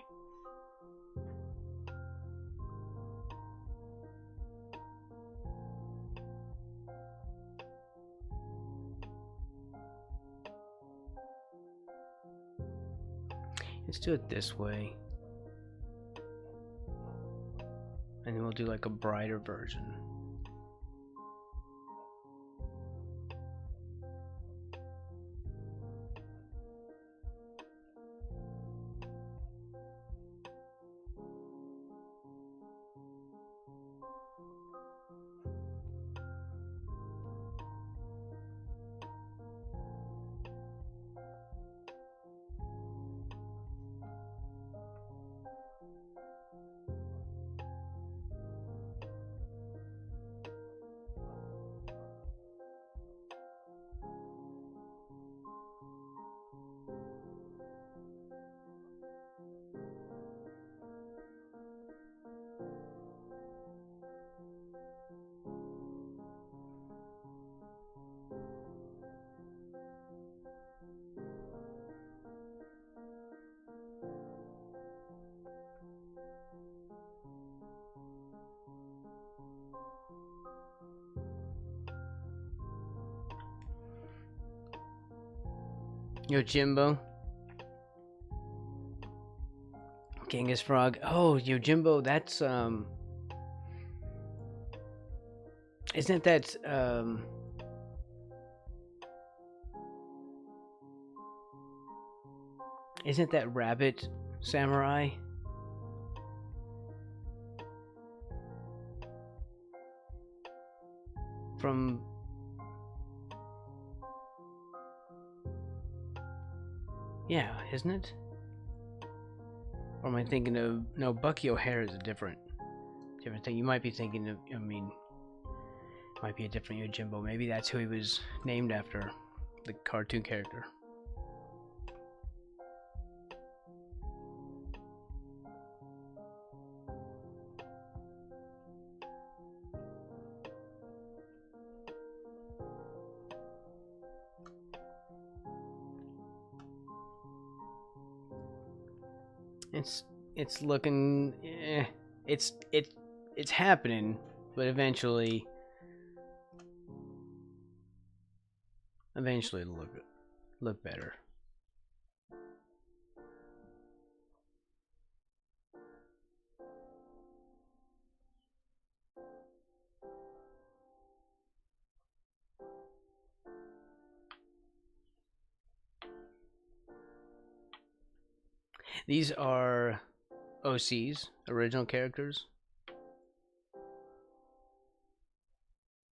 Let's do it this way. And then we'll do like a brighter version. Yo, Jimbo. Genghis Frog. Oh, Yo, Jimbo, that's, isn't that, isn't that Rabbit Samurai? From... Yeah, isn't it? Or am I thinking of... No, Bucky O'Hare is a different thing. You might be thinking of... I mean... Might be a different Yojimbo. Maybe that's who he was named after. The cartoon character. It's looking... It's happening, but eventually it'll look better. These are OCs, original characters.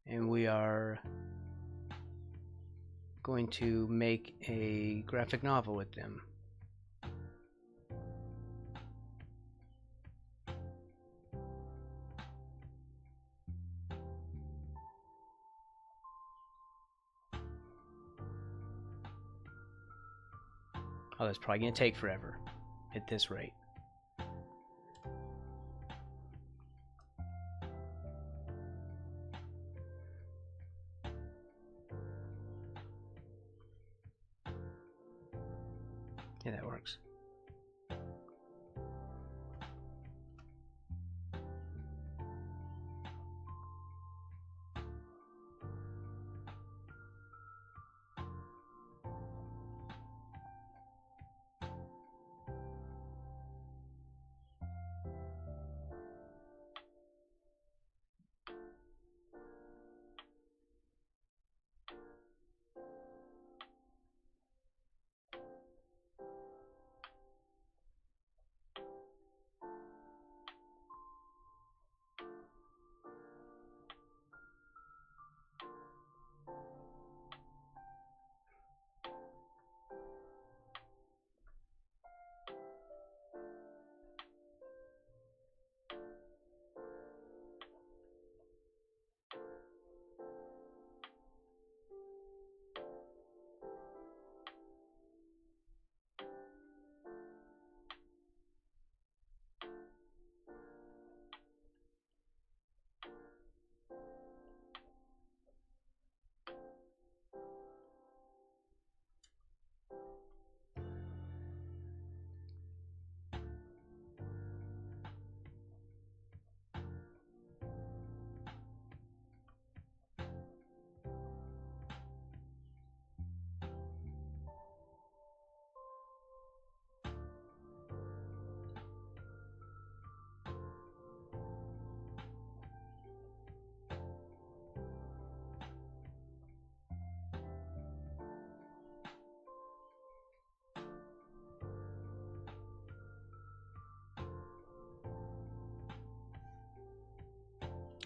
And we are going to make a graphic novel with them. Oh, that's probably going to take forever at this rate. Yeah, that works.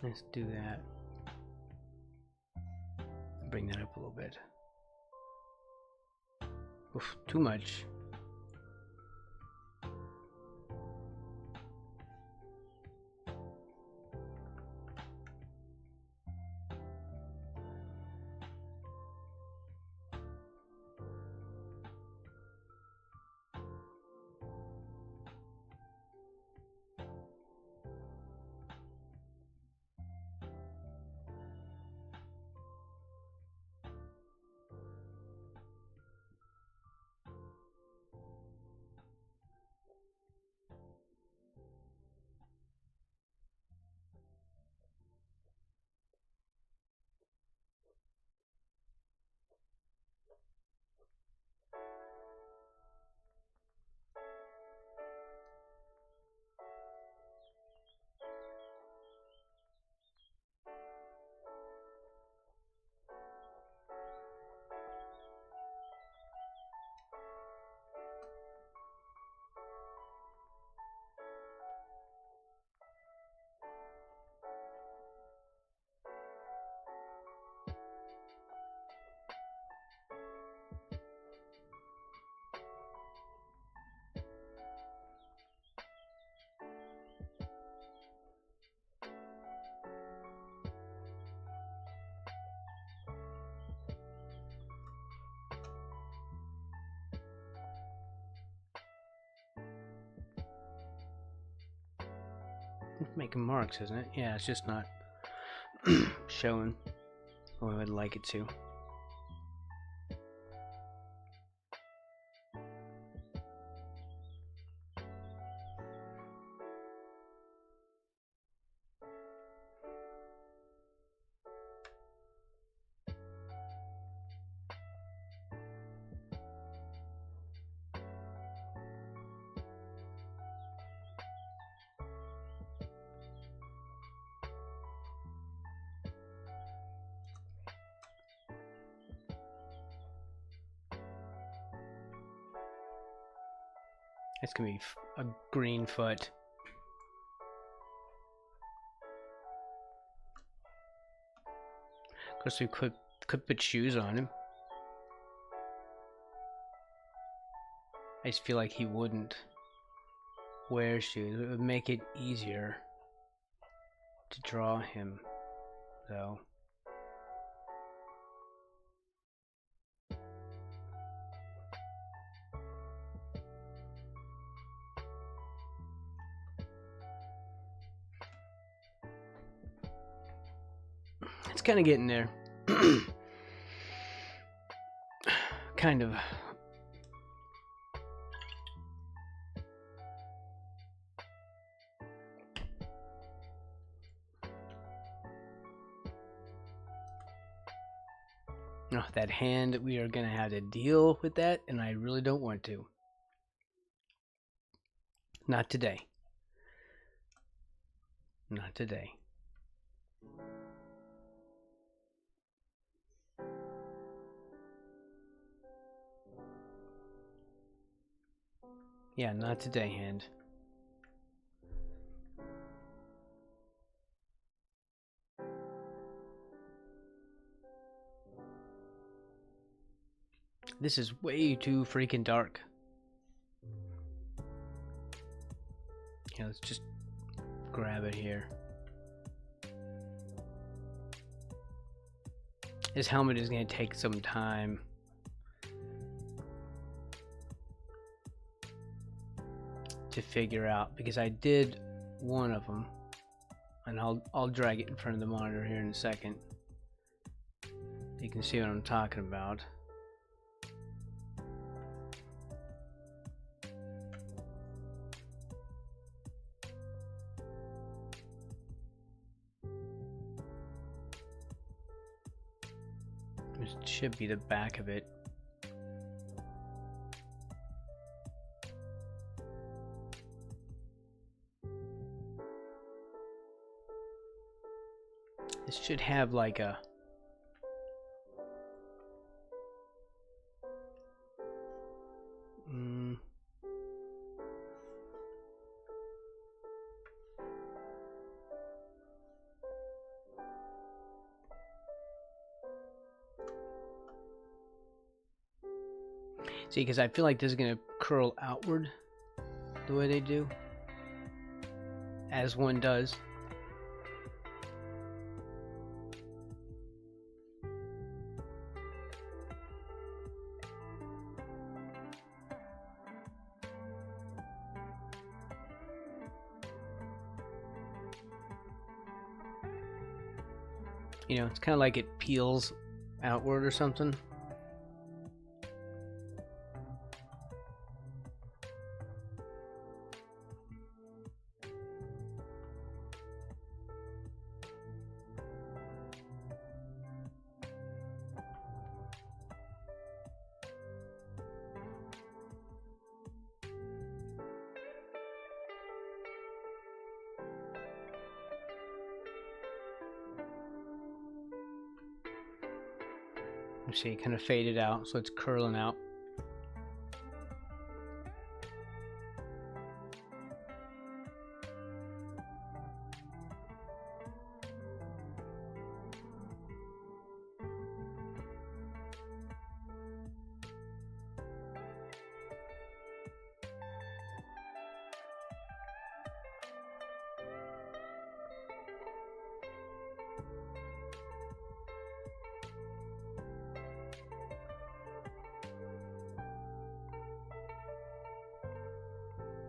Let's do that. Bring that up a little bit. Oof, too much. It's making marks, isn't it? Yeah, it's just not showing the way I'd like it to. It's gonna be a green foot. Of course, we could put shoes on him. I just feel like he wouldn't wear shoes. It would make it easier to draw him, though. It's kind of getting there. Kind of. Oh, that hand, we are going to have to deal with that, and I really don't want to. Not today. Not today. Yeah, not today, hand. This is way too freaking dark. Yeah, let's just grab it here. This helmet is going to take some time. To figure out, because I did one of them, and I'll drag it in front of the monitor here in a second. You can see what I'm talking about. This should be the back of it. This should have like a See, because I feel like this is going to curl outward the way they do, as one does. You know, it's kind of like it peels outward or something. You see, it kind of faded out, so it's curling out.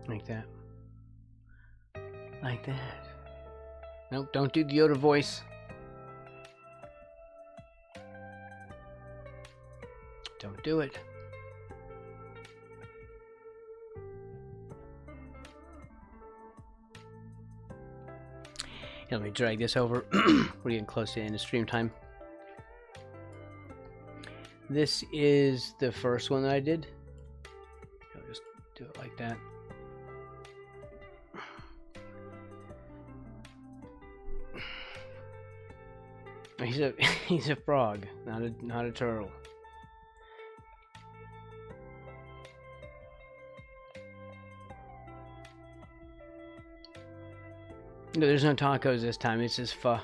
Like that. Like that. Nope, don't do the Yoda voice. Don't do it. Here, let me drag this over. We're getting close to the end of stream time. This is the first one that I did. I'll just do it like that. He's a frog, not a turtle. No, there's no tacos this time. It's just pho.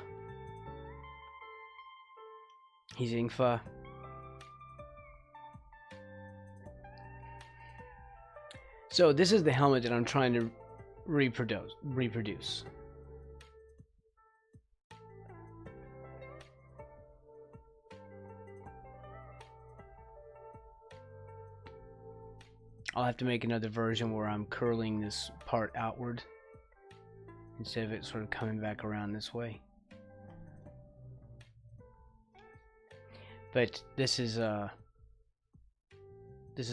He's eating pho. So this is the helmet that I'm trying to reproduce. I'll have to make another version where I'm curling this part outward instead of it sort of coming back around this way. But this is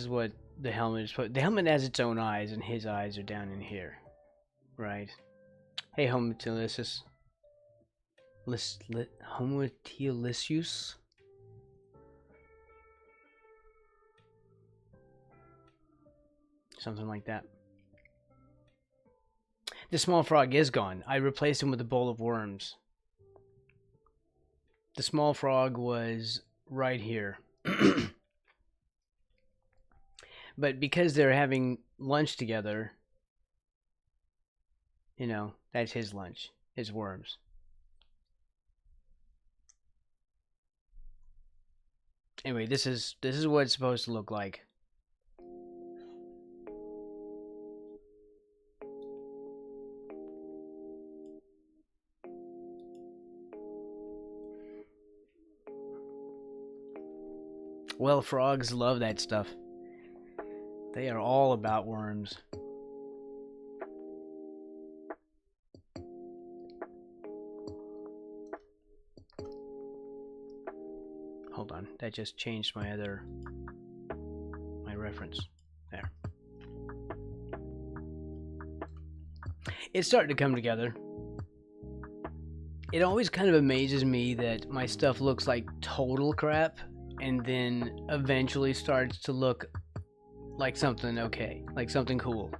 what the helmet is. The helmet has its own eyes, and his eyes are down in here, right? Hey, Homotilicious. Homotilicious. Something like that. The small frog is gone. I replaced him with a bowl of worms. The small frog was right here. But because they're having lunch together, you know, that's his lunch, his worms. Anyway, this is what it's supposed to look like. Well, frogs love that stuff. They are all about worms. Hold on, that just changed my reference. There. It's starting to come together. It always kind of amazes me that my stuff looks like total crap and then eventually starts to look like something okay, like something cool,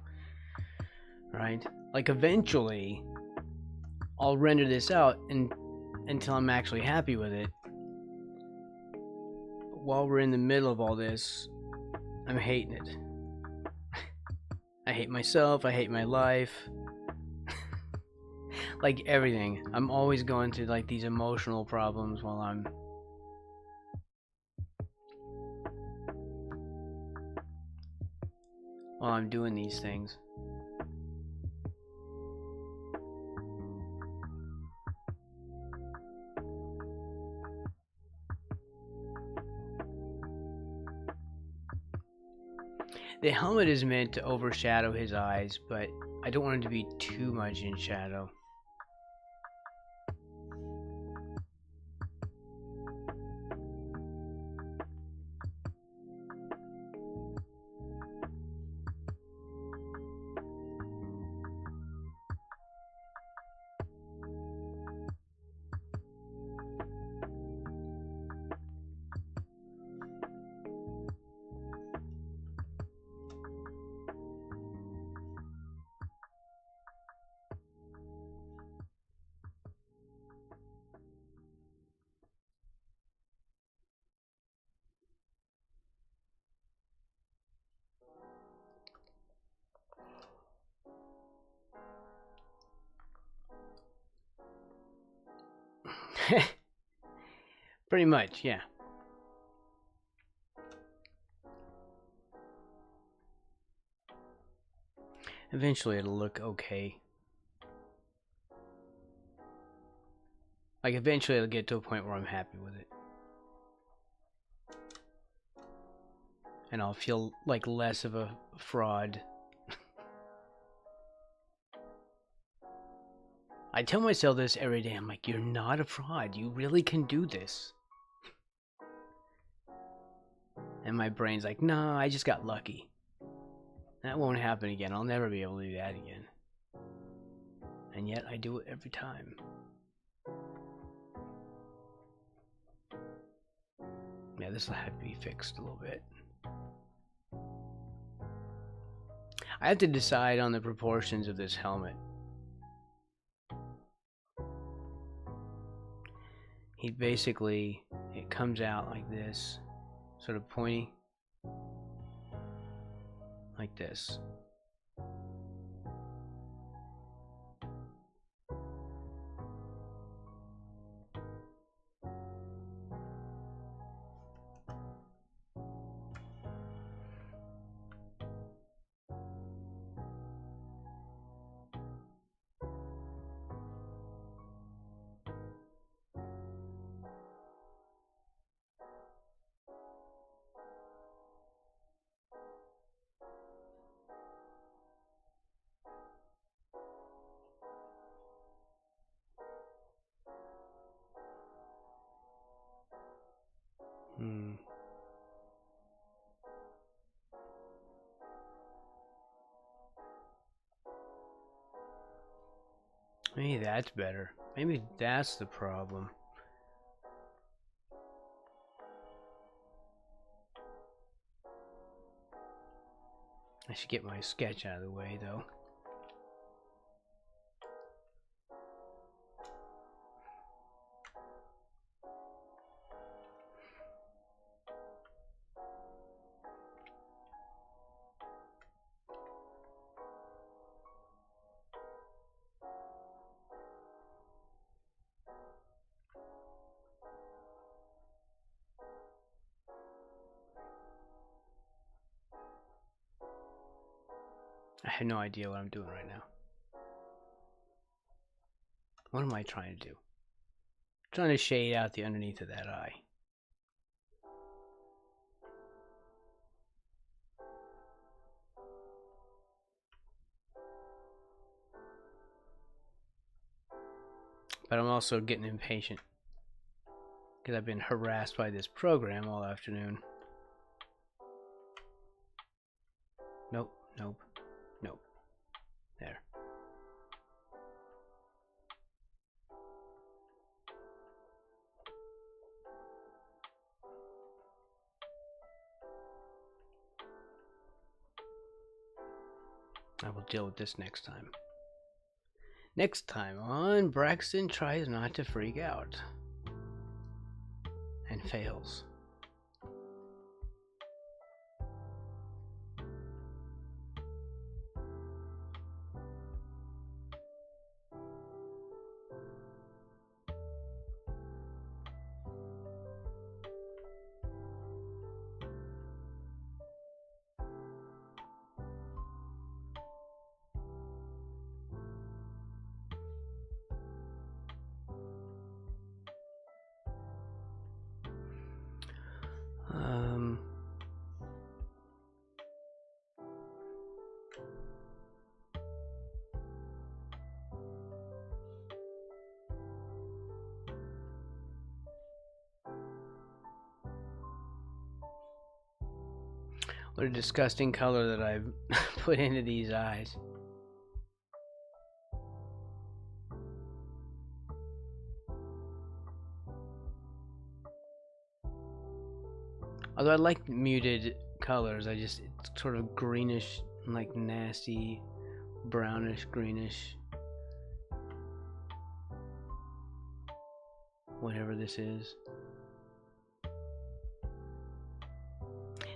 right? Like eventually I'll render this out until I'm actually happy with it. But while we're in the middle of all this, I'm hating it. I hate myself, I hate my life. Like everything. I'm always going through like these emotional problems while I'm while I'm doing these things. The helmet is meant to overshadow his eyes, but I don't want it to be too much in shadow. Pretty much, yeah. Eventually it'll look okay. Like, eventually it'll get to a point where I'm happy with it. And I'll feel like less of a fraud. I tell myself this every day. I'm like, you're not a fraud. You really can do this. And my brain's like, nah, I just got lucky. That won't happen again. I'll never be able to do that again. And yet I do it every time. Yeah, this will have to be fixed a little bit. I have to decide on the proportions of this helmet. He basically, it comes out like this, sort of pointy, like this. Maybe that's better. Maybe that's the problem. I should get my sketch out of the way, though. I have no idea what I'm doing right now. What am I trying to do? I'm trying to shade out the underneath of that eye. But I'm also getting impatient because I've been harassed by this program all afternoon. Nope, nope, nope. There. I will deal with this next time. Next time on Braxton Tries Not to Freak Out. And fails. What a disgusting color that I've put into these eyes. Although I like muted colors, it's sort of greenish, like nasty, brownish, greenish. Whatever this is.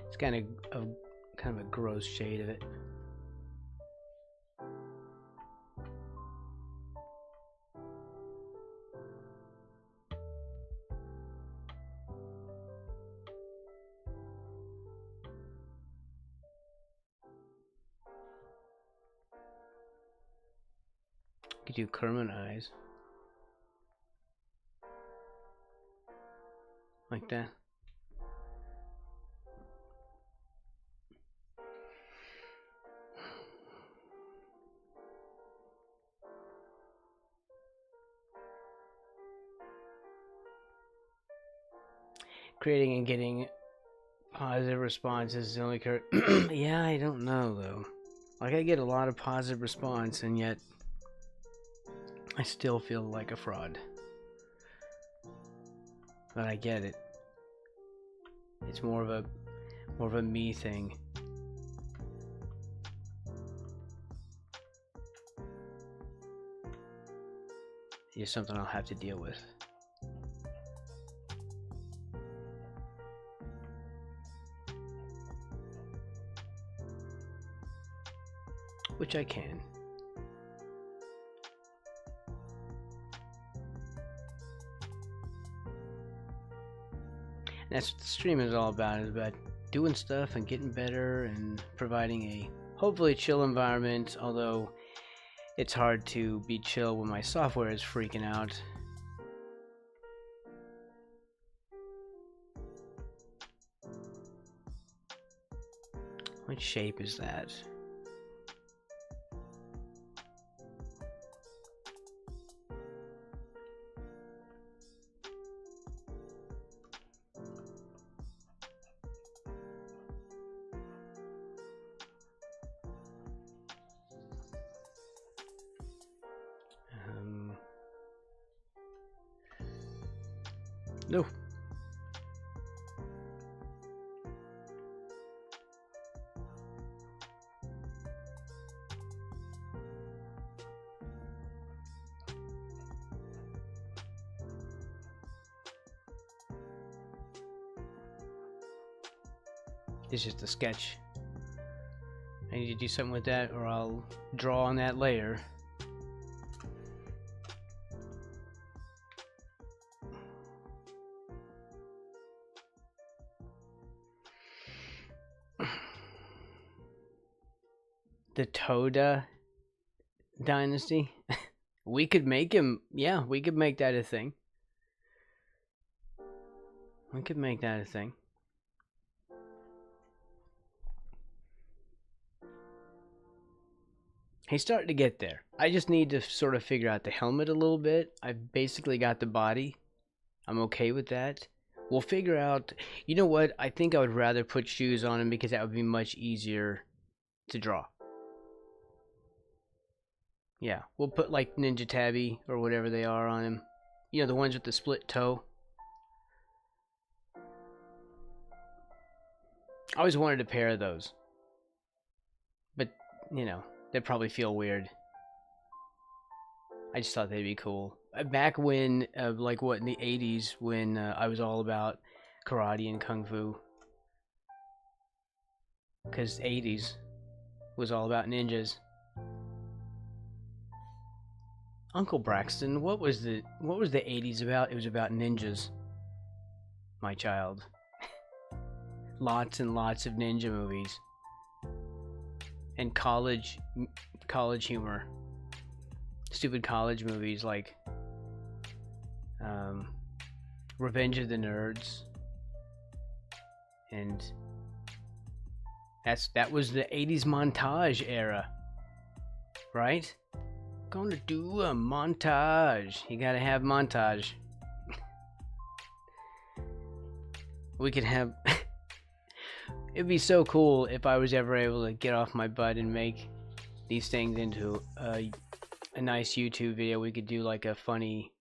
It's kind of a gross shade of it. Could do Kermit eyes. Like that. Creating and getting positive responses is the only yeah, I don't know though. Like I get a lot of positive response and yet I still feel like a fraud. But I get it. It's more of a me thing. It's something I'll have to deal with. Which I can. And that's what the stream is all about. Is about doing stuff and getting better and providing a hopefully chill environment. Although it's hard to be chill when my software is freaking out. What shape is that? No. It's just a sketch. I need to do something with that or I'll draw on that layer. The Toda dynasty. We could make him, yeah, we could make that a thing. We could make that a thing. He's starting to get there. I just need to sort of figure out the helmet a little bit. I've basically got the body. I'm okay with that. We'll figure out, you know what, I think I would rather put shoes on him because that would be much easier to draw. Yeah, we'll put like Ninja Tabby or whatever they are on him. You know, the ones with the split toe. I always wanted a pair of those. But, you know, they'd probably feel weird. I just thought they'd be cool. Back when, like what, in the 80s when I was all about karate and kung fu. Because 80s was all about ninjas. Uncle Braxton, what was the 80s about? It was about ninjas. My child. Lots and lots of ninja movies. And college humor. Stupid college movies like Revenge of the Nerds. And that was the 80s montage era. Right? Gonna do a montage. You gotta have montage. It'd be so cool if I was ever able to get off my butt and make these things into a nice YouTube video. We could do like a funny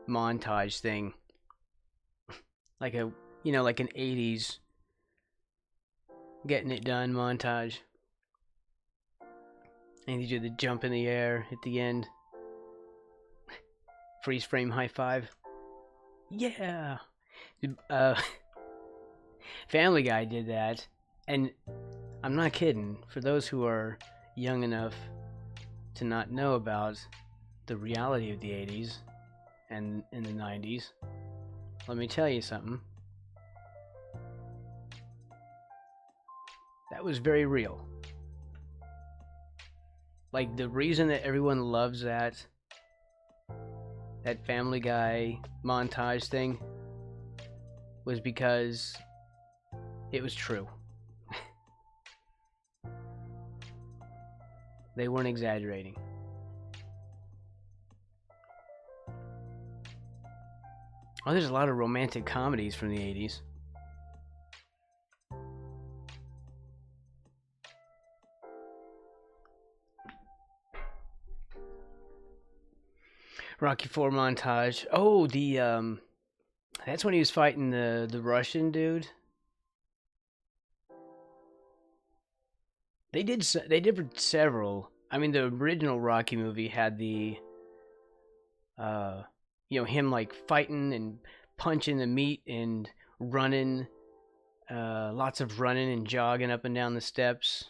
montage thing, like a like an 80s getting it done montage. And you do the jump in the air at the end. Freeze frame high five. Yeah. Family Guy did that, and I'm not kidding. For those who are young enough to not know about the reality of the 80s and in the 90s, let me tell you something. That was very real. Like, the reason that everyone loves that Family Guy montage thing was because it was true. They weren't exaggerating. Oh, there's a lot of romantic comedies from the 80s. Rocky IV montage. Oh, that's when he was fighting the Russian dude. They did several. I mean, the original Rocky movie had the him like fighting and punching the meat and running, lots of running and jogging up and down the steps.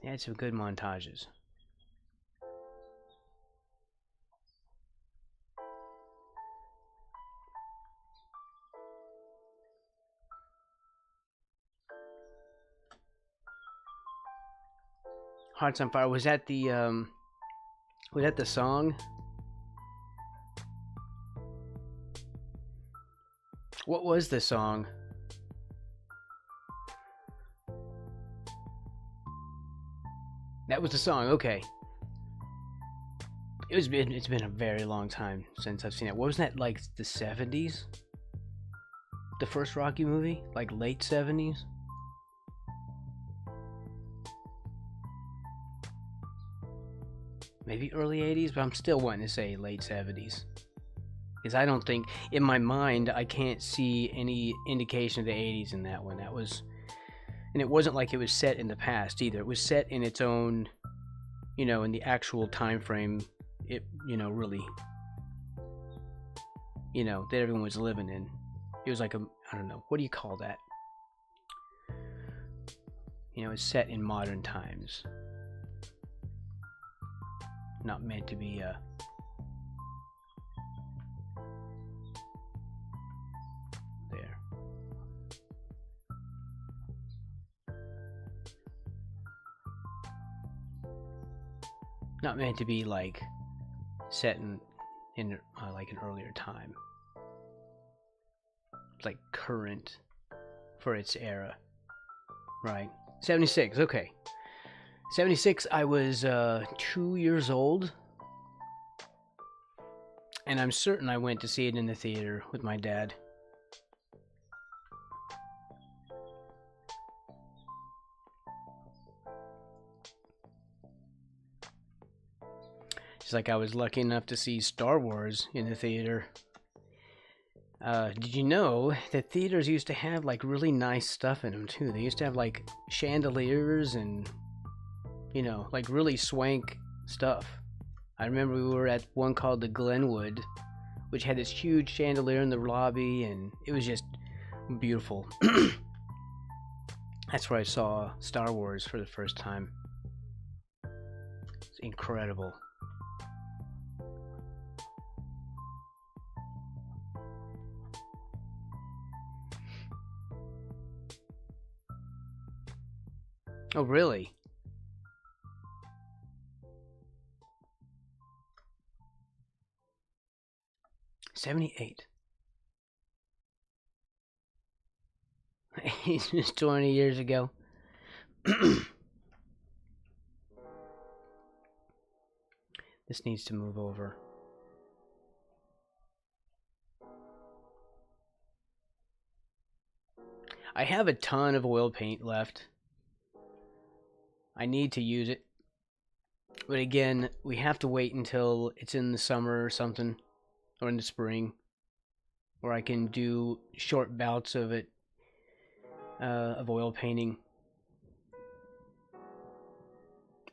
They had some good montages. Hearts on Fire, was that the song? What was the song? That was the song, okay. It's been a very long time since I've seen it. What was that, like the 70s? The first Rocky movie? Like late 70s? Maybe early 80s, but I'm still wanting to say late 70s. Because I don't think, in my mind, I can't see any indication of the 80s in that one. And it wasn't like it was set in the past either. It was set in its own, in the actual time frame, it, really, that everyone was living in. It was like I don't know, what do you call that? It's set in modern times. Not meant to be there. Not meant to be like set in like an earlier time. It's like current for its era, right? 76. Okay. 76, I was 2 years old, and I'm certain I went to see it in the theater with my dad. Just like I was lucky enough to see Star Wars in the theater. Did you know that theaters used to have like really nice stuff in them too? They used to have like chandeliers and like really swank stuff. I remember we were at one called the Glenwood, which had this huge chandelier in the lobby, and it was just beautiful. That's where I saw Star Wars for the first time. It's incredible. Oh, really? '78. It's just 20 years ago. This needs to move over. I have a ton of oil paint left. I need to use it. But again, we have to wait until it's in the summer or something, or in the spring, where I can do short bouts of it, of oil painting.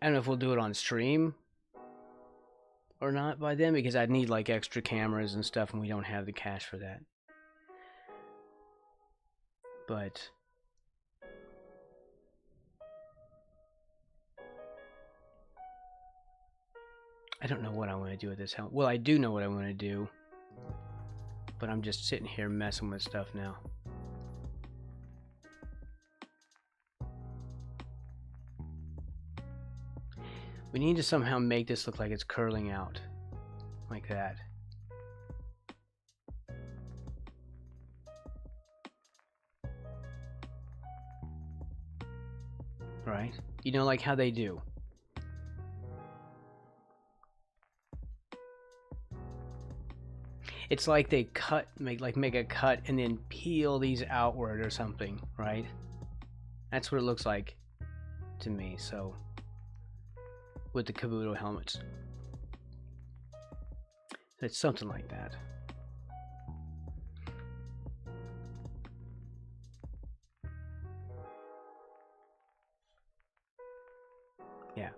I don't know if we'll do it on stream or not by then, because I'd need like extra cameras and stuff, and we don't have the cash for that. But I don't know what I want to do with this helmet. Well, I do know what I want to do, but I'm just sitting here messing with stuff now. We need to somehow make this look like it's curling out, like that. Right? You know, like how they do. It's like they make a cut and then peel these outward or something, right? That's what it looks like to me. So with the Kabuto helmets, it's something like that. Yeah.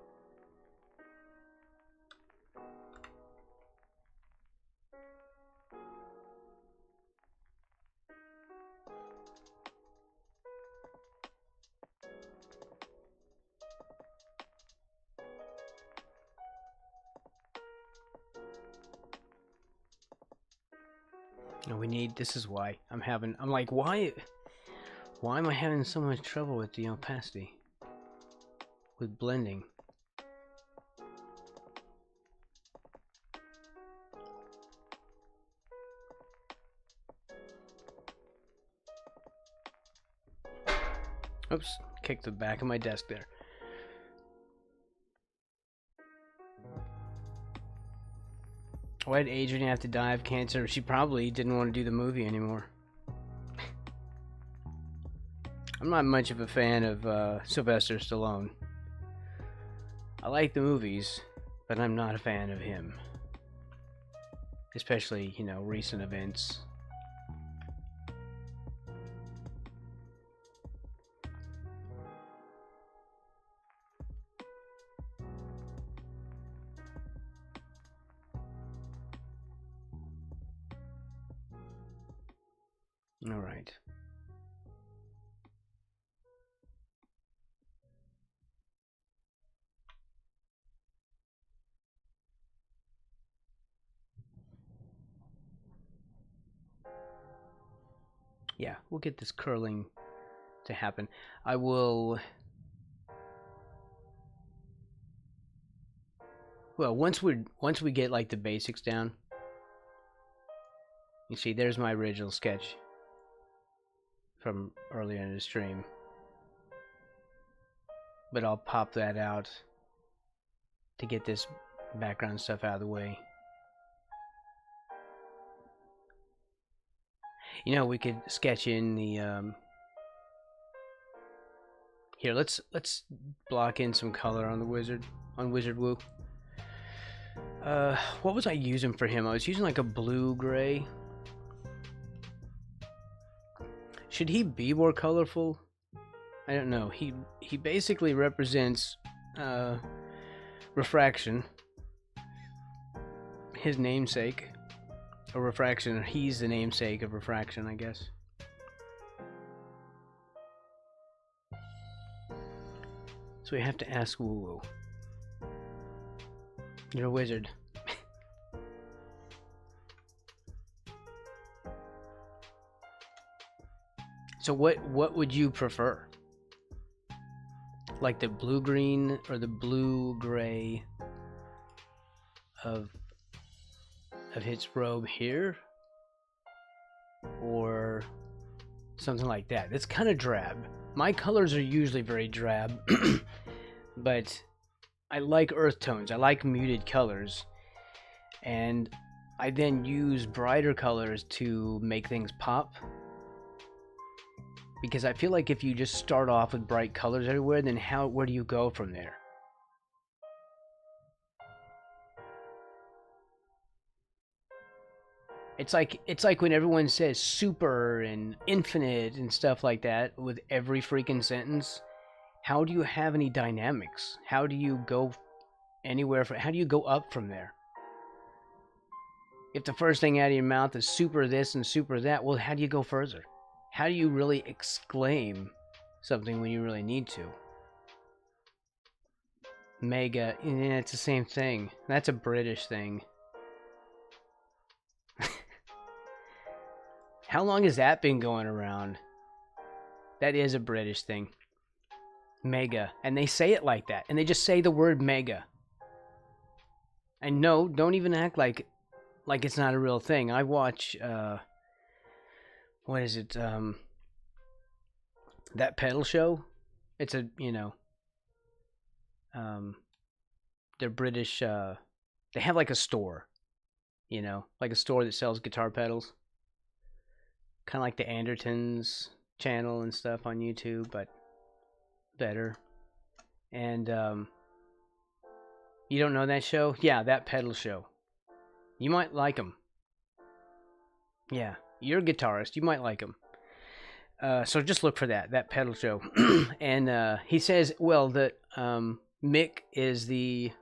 No, we need, this is why I'm like, why am I having so much trouble with the opacity? With blending? Oops, kicked the back of my desk there. Why did Adrian have to die of cancer? She probably didn't want to do the movie anymore. I'm not much of a fan of Sylvester Stallone. I like the movies, but I'm not a fan of him. Especially, you know, recent events. All right. Yeah, we'll get this curling to happen. I will... Well, once we get like the basics down, you see, there's my original sketch from earlier in the stream. But I'll pop that out to get this background stuff out of the way. You know, we could sketch in the here, let's block in some color on the Wizard Wu. What was I using for him? I was using like a blue gray. Should he be more colorful? I don't know. He basically represents refraction. His namesake. Or refraction. He's the namesake of refraction, I guess. So we have to ask Wu Wu. You're a wizard. So what would you prefer? Like the blue-green or the blue-gray of his robe here? Or something like that. It's kind of drab. My colors are usually very drab. But I like earth tones. I like muted colors, and I then use brighter colors to make things pop. Because I feel like if you just start off with bright colors everywhere, then where do you go from there? It's like when everyone says super and infinite and stuff like that with every freaking sentence. How do you have any dynamics? How do you go anywhere how do you go up from there? If the first thing out of your mouth is super this and super that, well, how do you go further? How do you really exclaim something when you really need to? Mega, yeah, it's the same thing. That's a British thing. How long has that been going around? That is a British thing. Mega. And they say it like that. And they just say the word mega. And no, don't even act like it's not a real thing. I watch, what is it? That pedal show. It's a, they're British, they have like a store, like a store that sells guitar pedals. Kind of like the Andertons channel and stuff on YouTube, but better. And you don't know that show? Yeah, that pedal show. You might like them. Yeah, you're a guitarist. You might like them. So just look for that pedal show. And he says, well, that Mick is the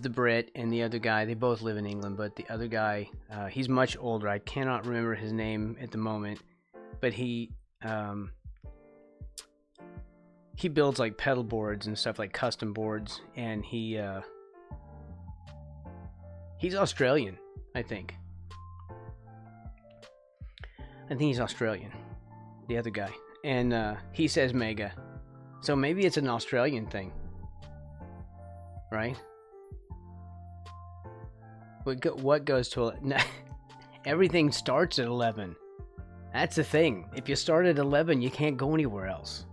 Brit, and the other guy, they both live in England, but the other guy, he's much older. I cannot remember his name at the moment, but he builds like pedal boards and stuff, like custom boards, and he's Australian, I think. He's Australian, the other guy, and he says mega, so maybe it's an Australian thing, right? What goes to everything starts at 11. That's the thing. If you start at 11, you can't go anywhere else.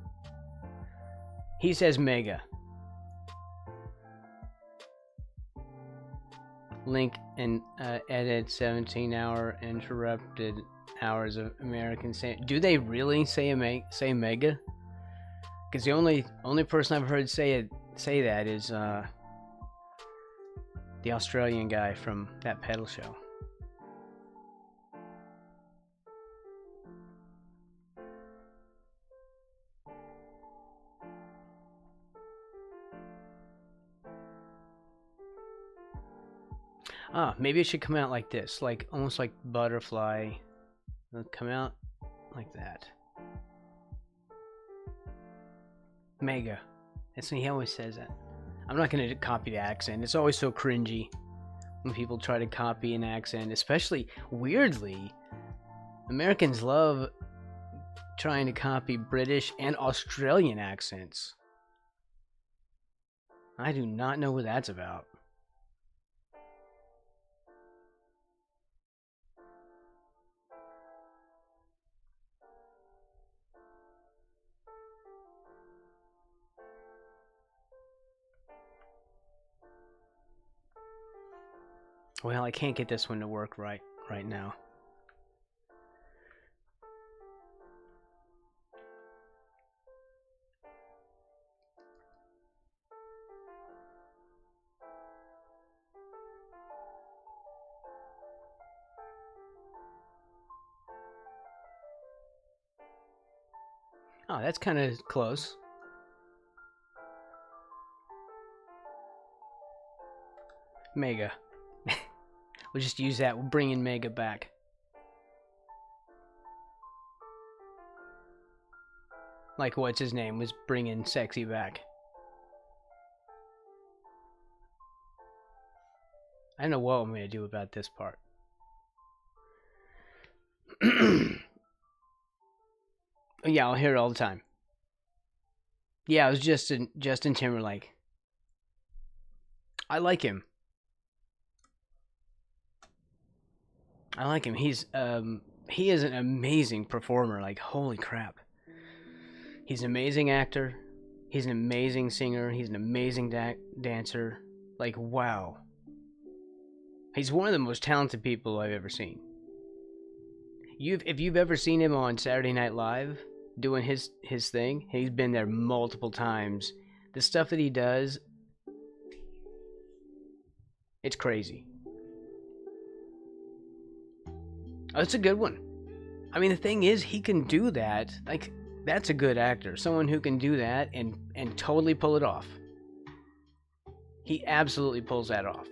He says mega. Link and edit 17-hour interrupted hours of American saying. Do they really say mega? Because the only person I've heard say that is the Australian guy from that pedal show. Maybe it should come out like this, like almost like butterfly. It'll come out like that. Mega. He always says that. I'm not going to copy the accent. It's always so cringy when people try to copy an accent, especially weirdly. Americans love trying to copy British and Australian accents. I do not know what that's about. Well, I can't get this one to work right now. Oh, that's kind of close. Mega. We'll just use that. We'll bring in Mega back. Like what's his name was bringing Sexy back. I don't know what I'm going to do about this part. Yeah, I'll hear it all the time. Yeah, it was Justin Timberlake. I like him. He is an amazing performer. Like, holy crap. He's an amazing actor. He's an amazing singer. He's an amazing dancer. Like, wow. He's one of the most talented people I've ever seen. If you've ever seen him on Saturday Night Live doing his thing, he's been there multiple times. The stuff that he does, it's crazy. Oh, it's a good one. I mean, the thing is, he can do that. Like, that's a good actor. Someone who can do that and totally pull it off. He absolutely pulls that off.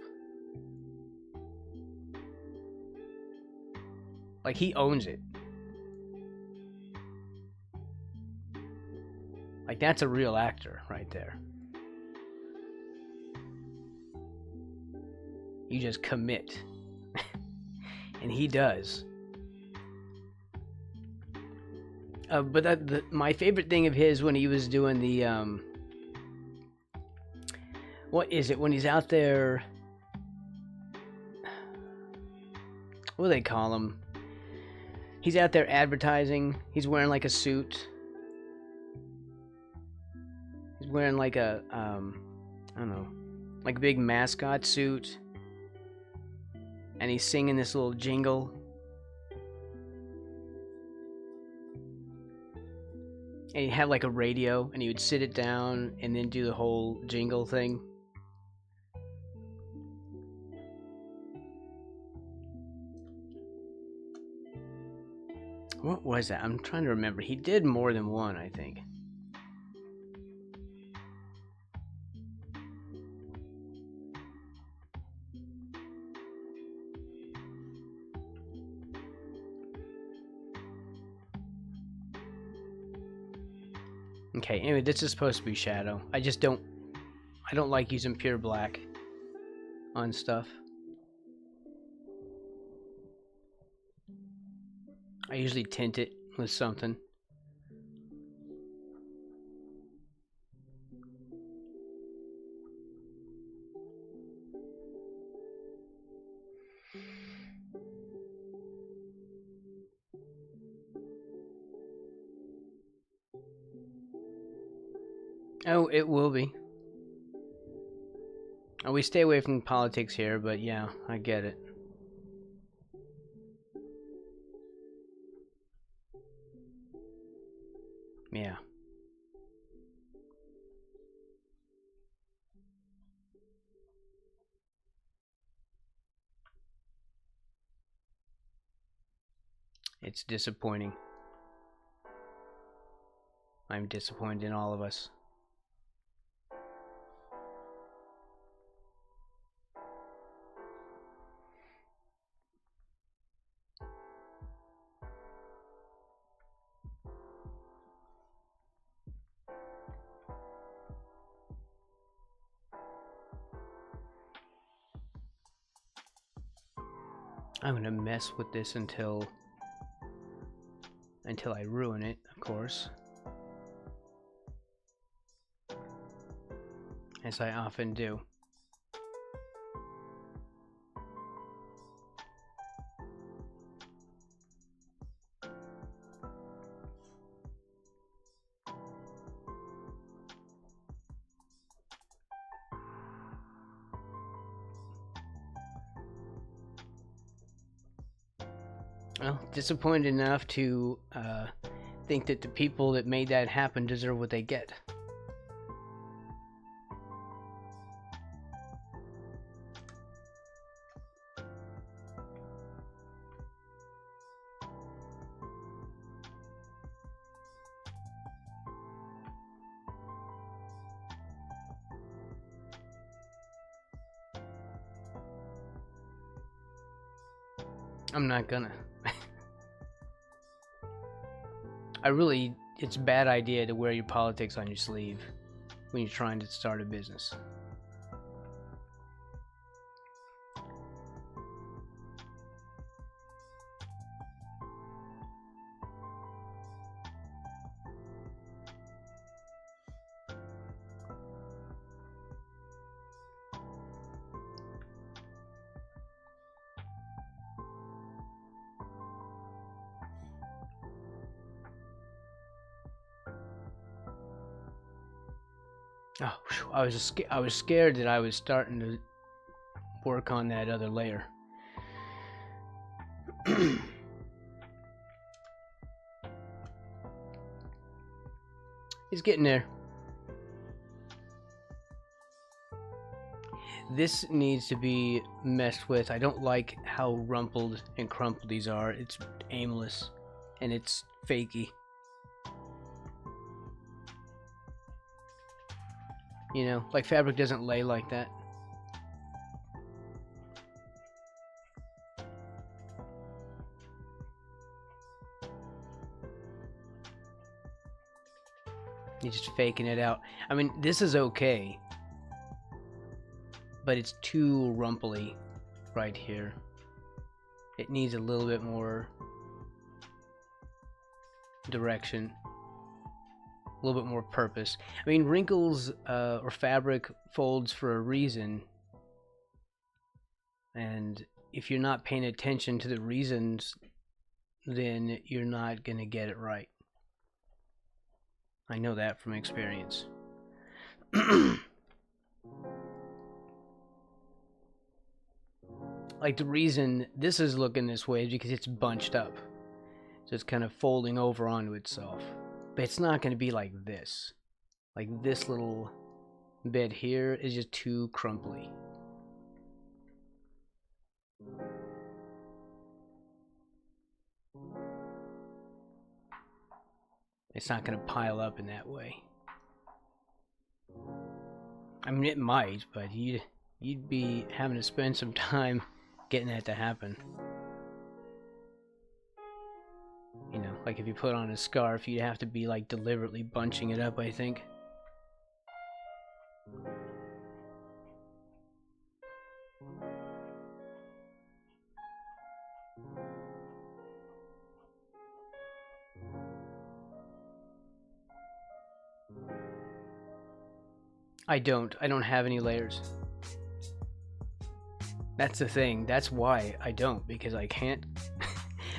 Like, he owns it. Like, that's a real actor right there. You just commit. And he does. But my favorite thing of his when he was doing the what is it when he's out there? What do they call him? He's out there advertising. He's wearing like a suit. He's wearing like a I don't know, like a big mascot suit, and he's singing this little jingle. And he'd have like a radio, and he would sit it down and then do the whole jingle thing. What was that? I'm trying to remember. He did more than one, I think. Okay, anyway, this is supposed to be shadow. I don't like using pure black on stuff. I usually tint it with something. Oh, it will be. Oh, we stay away from politics here, but yeah, I get it. Yeah. It's disappointing. I'm disappointed in all of us. I'm gonna mess with this until I ruin it, of course. As I often do. Well, disappointed enough to think that the people that made that happen deserve what they get. I'm not gonna. It's a bad idea to wear your politics on your sleeve when you're trying to start a business. Oh, whew, I was scared that I was starting to work on that other layer. He's getting there. This needs to be messed with. I don't like how rumpled and crumpled these are. It's aimless and it's fakey. You know, like fabric doesn't lay like that. You're just faking it out. I mean, this is okay, but it's too rumply right here. It needs a little bit more direction, a little bit more purpose. I mean, wrinkles or fabric folds for a reason, and if you're not paying attention to the reasons, then you're not gonna get it right. I know that from experience. Like, the reason this is looking this way is because it's bunched up. So it's kind of folding over onto itself. But it's not going to be like this. Like, this little bit here is just too crumply. It's not going to pile up in that way. I mean, it might, but you'd be having to spend some time getting that to happen. You know, like if you put on a scarf, you'd have to be like deliberately bunching it up, I think. I don't have any layers. That's the thing. That's why I don't, because I can't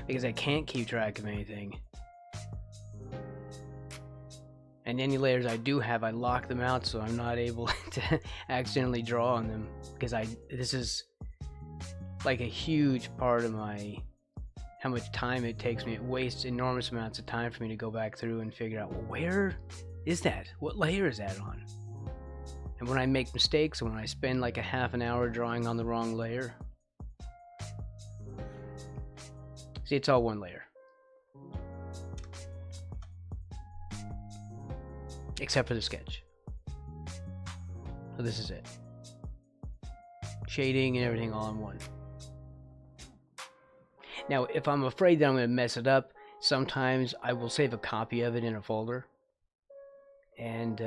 because I can't keep track of anything. And any layers I do have, I lock them out so I'm not able to accidentally draw on them, because this is like a huge part of my how much time it takes me. It wastes enormous amounts of time for me to go back through and figure out, well, where is that? What layer is that on? And when I make mistakes, and when I spend like a half an hour drawing on the wrong layer, see, it's all one layer. Except for the sketch. So this is it. Shading and everything all in one. Now, if I'm afraid that I'm going to mess it up, sometimes I will save a copy of it in a folder. And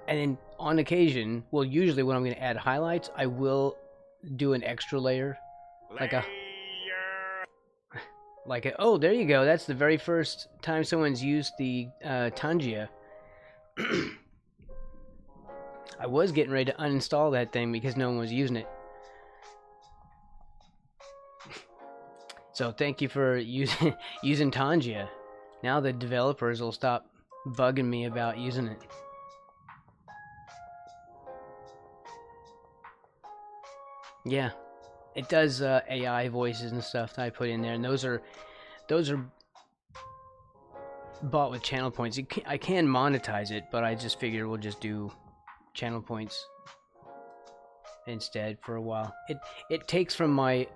then on occasion, well, usually when I'm going to add highlights, I will do an extra layer. Oh, there you go. That's the very first time someone's used the Tangia. I was getting ready to uninstall that thing because no one was using it. So thank you for using Tangia. Now the developers will stop bugging me about using it. Yeah, it does AI voices and stuff that I put in there, and those are bought with channel points. I can monetize it, but I just figured we'll just do channel points instead for a while. It takes from my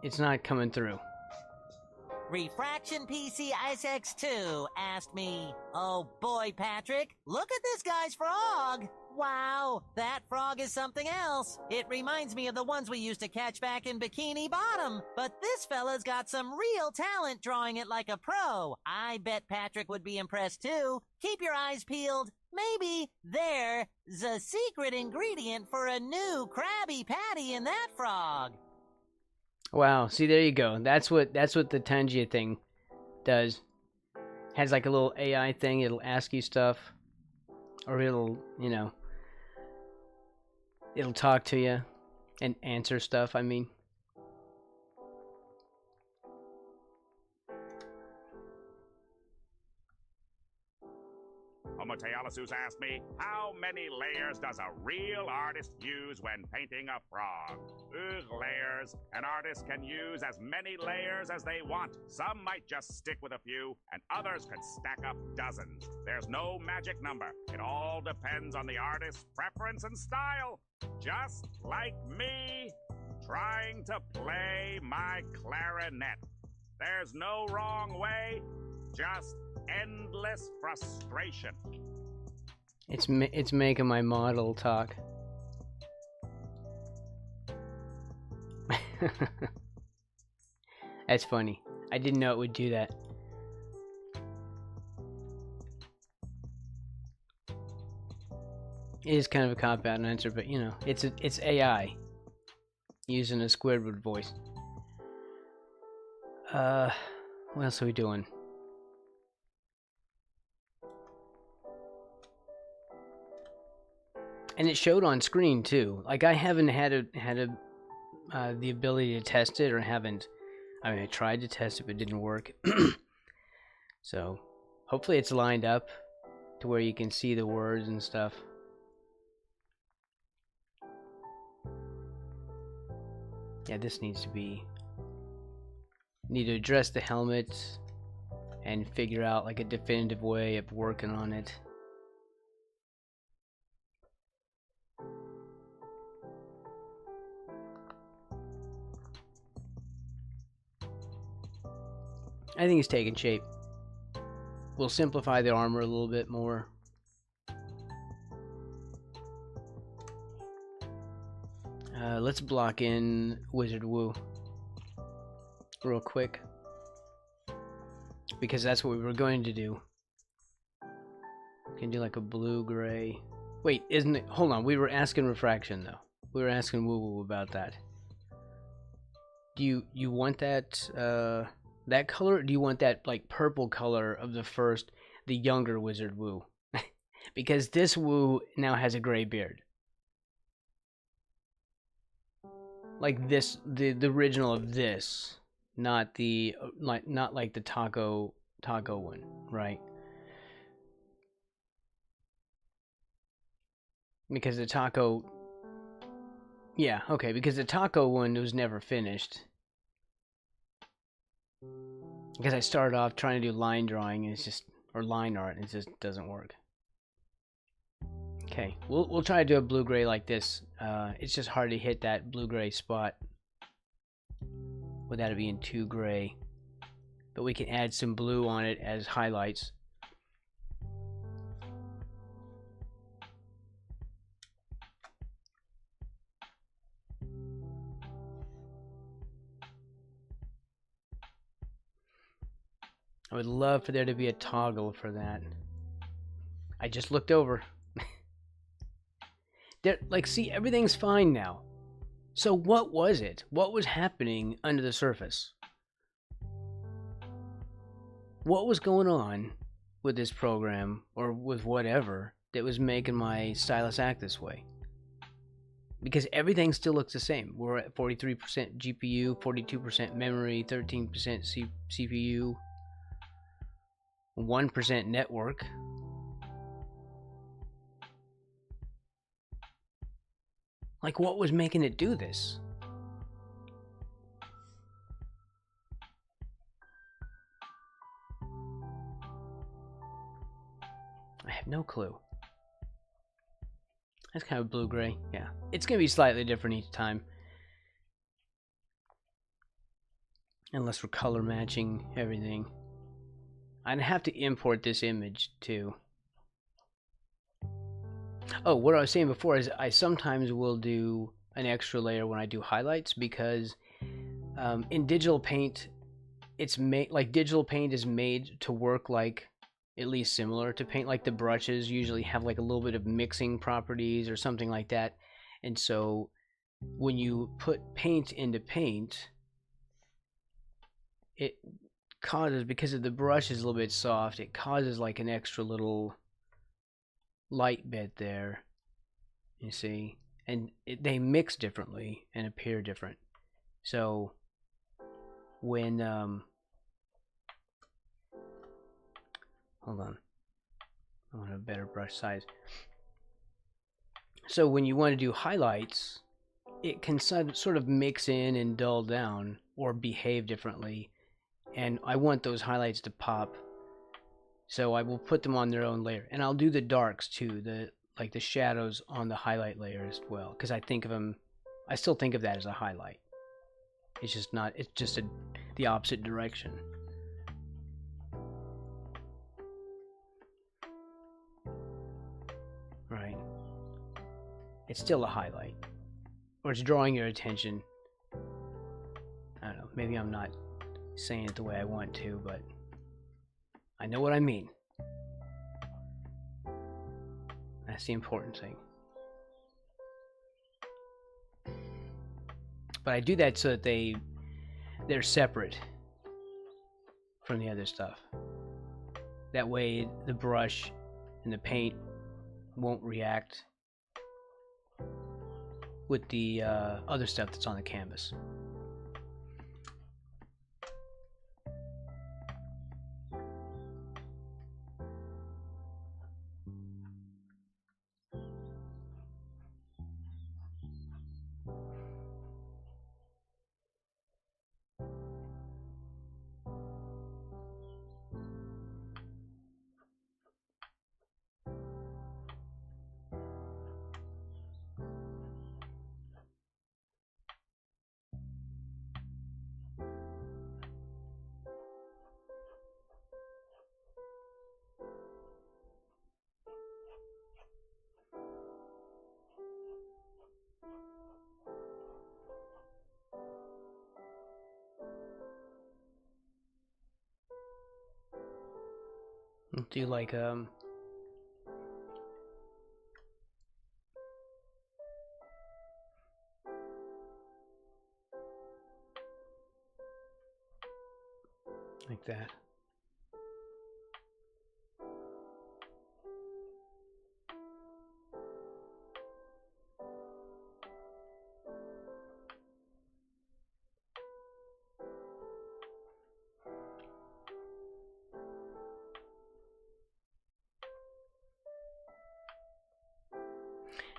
it's not coming through. Refraction PC ISX2 asked me, "Oh boy, Patrick, look at this guy's frog! Wow, that frog is something else. It reminds me of the ones we used to catch back in Bikini Bottom. But this fella's got some real talent drawing it like a pro. I bet Patrick would be impressed too. Keep your eyes peeled. Maybe there's a secret ingredient for a new Krabby Patty in that frog." Wow, see, there you go. That's what the Tangia thing does. Has like a little AI thing. It'll ask you stuff, or it'll talk to you. And answer stuff, I mean. Homotealosus asked me, how many layers does a real artist use when painting a frog? Ugh, layers. An artist can use as many layers as they want. Some might just stick with a few, and others could stack up dozens. There's no magic number. It all depends on the artist's preference and style. Just like me, trying to play my clarinet. There's no wrong way, just endless frustration. It's making my model talk. That's funny. I didn't know it would do that. It is kind of a cop-out answer, but you know, it's AI using a Squidward voice. What else are we doing? And it showed on screen too. Like I haven't had the ability to test it, or haven't. I mean, I tried to test it, but it didn't work. So hopefully it's lined up to where you can see the words and stuff. Yeah, this needs to be. Need to address the helmet and figure out like a definitive way of working on it. I think it's taking shape. We'll simplify the armor a little bit more. Let's block in Wizard Wu real quick, because that's what we were going to do. Can do like a blue-gray. Wait, isn't it? Hold on, we were asking refraction though. We were asking Wu Wu about that. Do you want that that color, or do you want that like purple color of the younger Wizard Wu? Because this Wu now has a gray beard. Like this, the original of this, not the not like the taco one, right? Because the taco, yeah, okay, because the taco one was never finished. Because I started off trying to do line drawing, and it's just, or line art, and it just doesn't work. Okay, we'll try to do a blue-gray like this. It's just hard to hit that blue-gray spot without it being too gray. But we can add some blue on it as highlights. I would love for there to be a toggle for that. I just looked over. There, like, see, everything's fine now. So what was it? What was happening under the surface? What was going on with this program, or with whatever, that was making my stylus act this way? Because everything still looks the same. We're at 43% GPU, 42% memory, 13% CPU, 1% network. Like, what was making it do this? I have no clue. That's kind of blue-gray. Yeah, it's going to be slightly different each time. Unless we're color matching everything. I'd have to import this image too. Oh, what I was saying before is I sometimes will do an extra layer when I do highlights, because in digital paint, it's made like digital paint is made to work like at least similar to paint. Like the brushes usually have like a little bit of mixing properties or something like that, and so when you put paint into paint, it causes, because of the brush is a little bit soft, it causes like an extra little light bit there, you see, and they mix differently and appear different. So when hold on, I want a better brush size. So when you want to do highlights, it can sort of mix in and dull down or behave differently, and I want those highlights to pop, so I will put them on their own layer, and I'll do the darks too, like the shadows on the highlight layer as well, because I still think of that as a highlight. It's just not, it's just the opposite direction. Right. It's still a highlight. Or it's drawing your attention. I don't know, maybe I'm not saying it the way I want to, but I know what I mean. That's the important thing. But I do that so that they're separate from the other stuff. That way the brush and the paint won't react with the other stuff that's on the canvas. Do like like that.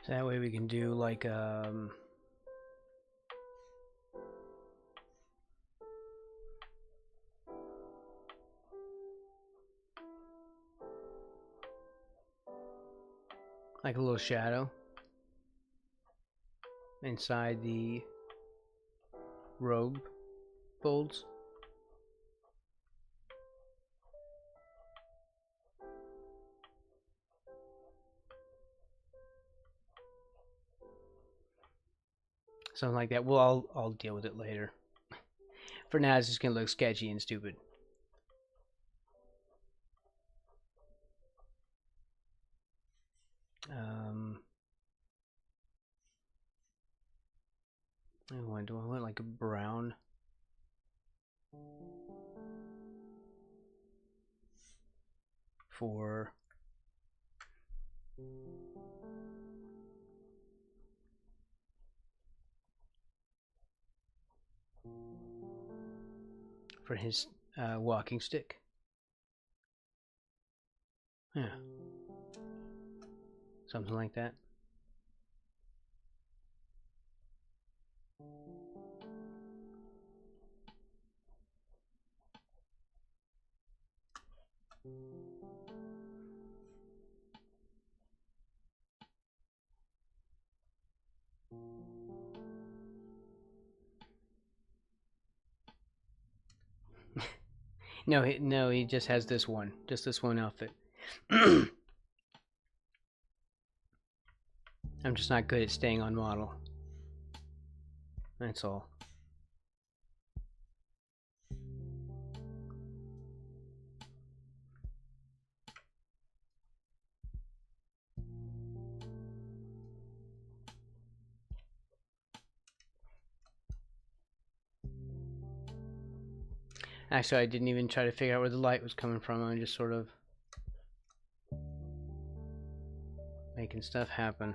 So that way we can do like a little shadow inside the robe folds. Something like that. Well, I'll deal with it later. For now, it's just gonna look sketchy and stupid. Do I want like a brown? For his walking stick. Yeah. Something like that. No, he just has this one outfit. I'm just not good at staying on model. That's all. Actually, I didn't even try to figure out where the light was coming from. I'm just sort of making stuff happen.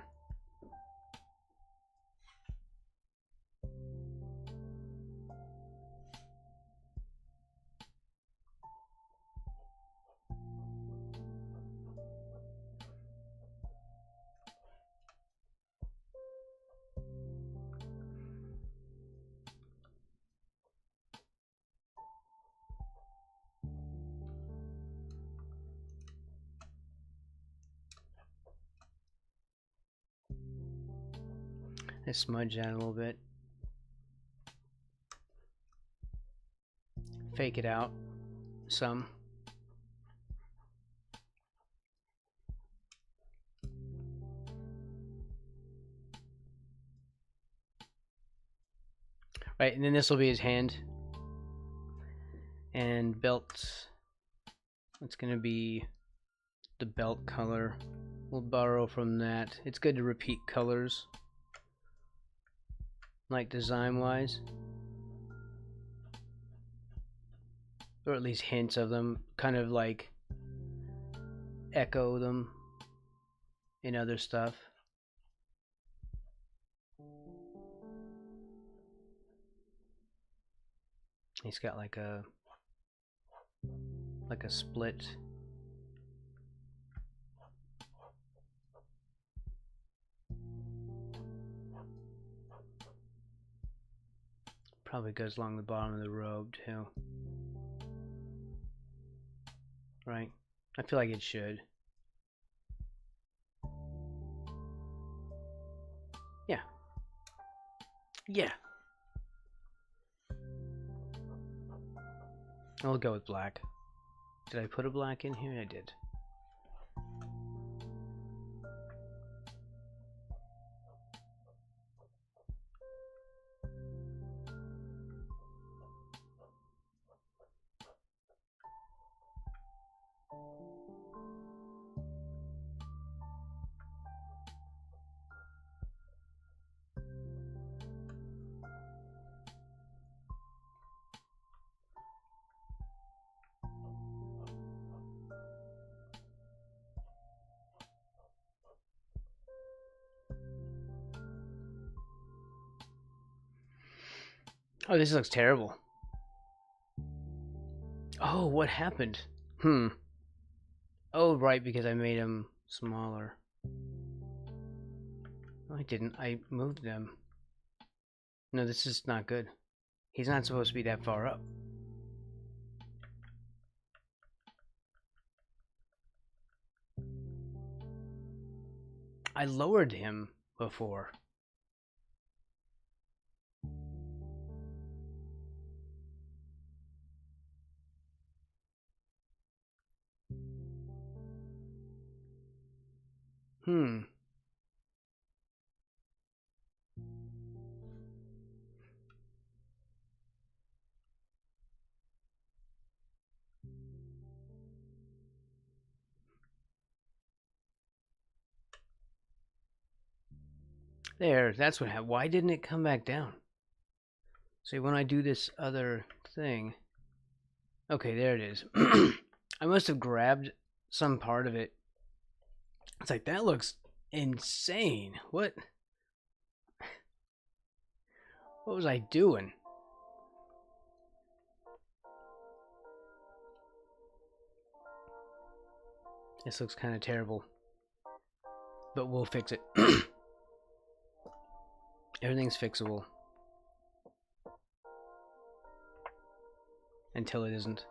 Let's smudge that a little bit. Fake it out some. Right, and then this will be his hand. And belt. It's gonna be the belt color. We'll borrow from that. It's good to repeat colors, like design-wise, or at least hints of them, kind of like echo them in other stuff. He's got like a split. Probably goes along the bottom of the robe too. Right? I feel like it should. Yeah. Yeah. I'll go with black. Did I put a black in here? I did. Oh, this looks terrible. Oh, what happened? Oh, right, because I made them smaller. No, I didn't. I moved them. No, this is not good. He's not supposed to be that far up. I lowered him before. There, that's what happened. Why didn't it come back down? See, when I do this other thing... Okay, there it is. I must have grabbed some part of it. It's like, that looks insane. What was I doing? This looks kind of terrible. But we'll fix it. Everything's fixable. Until it isn't.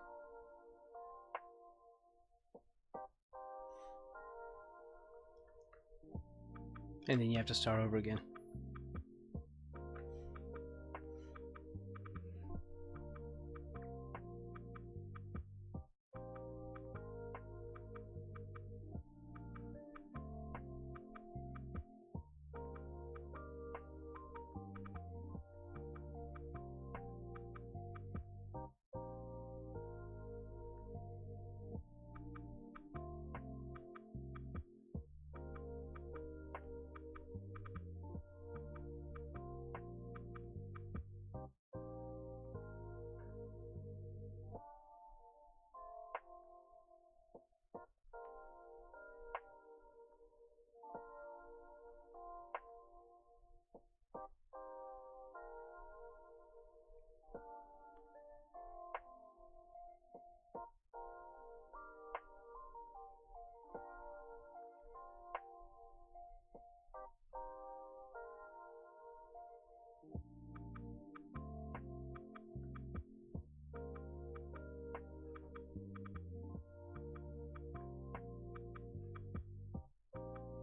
And then you have to start over again.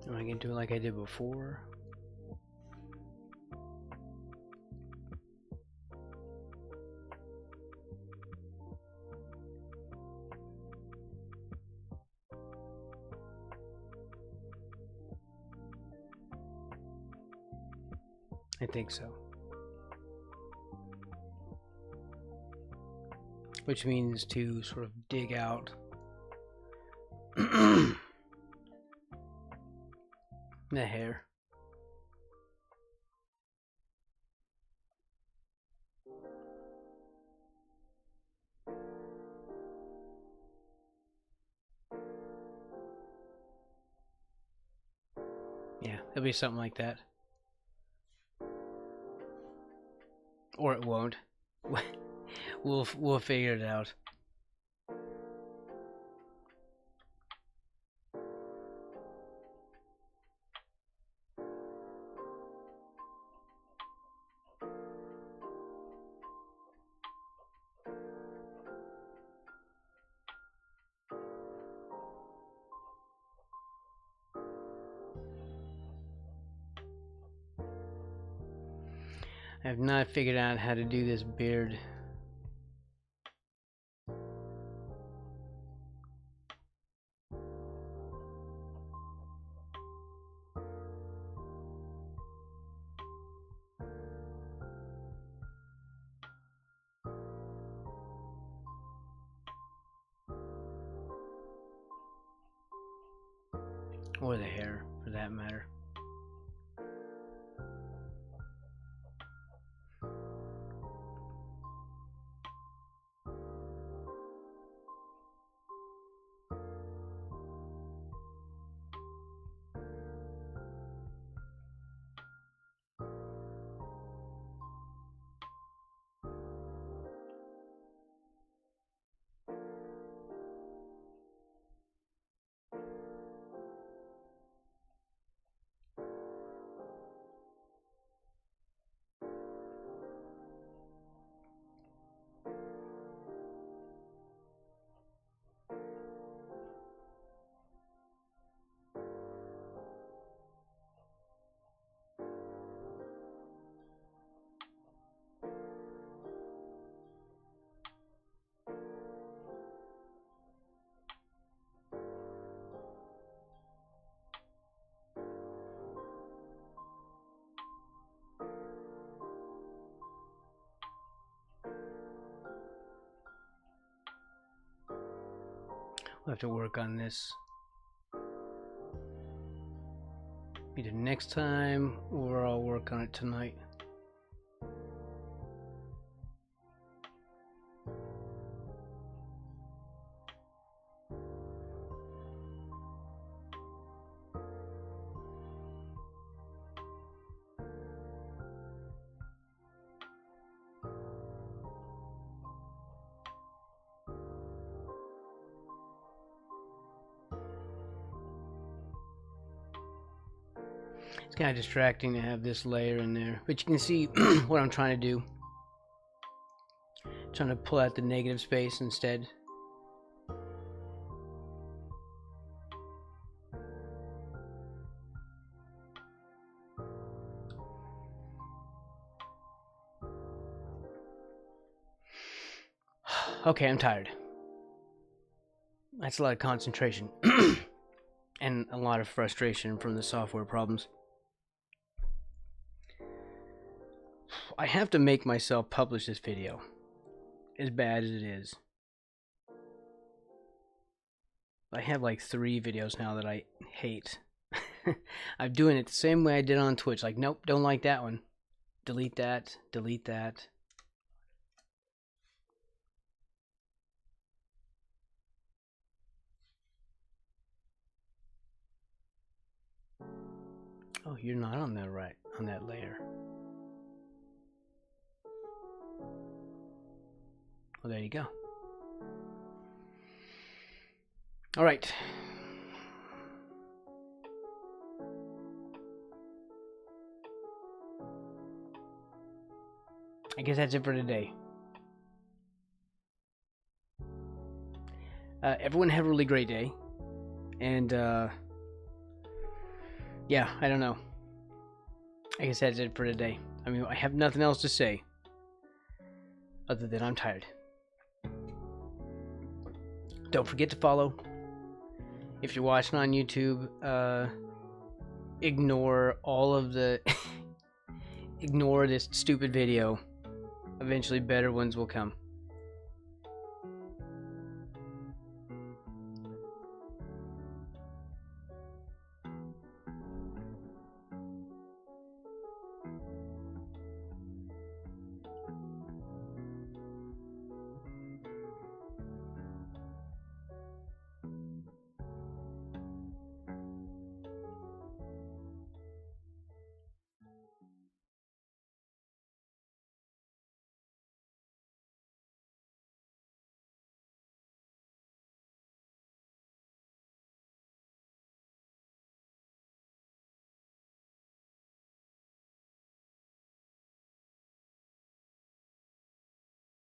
Am I gonna do it like I did before? I think so. Which means to sort of dig out the hair. Yeah, it'll be something like that. Or it won't. We'll figure it out. I have not figured out how to do this beard. Or the hair, for that matter. We'll have to work on this either next time or I'll work on it tonight. It's kind of distracting to have this layer in there, but you can see what I'm trying to do. Trying to pull out the negative space instead. Okay, I'm tired. That's a lot of concentration and a lot of frustration from the software problems. I have to make myself publish this video, as bad as it is. I have like 3 videos now that I hate. I'm doing it the same way I did on Twitch. Like, nope, don't like that one. Delete that, delete that. Oh, you're not on that on that layer. Well, there you go. All right. I guess that's it for today. Everyone have a really great day. And, yeah, I don't know. I guess that's it for today. I mean, I have nothing else to say. Other than I'm tired. Don't forget to follow. If you're watching on YouTube, ignore all of the ignore this stupid video. Eventually better ones will come.